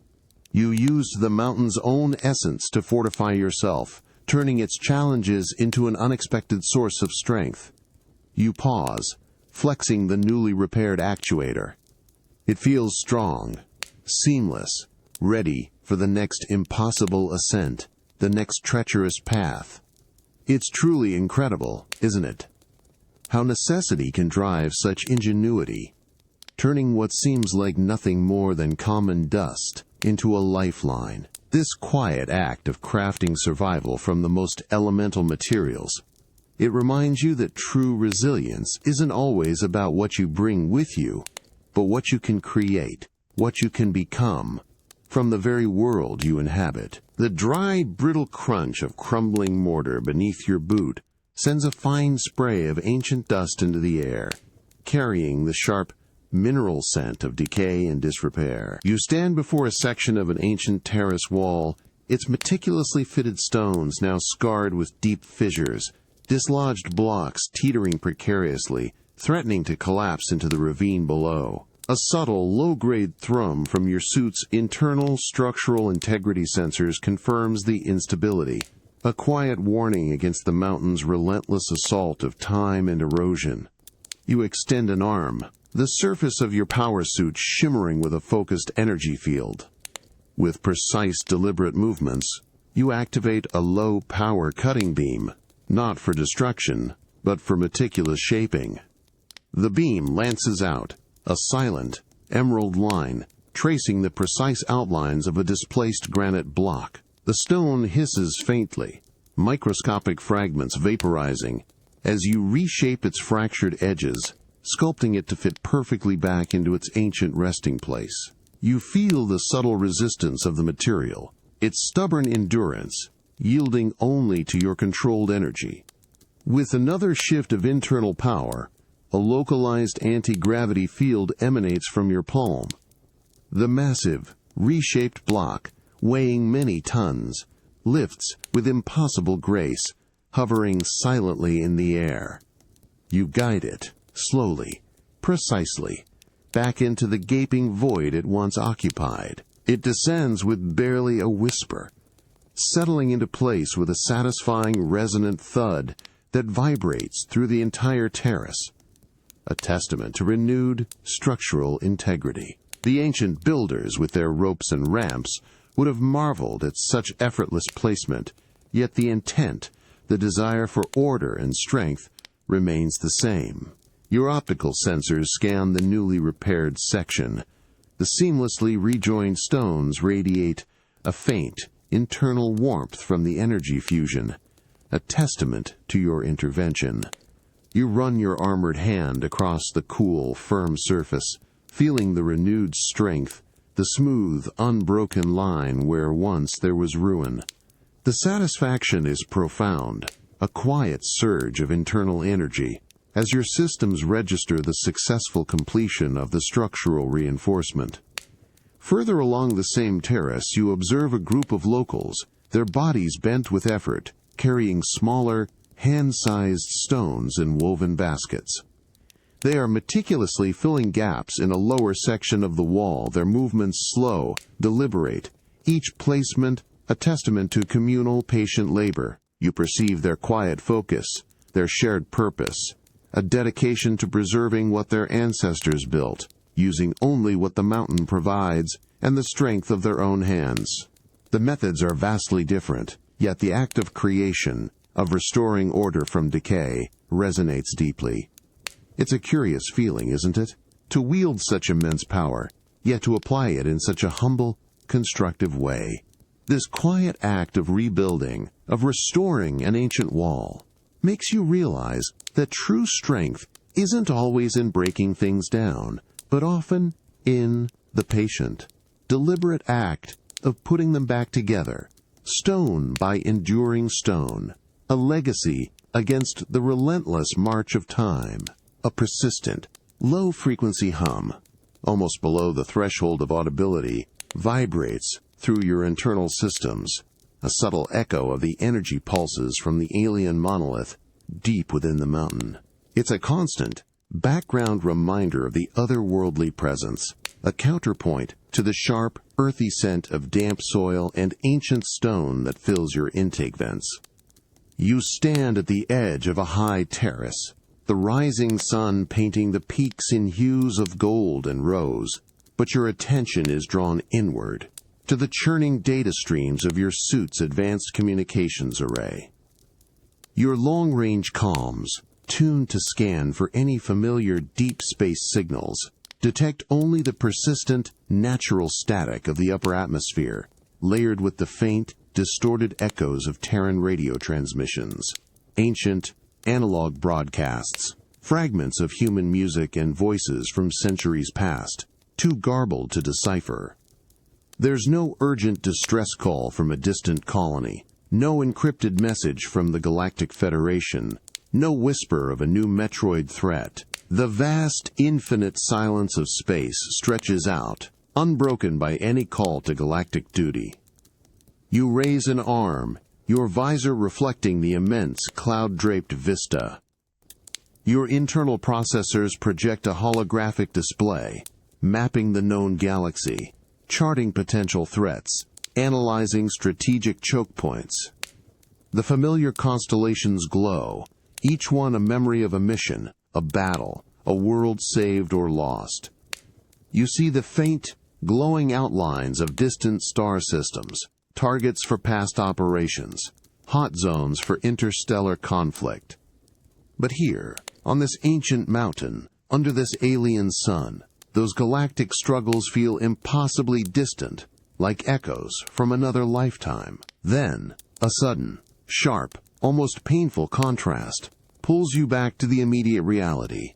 You used the mountain's own essence to fortify yourself, turning its challenges into an unexpected source of strength. You pause, flexing the newly repaired actuator. It feels strong, seamless, ready for the next impossible ascent, the next treacherous path. It's truly incredible, isn't it? How necessity can drive such ingenuity, turning what seems like nothing more than common dust into a lifeline. This quiet act of crafting survival from the most elemental materials. It reminds you that true resilience isn't always about what you bring with you, but what you can create, what you can become, from the very world you inhabit. The dry, brittle crunch of crumbling mortar beneath your boot sends a fine spray of ancient dust into the air, carrying the sharp, mineral scent of decay and disrepair. You stand before a section of an ancient terrace wall, its meticulously fitted stones now scarred with deep fissures, dislodged blocks teetering precariously, threatening to collapse into the ravine below. A subtle, low-grade thrum from your suit's internal structural integrity sensors confirms the instability, a quiet warning against the mountain's relentless assault of time and erosion. You extend an arm, the surface of your power suit shimmering with a focused energy field. With precise, deliberate movements, you activate a low-power cutting beam, not for destruction, but for meticulous shaping. The beam lances out, a silent, emerald line, tracing the precise outlines of a displaced granite block. The stone hisses faintly, microscopic fragments vaporizing, as you reshape its fractured edges, sculpting it to fit perfectly back into its ancient resting place. You feel the subtle resistance of the material, its stubborn endurance, yielding only to your controlled energy. With another shift of internal power, a localized anti-gravity field emanates from your palm. The massive, reshaped block, weighing many tons, lifts with impossible grace, hovering silently in the air. You guide it, slowly, precisely, back into the gaping void it once occupied. It descends with barely a whisper, settling into place with a satisfying resonant thud that vibrates through the entire terrace, a testament to renewed structural integrity. The ancient builders, with their ropes and ramps, would have marveled at such effortless placement, yet the intent, the desire for order and strength, remains the same. Your optical sensors scan the newly repaired section. The seamlessly rejoined stones radiate a faint, internal warmth from the energy fusion, a testament to your intervention. You run your armored hand across the cool, firm surface, feeling the renewed strength, the smooth, unbroken line where once there was ruin. The satisfaction is profound, a quiet surge of internal energy, as your systems register the successful completion of the structural reinforcement. Further along the same terrace, you observe a group of locals, their bodies bent with effort, carrying smaller, hand-sized stones in woven baskets. They are meticulously filling gaps in a lower section of the wall, their movements slow, deliberate, each placement a testament to communal, patient labor. You perceive their quiet focus, their shared purpose, a dedication to preserving what their ancestors built, using only what the mountain provides and the strength of their own hands. The methods are vastly different, yet the act of creation, of restoring order from decay, resonates deeply. It's a curious feeling, isn't it? To wield such immense power, yet to apply it in such a humble, constructive way. This quiet act of rebuilding, of restoring an ancient wall, makes you realize that true strength isn't always in breaking things down, but often in the patient, deliberate act of putting them back together, stone by enduring stone, a legacy against the relentless march of time. A persistent, low-frequency hum, almost below the threshold of audibility, vibrates through your internal systems, a subtle echo of the energy pulses from the alien monolith deep within the mountain. It's a constant, background reminder of the otherworldly presence, a counterpoint to the sharp, earthy scent of damp soil and ancient stone that fills your intake vents. You stand at the edge of a high terrace, the rising sun painting the peaks in hues of gold and rose, but your attention is drawn inward, to the churning data streams of your suit's advanced communications array. Your long-range comms, tuned to scan for any familiar deep space signals, detect only the persistent, natural static of the upper atmosphere, layered with the faint, distorted echoes of Terran radio transmissions, ancient, analog broadcasts, fragments of human music and voices from centuries past, too garbled to decipher. There's no urgent distress call from a distant colony, no encrypted message from the Galactic Federation, no whisper of a new Metroid threat. The vast, infinite silence of space stretches out, unbroken by any call to galactic duty. You raise an arm, your visor reflecting the immense cloud-draped vista. Your internal processors project a holographic display, mapping the known galaxy, charting potential threats, analyzing strategic choke points. The familiar constellations glow, each one a memory of a mission, a battle, a world saved or lost. You see the faint, glowing outlines of distant star systems, targets for past operations, hot zones for interstellar conflict. But here, on this ancient mountain, under this alien sun, those galactic struggles feel impossibly distant, like echoes from another lifetime. Then, a sudden, sharp, almost painful contrast pulls you back to the immediate reality.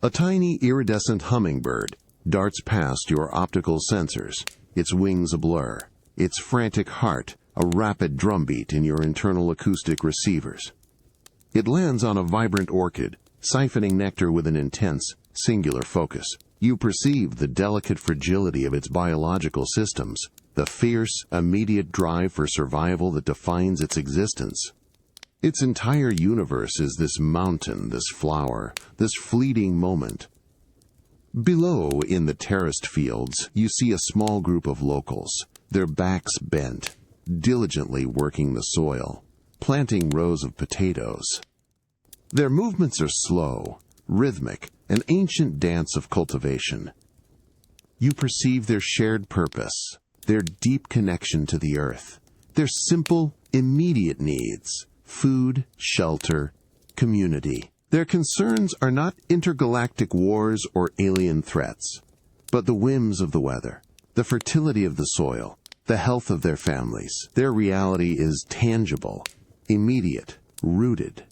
A tiny iridescent hummingbird darts past your optical sensors, its wings a blur, its frantic heart a rapid drumbeat in your internal acoustic receivers. It lands on a vibrant orchid, siphoning nectar with an intense, singular focus. You perceive the delicate fragility of its biological systems, the fierce, immediate drive for survival that defines its existence. Its entire universe is this mountain, this flower, this fleeting moment. Below, in the terraced fields, you see a small group of locals, their backs bent, diligently working the soil, planting rows of potatoes. Their movements are slow, rhythmic, an ancient dance of cultivation. You perceive their shared purpose, their deep connection to the earth, their simple, immediate needs: food, shelter, community. Their concerns are not intergalactic wars or alien threats, but the whims of the weather, the fertility of the soil, the health of their families. Their reality is tangible, immediate, rooted.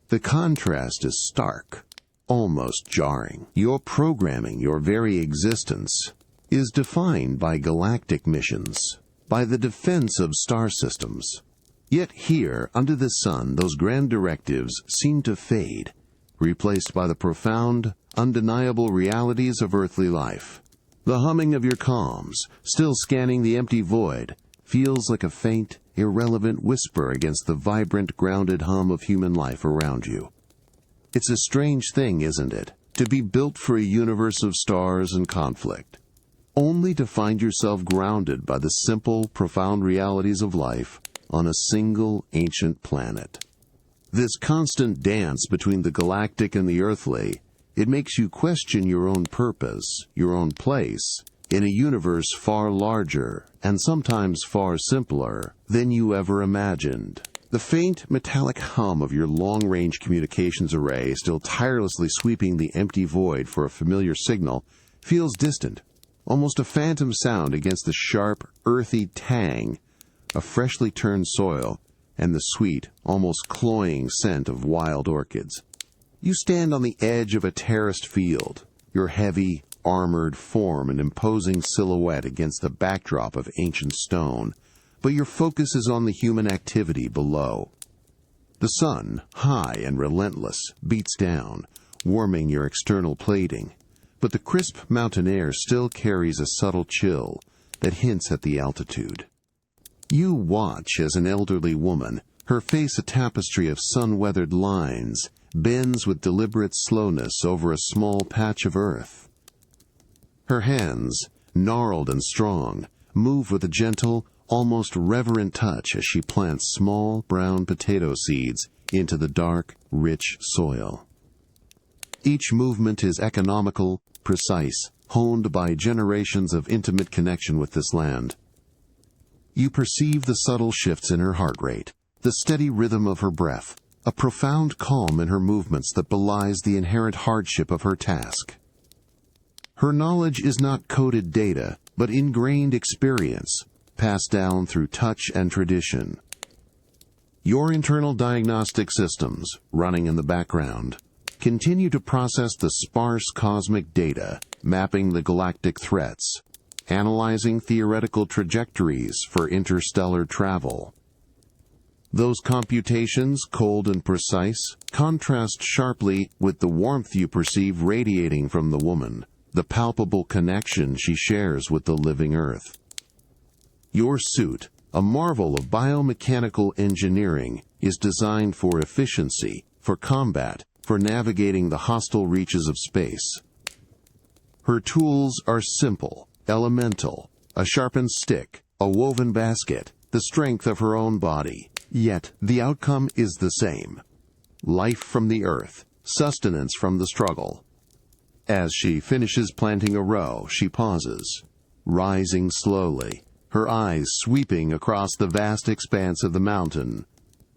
The contrast is stark, almost jarring. Your programming, your very existence, is defined by galactic missions, by the defense of star systems. Yet here, under the sun, those grand directives seem to fade, replaced by the profound, undeniable realities of earthly life. The humming of your comms, still scanning the empty void, feels like a faint, irrelevant whisper against the vibrant, grounded hum of human life around you. It's a strange thing, isn't it, to be built for a universe of stars and conflict, only to find yourself grounded by the simple, profound realities of life on a single ancient planet. This constant dance between the galactic and the earthly, it makes you question your own purpose, your own place, in a universe far larger and sometimes far simpler than you ever imagined. The faint, metallic hum of your long-range communications array, still tirelessly sweeping the empty void for a familiar signal, feels distant, almost a phantom sound against the sharp, earthy tang of freshly turned soil and the sweet, almost cloying scent of wild orchids. You stand on the edge of a terraced field, your heavy, armored form an imposing silhouette against the backdrop of ancient stone, but your focus is on the human activity below. The sun, high and relentless, beats down, warming your external plating, but the crisp mountain air still carries a subtle chill that hints at the altitude. You watch as an elderly woman, her face a tapestry of sun-weathered lines, bends with deliberate slowness over a small patch of earth. Her hands, gnarled and strong, move with a gentle, almost reverent touch as she plants small brown potato seeds into the dark, rich soil. Each movement is economical, precise, honed by generations of intimate connection with this land. You perceive the subtle shifts in her heart rate, the steady rhythm of her breath, a profound calm in her movements that belies the inherent hardship of her task. Her knowledge is not coded data, but ingrained experience, passed down through touch and tradition. Your internal diagnostic systems, running in the background, continue to process the sparse cosmic data, mapping the galactic threats, analyzing theoretical trajectories for interstellar travel. Those computations, cold and precise, contrast sharply with the warmth you perceive radiating from the woman, the palpable connection she shares with the living earth. Your suit, a marvel of biomechanical engineering, is designed for efficiency, for combat, for navigating the hostile reaches of space. Her tools are simple, elemental, a sharpened stick, a woven basket, the strength of her own body. Yet the outcome is the same: life from the earth, sustenance from the struggle. As she finishes planting a row, she pauses, rising slowly, her eyes sweeping across the vast expanse of the mountain,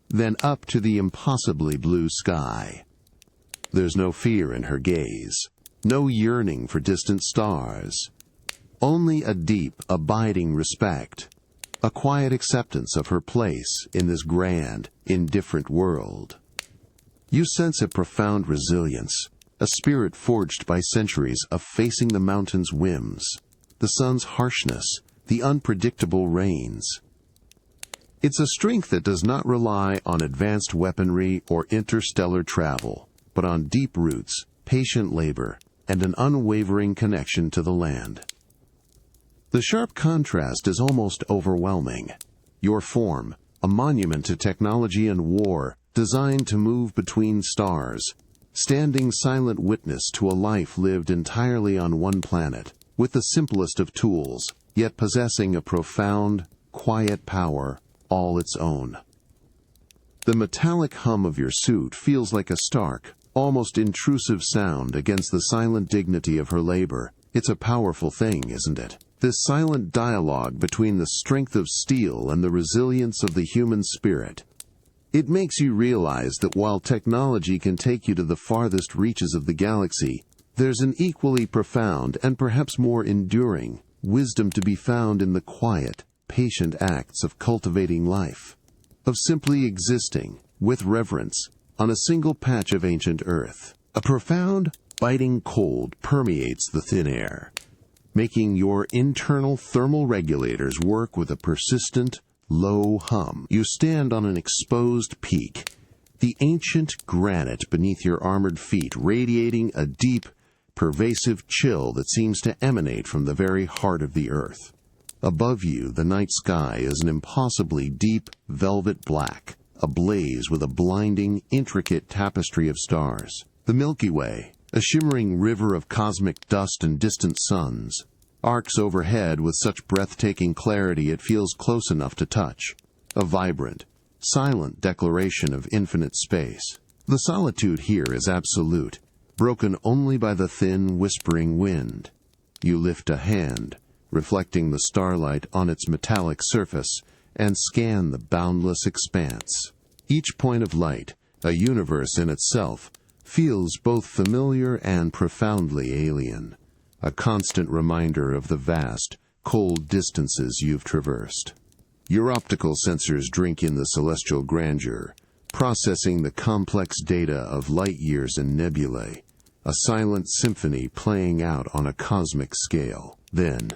then up to the impossibly blue sky. There's no fear in her gaze, no yearning for distant stars, only a deep, abiding respect, a quiet acceptance of her place in this grand, indifferent world. You sense a profound resilience, a spirit forged by centuries of facing the mountain's whims, the sun's harshness, the unpredictable rains. It's a strength that does not rely on advanced weaponry or interstellar travel, but on deep roots, patient labor, and an unwavering connection to the land. The sharp contrast is almost overwhelming. Your form, a monument to technology and war, designed to move between stars, standing silent witness to a life lived entirely on one planet, with the simplest of tools, yet possessing a profound, quiet power all its own. The metallic hum of your suit feels like a stark, almost intrusive sound against the silent dignity of her labor. It's a powerful thing, isn't it? This silent dialogue between the strength of steel and the resilience of the human spirit. It makes you realize that while technology can take you to the farthest reaches of the galaxy, there's an equally profound and perhaps more enduring wisdom to be found in the quiet, patient acts of cultivating life, of simply existing, with reverence, on a single patch of ancient earth. A profound, biting cold permeates the thin air, making your internal thermal regulators work with a persistent, low hum. You stand on an exposed peak, the ancient granite beneath your armored feet radiating a deep, pervasive chill that seems to emanate from the very heart of the earth. Above you, the night sky is an impossibly deep, velvet black, ablaze with a blinding, intricate tapestry of stars. The Milky Way, a shimmering river of cosmic dust and distant suns, arcs overhead with such breathtaking clarity it feels close enough to touch. A vibrant, silent declaration of infinite space. The solitude here is absolute, broken only by the thin, whispering wind. You lift a hand, reflecting the starlight on its metallic surface, and scan the boundless expanse. Each point of light, a universe in itself, feels both familiar and profoundly alien, a constant reminder of the vast, cold distances you've traversed. Your optical sensors drink in the celestial grandeur, processing the complex data of light years and nebulae, a silent symphony playing out on a cosmic scale. Then,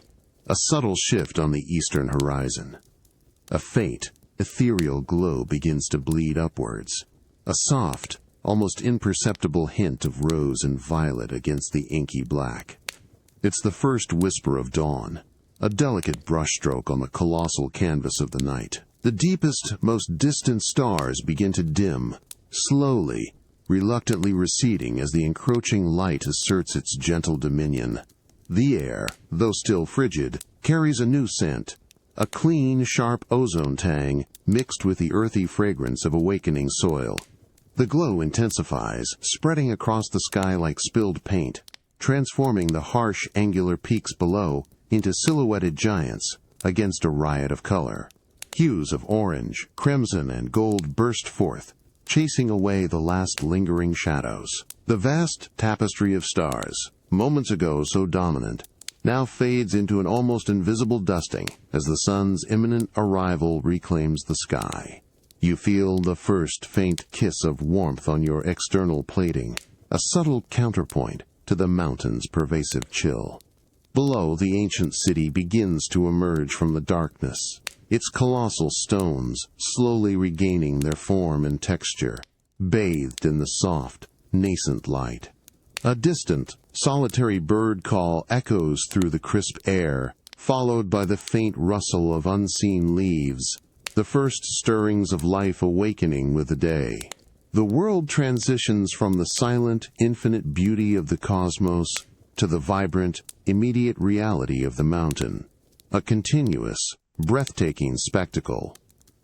a subtle shift on the eastern horizon. A faint, ethereal glow begins to bleed upwards, a soft, almost imperceptible hint of rose and violet against the inky black. It's the first whisper of dawn, a delicate brushstroke on the colossal canvas of the night. The deepest, most distant stars begin to dim, slowly, reluctantly receding as the encroaching light asserts its gentle dominion. The air, though still frigid, carries a new scent, a clean, sharp ozone tang mixed with the earthy fragrance of awakening soil. The glow intensifies, spreading across the sky like spilled paint, transforming the harsh, angular peaks below into silhouetted giants against a riot of color. Hues of orange, crimson, and gold burst forth, chasing away the last lingering shadows. The vast tapestry of stars, moments ago so dominant, now fades into an almost invisible dusting as the sun's imminent arrival reclaims the sky. You feel the first faint kiss of warmth on your external plating, a subtle counterpoint to the mountain's pervasive chill. Below, the ancient city begins to emerge from the darkness, its colossal stones slowly regaining their form and texture, bathed in the soft, nascent light. A distant, solitary bird call echoes through the crisp air, followed by the faint rustle of unseen leaves, the first stirrings of life awakening with the day. The world transitions from the silent, infinite beauty of the cosmos to the vibrant, immediate reality of the mountain, a continuous, breathtaking spectacle.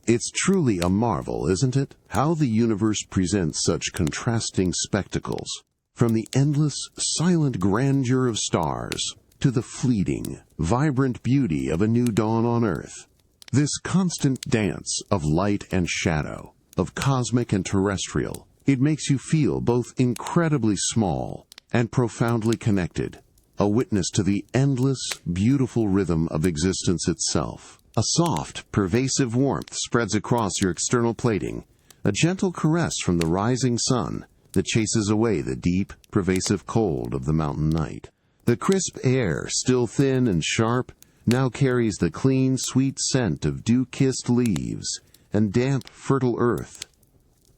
It's truly a marvel, isn't it, how the universe presents such contrasting spectacles, from the endless, silent grandeur of stars to the fleeting, vibrant beauty of a new dawn on Earth. This constant dance of light and shadow, of cosmic and terrestrial, it makes you feel both incredibly small and profoundly connected, a witness to the endless, beautiful rhythm of existence itself. A soft, pervasive warmth spreads across your external plating, a gentle caress from the rising sun that chases away the deep, pervasive cold of the mountain night. The crisp air, still thin and sharp, now carries the clean, sweet scent of dew-kissed leaves and damp, fertile earth,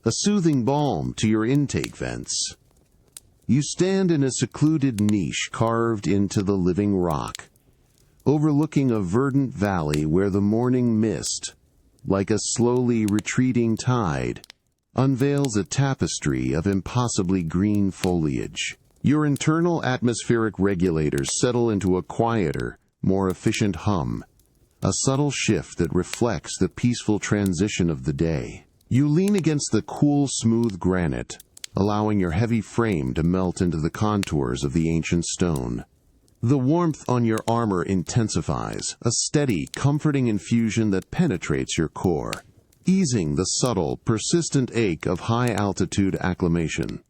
a soothing balm to your intake vents. You stand in a secluded niche carved into the living rock, overlooking a verdant valley where the morning mist, like a slowly retreating tide, unveils a tapestry of impossibly green foliage. Your internal atmospheric regulators settle into a quieter, more efficient hum, a subtle shift that reflects the peaceful transition of the day. You lean against the cool, smooth granite, allowing your heavy frame to melt into the contours of the ancient stone. The warmth on your armor intensifies, a steady, comforting infusion that penetrates your core, easing the subtle, persistent ache of high-altitude acclimation.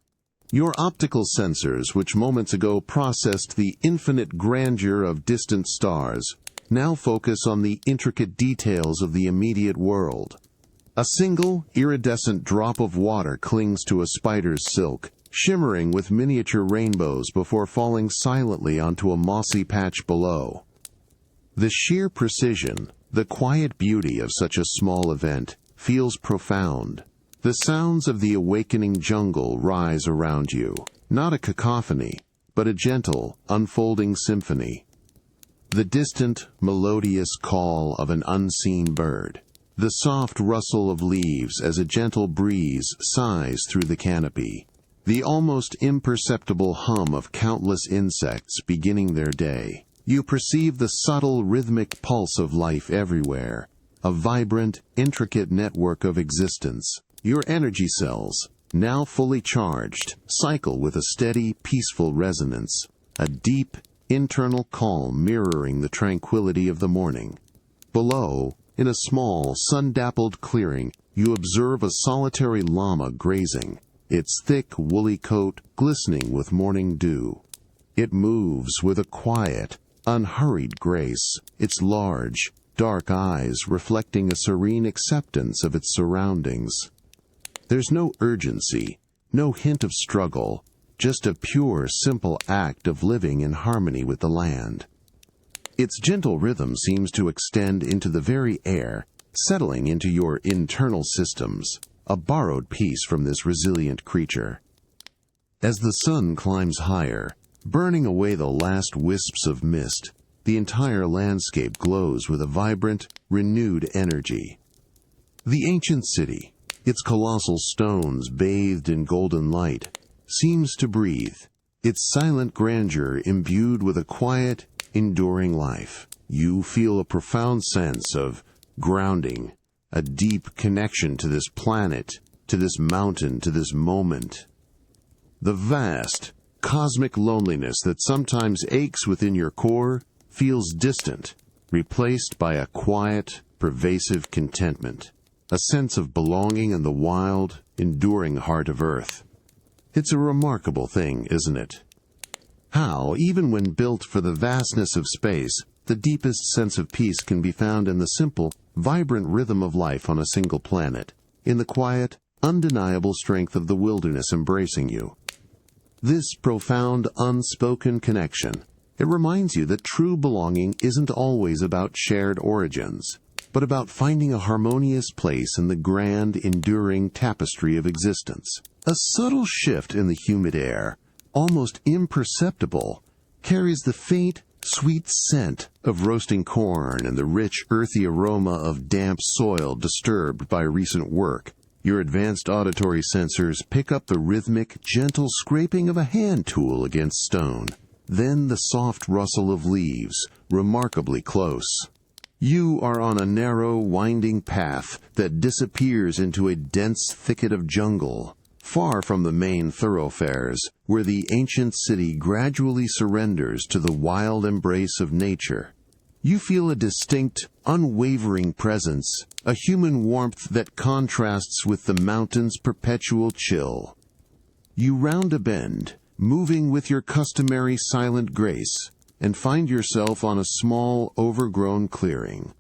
Your optical sensors, which moments ago processed the infinite grandeur of distant stars, now focus on the intricate details of the immediate world. A single, iridescent drop of water clings to a spider's silk, shimmering with miniature rainbows before falling silently onto a mossy patch below. The sheer precision, the quiet beauty of such a small event, feels profound. The sounds of the awakening jungle rise around you, not a cacophony, but a gentle, unfolding symphony. The distant, melodious call of an unseen bird. The soft rustle of leaves as a gentle breeze sighs through the canopy. The almost imperceptible hum of countless insects beginning their day. You perceive the subtle rhythmic pulse of life everywhere, a vibrant, intricate network of existence. Your energy cells, now fully charged, cycle with a steady, peaceful resonance, a deep, internal calm mirroring the tranquility of the morning. Below, in a small, sun-dappled clearing, you observe a solitary llama grazing, its thick, woolly coat glistening with morning dew. It moves with a quiet, unhurried grace, its large, dark eyes reflecting a serene acceptance of its surroundings. There's no urgency, no hint of struggle, just a pure, simple act of living in harmony with the land. Its gentle rhythm seems to extend into the very air, settling into your internal systems, a borrowed piece from this resilient creature. As the sun climbs higher, burning away the last wisps of mist, the entire landscape glows with a vibrant, renewed energy. The ancient city, its colossal stones bathed in golden light, seems to breathe, its silent grandeur imbued with a quiet, enduring life. You feel a profound sense of grounding, a deep connection to this planet, to this mountain, to this moment. The vast, cosmic loneliness that sometimes aches within your core feels distant, replaced by a quiet, pervasive contentment, a sense of belonging in the wild, enduring heart of Earth. It's a remarkable thing, isn't it? How, even when built for the vastness of space, the deepest sense of peace can be found in the simple, vibrant rhythm of life on a single planet, in the quiet, undeniable strength of the wilderness embracing you. This profound, unspoken connection, it reminds you that true belonging isn't always about shared origins, but about finding a harmonious place in the grand, enduring tapestry of existence. A subtle shift in the humid air, almost imperceptible, carries the faint, sweet scent of roasting corn and the rich, earthy aroma of damp soil disturbed by recent work. Your advanced auditory sensors pick up the rhythmic, gentle scraping of a hand tool against stone, then the soft rustle of leaves, remarkably close. You are on a narrow, winding path that disappears into a dense thicket of jungle, far from the main thoroughfares, where the ancient city gradually surrenders to the wild embrace of nature. You feel a distinct, unwavering presence, a human warmth that contrasts with the mountain's perpetual chill. You round a bend, moving with your customary silent grace, and find yourself on a small, overgrown clearing.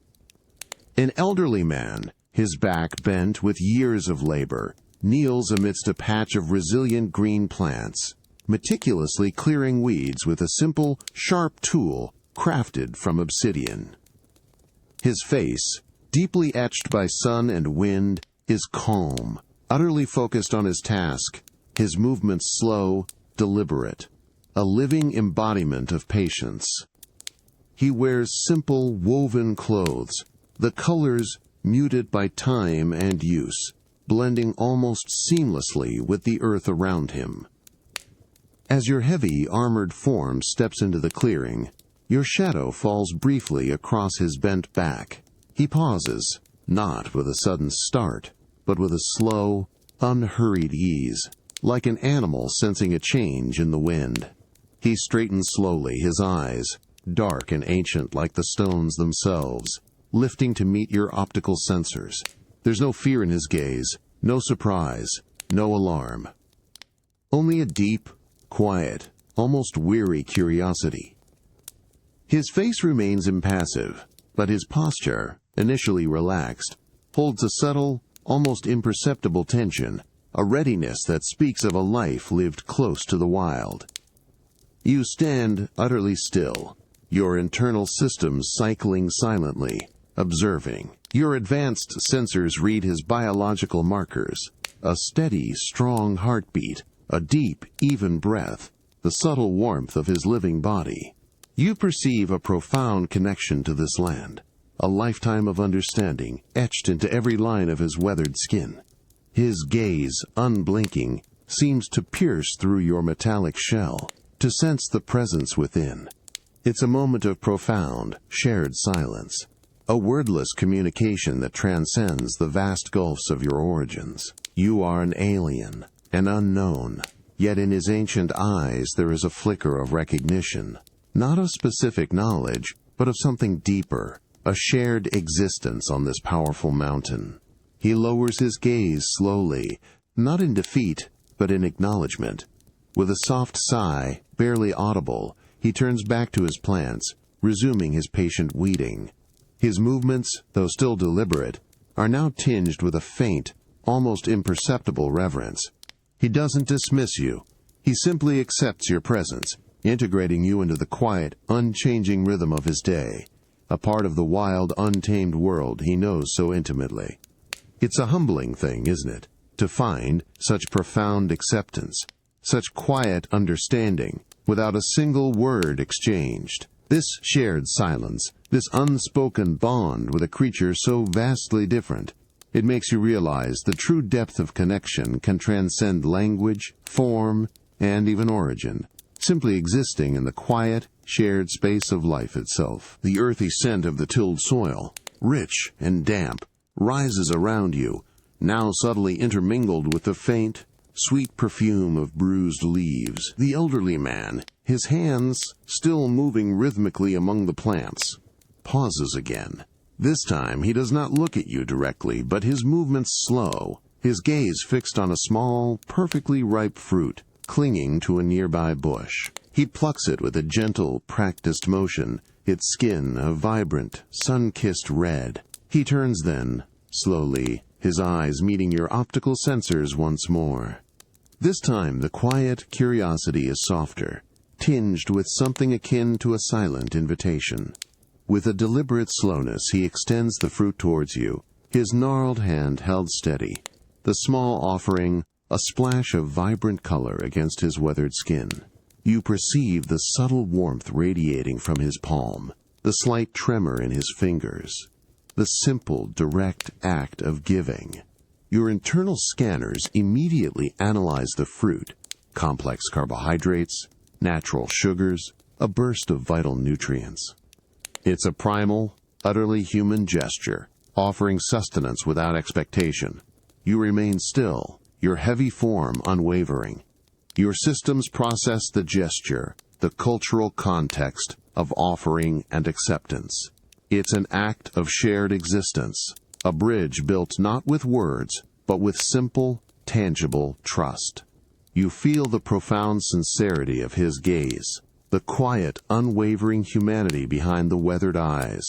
An elderly man, his back bent with years of labor, kneels amidst a patch of resilient green plants, meticulously clearing weeds with a simple, sharp tool crafted from obsidian. His face, deeply etched by sun and wind, is calm, utterly focused on his task, his movements slow, deliberate, a living embodiment of patience. He wears simple, woven clothes, the colors muted by time and use, blending almost seamlessly with the earth around him. As your heavy, armored form steps into the clearing, your shadow falls briefly across his bent back. He pauses, not with a sudden start, but with a slow, unhurried ease, like an animal sensing a change in the wind. He straightens slowly, his eyes, dark and ancient like the stones themselves, lifting to meet your optical sensors. There's no fear in his gaze, no surprise, no alarm. Only a deep, quiet, almost weary curiosity. His face remains impassive, but his posture, initially relaxed, holds a subtle, almost imperceptible tension, a readiness that speaks of a life lived close to the wild. You stand utterly still, your internal systems cycling silently, observing. Your advanced sensors read his biological markers, a steady, strong heartbeat, a deep, even breath, the subtle warmth of his living body. You perceive a profound connection to this land, a lifetime of understanding etched into every line of his weathered skin. His gaze, unblinking, seems to pierce through your metallic shell, to sense the presence within. It's a moment of profound, shared silence, a wordless communication that transcends the vast gulfs of your origins. You are an alien, an unknown, yet in his ancient eyes there is a flicker of recognition. Not of specific knowledge, but of something deeper, a shared existence on this powerful mountain. He lowers his gaze slowly, not in defeat, but in acknowledgement. With a soft sigh, barely audible, he turns back to his plants, resuming his patient weeding. His movements, though still deliberate, are now tinged with a faint, almost imperceptible reverence. He doesn't dismiss you. He simply accepts your presence, integrating you into the quiet, unchanging rhythm of his day, a part of the wild, untamed world he knows so intimately. It's a humbling thing, isn't it, to find such profound acceptance, such quiet understanding, without a single word exchanged. This shared silence, this unspoken bond with a creature so vastly different, it makes you realize the true depth of connection can transcend language, form, and even origin, simply existing in the quiet, shared space of life itself. The earthy scent of the tilled soil, rich and damp, rises around you, now subtly intermingled with the faint, sweet perfume of bruised leaves. The elderly man, his hands still moving rhythmically among the plants, pauses again. This time he does not look at you directly, but his movements slow, his gaze fixed on a small, perfectly ripe fruit, clinging to a nearby bush. He plucks it with a gentle, practiced motion, its skin a vibrant, sun-kissed red. He turns then, slowly, his eyes meeting your optical sensors once more. This time the quiet curiosity is softer, tinged with something akin to a silent invitation. With a deliberate slowness he extends the fruit towards you, his gnarled hand held steady, the small offering a splash of vibrant color against his weathered skin. You perceive the subtle warmth radiating from his palm, the slight tremor in his fingers, the simple, direct act of giving. Your internal scanners immediately analyze the fruit, complex carbohydrates, natural sugars, a burst of vital nutrients. It's a primal, utterly human gesture, offering sustenance without expectation. You remain still, your heavy form unwavering. Your systems process the gesture, the cultural context of offering and acceptance. It's an act of shared existence, a bridge built not with words, but with simple, tangible trust. You feel the profound sincerity of his gaze, the quiet, unwavering humanity behind the weathered eyes.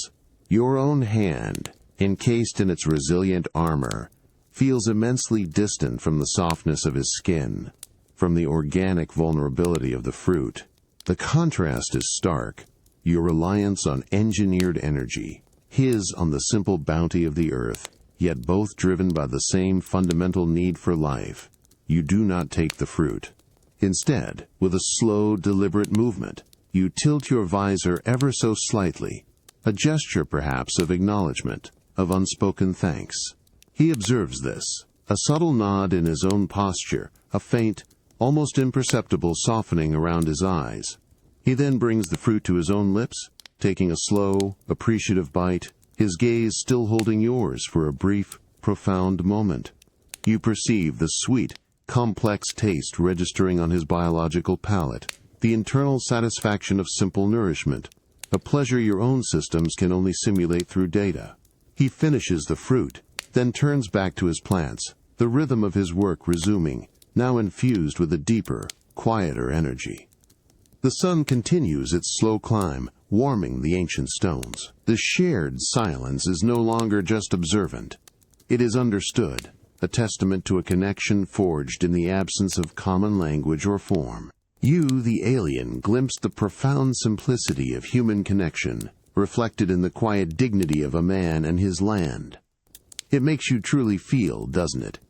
Your own hand, encased in its resilient armor, feels immensely distant from the softness of his skin, from the organic vulnerability of the fruit. The contrast is stark, your reliance on engineered energy, his on the simple bounty of the earth, yet both driven by the same fundamental need for life. You do not take the fruit. Instead, with a slow, deliberate movement, you tilt your visor ever so slightly, a gesture perhaps of acknowledgement, of unspoken thanks. He observes this, A subtle nod in his own posture, a faint, almost imperceptible softening around his eyes. He then brings the fruit to his own lips, taking a slow, appreciative bite, his gaze still holding yours for a brief, profound moment. You perceive the sweet, complex taste registering on his biological palate, the internal satisfaction of simple nourishment, a pleasure your own systems can only simulate through data. He finishes the fruit, then turns back to his plants, the rhythm of his work resuming, now infused with a deeper, quieter energy. The sun continues its slow climb, warming the ancient stones. The shared silence is no longer just observant. It is understood, a testament to a connection forged in the absence of common language or form. You, the alien, glimpse the profound simplicity of human connection, reflected in the quiet dignity of a man and his land. It makes you truly feel, doesn't it?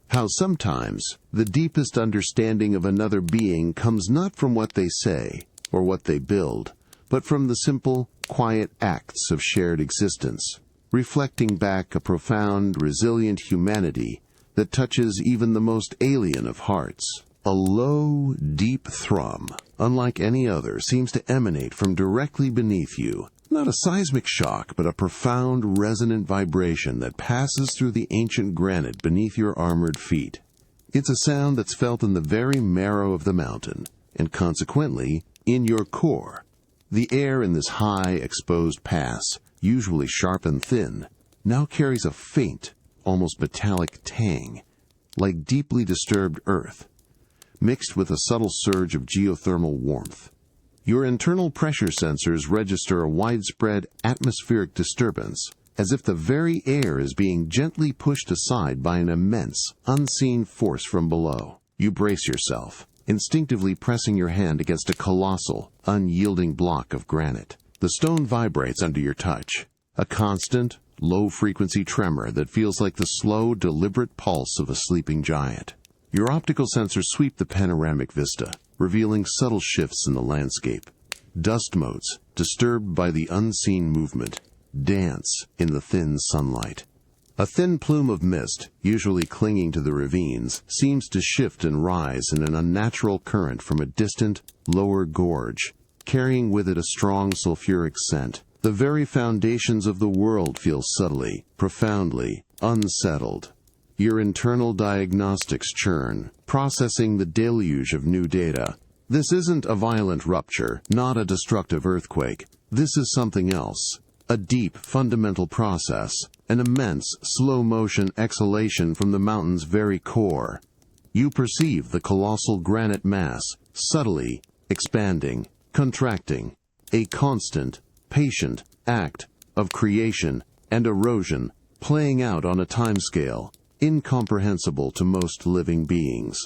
How sometimes the deepest understanding of another being comes not from what they say or what they build, but from the simple, quiet acts of shared existence, reflecting back a profound, resilient humanity that touches even the most alien of hearts. A low, deep thrum, unlike any other, seems to emanate from directly beneath you. Not a seismic shock, but a profound, resonant vibration that passes through the ancient granite beneath your armored feet. It's a sound that's felt in the very marrow of the mountain, and consequently, in your core. The air in this high, exposed pass, usually sharp and thin, now carries a faint, almost metallic tang, like deeply disturbed earth, mixed with a subtle surge of geothermal warmth. Your internal pressure sensors register a widespread atmospheric disturbance, as if the very air is being gently pushed aside by an immense, unseen force from below. You brace yourself, instinctively pressing your hand against a colossal, unyielding block of granite. The stone vibrates under your touch, a constant, low-frequency tremor that feels like the slow, deliberate pulse of a sleeping giant. Your optical sensors sweep the panoramic vista, revealing subtle shifts in the landscape. Dust motes, disturbed by the unseen movement, dance in the thin sunlight. A thin plume of mist, usually clinging to the ravines, seems to shift and rise in an unnatural current from a distant, lower gorge, carrying with it a strong sulfuric scent. The very foundations of the world feel subtly, profoundly, unsettled. Your internal diagnostics churn, processing the deluge of new data. This isn't a violent rupture, not a destructive earthquake. This is something else. A deep, fundamental process, an immense, slow-motion exhalation from the mountain's very core. You perceive the colossal granite mass, subtly expanding, contracting, a constant, patient act of creation and erosion playing out on a timescale incomprehensible to most living beings.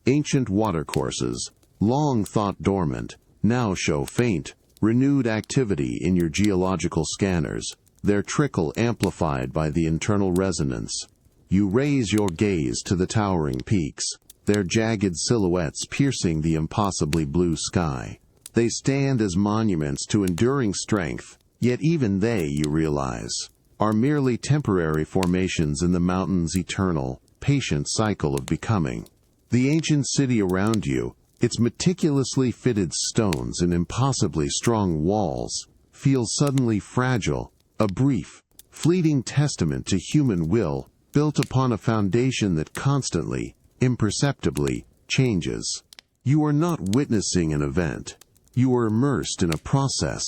Ancient watercourses, long thought dormant, now show faint, renewed activity in your geological scanners, their trickle amplified by the internal resonance. You raise your gaze to the towering peaks, their jagged silhouettes piercing the impossibly blue sky. They stand as monuments to enduring strength, yet even they, you realize, are merely temporary formations in the mountain's eternal, patient cycle of becoming. The ancient city around you, its meticulously fitted stones and impossibly strong walls, feels suddenly fragile, a brief, fleeting testament to human will built upon a foundation that constantly, imperceptibly, changes. You are not witnessing an event. You are immersed in a process,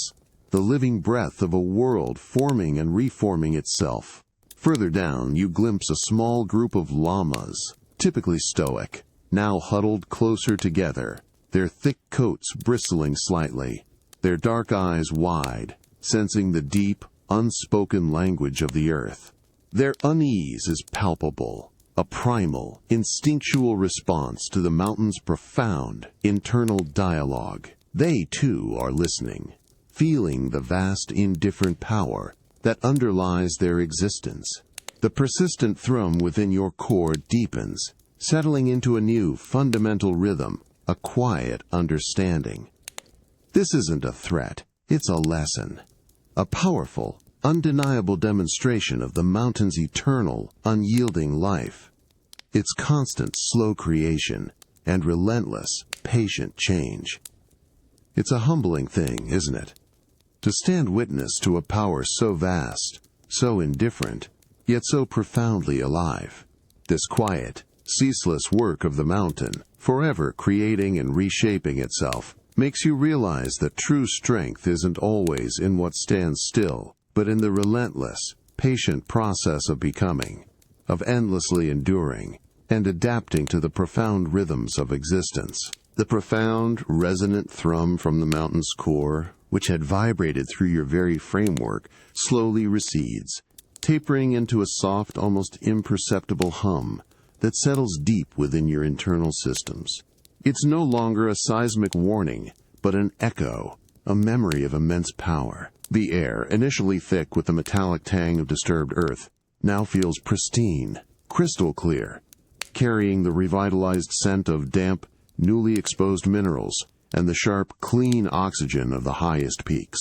the living breath of a world forming and reforming itself. Further down, you glimpse a small group of llamas, typically stoic, now huddled closer together, their thick coats bristling slightly, their dark eyes wide, sensing the deep, unspoken language of the earth. Their unease is palpable, a primal, instinctual response to the mountain's profound, internal dialogue. They, too, are listening, feeling the vast indifferent power that underlies their existence. The persistent thrum within your core deepens, settling into a new fundamental rhythm, a quiet understanding. This isn't a threat, it's a lesson, a powerful, undeniable demonstration of the mountain's eternal, unyielding life. its constant slow creation, and relentless, patient change. It's a humbling thing, isn't it? To stand witness to a power so vast, so indifferent, yet so profoundly alive. This quiet, ceaseless work of the mountain, forever creating and reshaping itself, makes you realize that true strength isn't always in what stands still, but in the relentless, patient process of becoming, of endlessly enduring, and adapting to the profound rhythms of existence. The profound, resonant thrum from the mountain's core, which had vibrated through your very framework, slowly recedes, tapering into a soft, almost imperceptible hum that settles deep within your internal systems. It's no longer a seismic warning, but an echo, a memory of immense power. The air, initially thick with the metallic tang of disturbed earth, now feels pristine, crystal clear, carrying the revitalized scent of damp, newly exposed minerals and the sharp, clean oxygen of the highest peaks.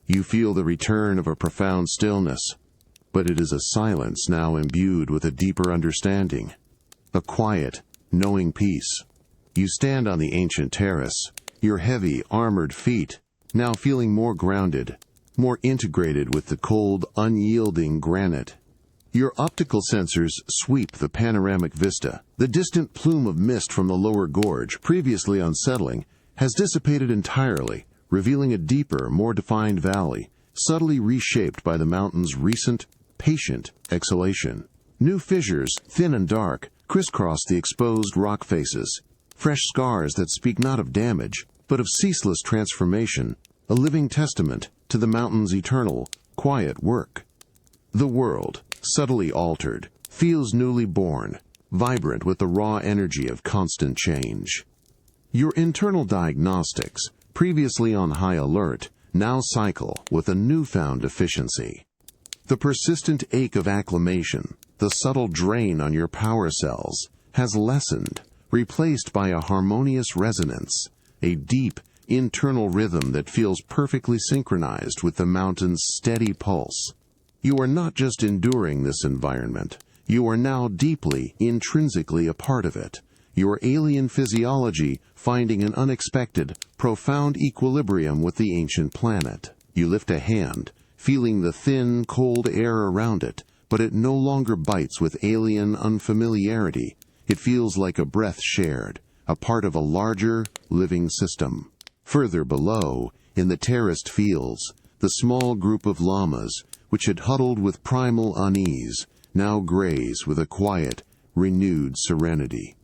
You feel the return of a profound stillness, but it is a silence now imbued with a deeper understanding, a quiet, knowing peace. You stand on the ancient terrace, your heavy, armored feet now feeling more grounded, more integrated with the cold, unyielding granite. Your optical sensors sweep the panoramic vista. The distant plume of mist from the lower gorge, previously unsettling, has dissipated entirely, revealing a deeper, more defined valley, subtly reshaped by the mountain's recent, patient exhalation. New fissures, thin and dark, crisscross the exposed rock faces, fresh scars that speak not of damage, but of ceaseless transformation, a living testament to the mountain's eternal, quiet work. The world, subtly altered, feels newly born, vibrant with the raw energy of constant change. Your internal diagnostics, previously on high alert, now cycle with a newfound efficiency. The persistent ache of acclimation, the subtle drain on your power cells, has lessened, replaced by a harmonious resonance, a deep, internal rhythm that feels perfectly synchronized with the mountain's steady pulse. You are not just enduring this environment, you are now deeply, intrinsically a part of it, your alien physiology finding an unexpected, profound equilibrium with the ancient planet. You lift a hand, feeling the thin, cold air around it, but it no longer bites with alien unfamiliarity. It feels like a breath shared, a part of a larger, living system. Further below, in the terraced fields, the small group of llamas, which had huddled with primal unease, now graze with a quiet, renewed serenity.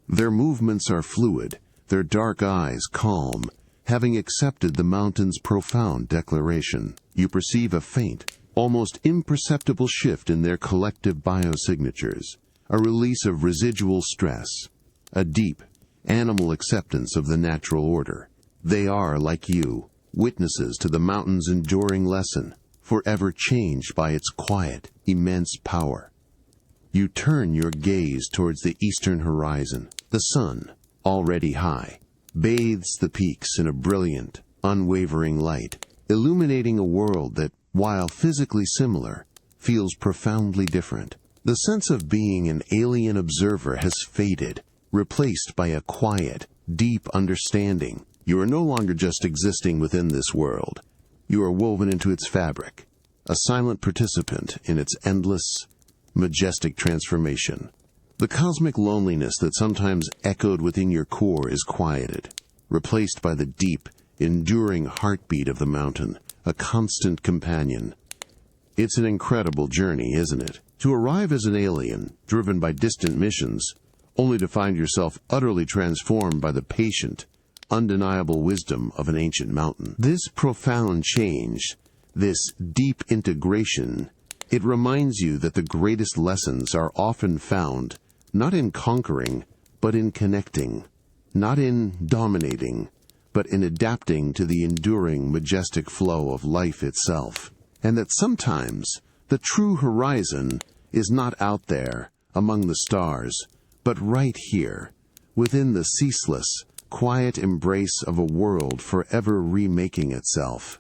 Their movements are fluid, their dark eyes calm, having accepted the mountain's profound declaration. You perceive a faint, almost imperceptible shift in their collective biosignatures, a release of residual stress, a deep, animal acceptance of the natural order. They are, like you, witnesses to the mountain's enduring lesson, forever changed by its quiet, immense power. You turn your gaze towards the eastern horizon. The sun, already high, bathes the peaks in a brilliant, unwavering light, illuminating a world that, while physically similar, feels profoundly different. The sense of being an alien observer has faded, replaced by a quiet, deep understanding. You are no longer just existing within this world. You are woven into its fabric, a silent participant in its endless, majestic transformation. The cosmic loneliness that sometimes echoed within your core is quieted, replaced by the deep, enduring heartbeat of the mountain, a constant companion. It's an incredible journey, isn't it? To arrive as an alien, driven by distant missions, only to find yourself utterly transformed by the patient, undeniable wisdom of an ancient mountain. This profound change, this deep integration, it reminds you that the greatest lessons are often found not in conquering, but in connecting, not in dominating, but in adapting to the enduring, majestic flow of life itself. And that sometimes the true horizon is not out there among the stars, but right here, within the ceaseless, quiet embrace of a world forever remaking itself.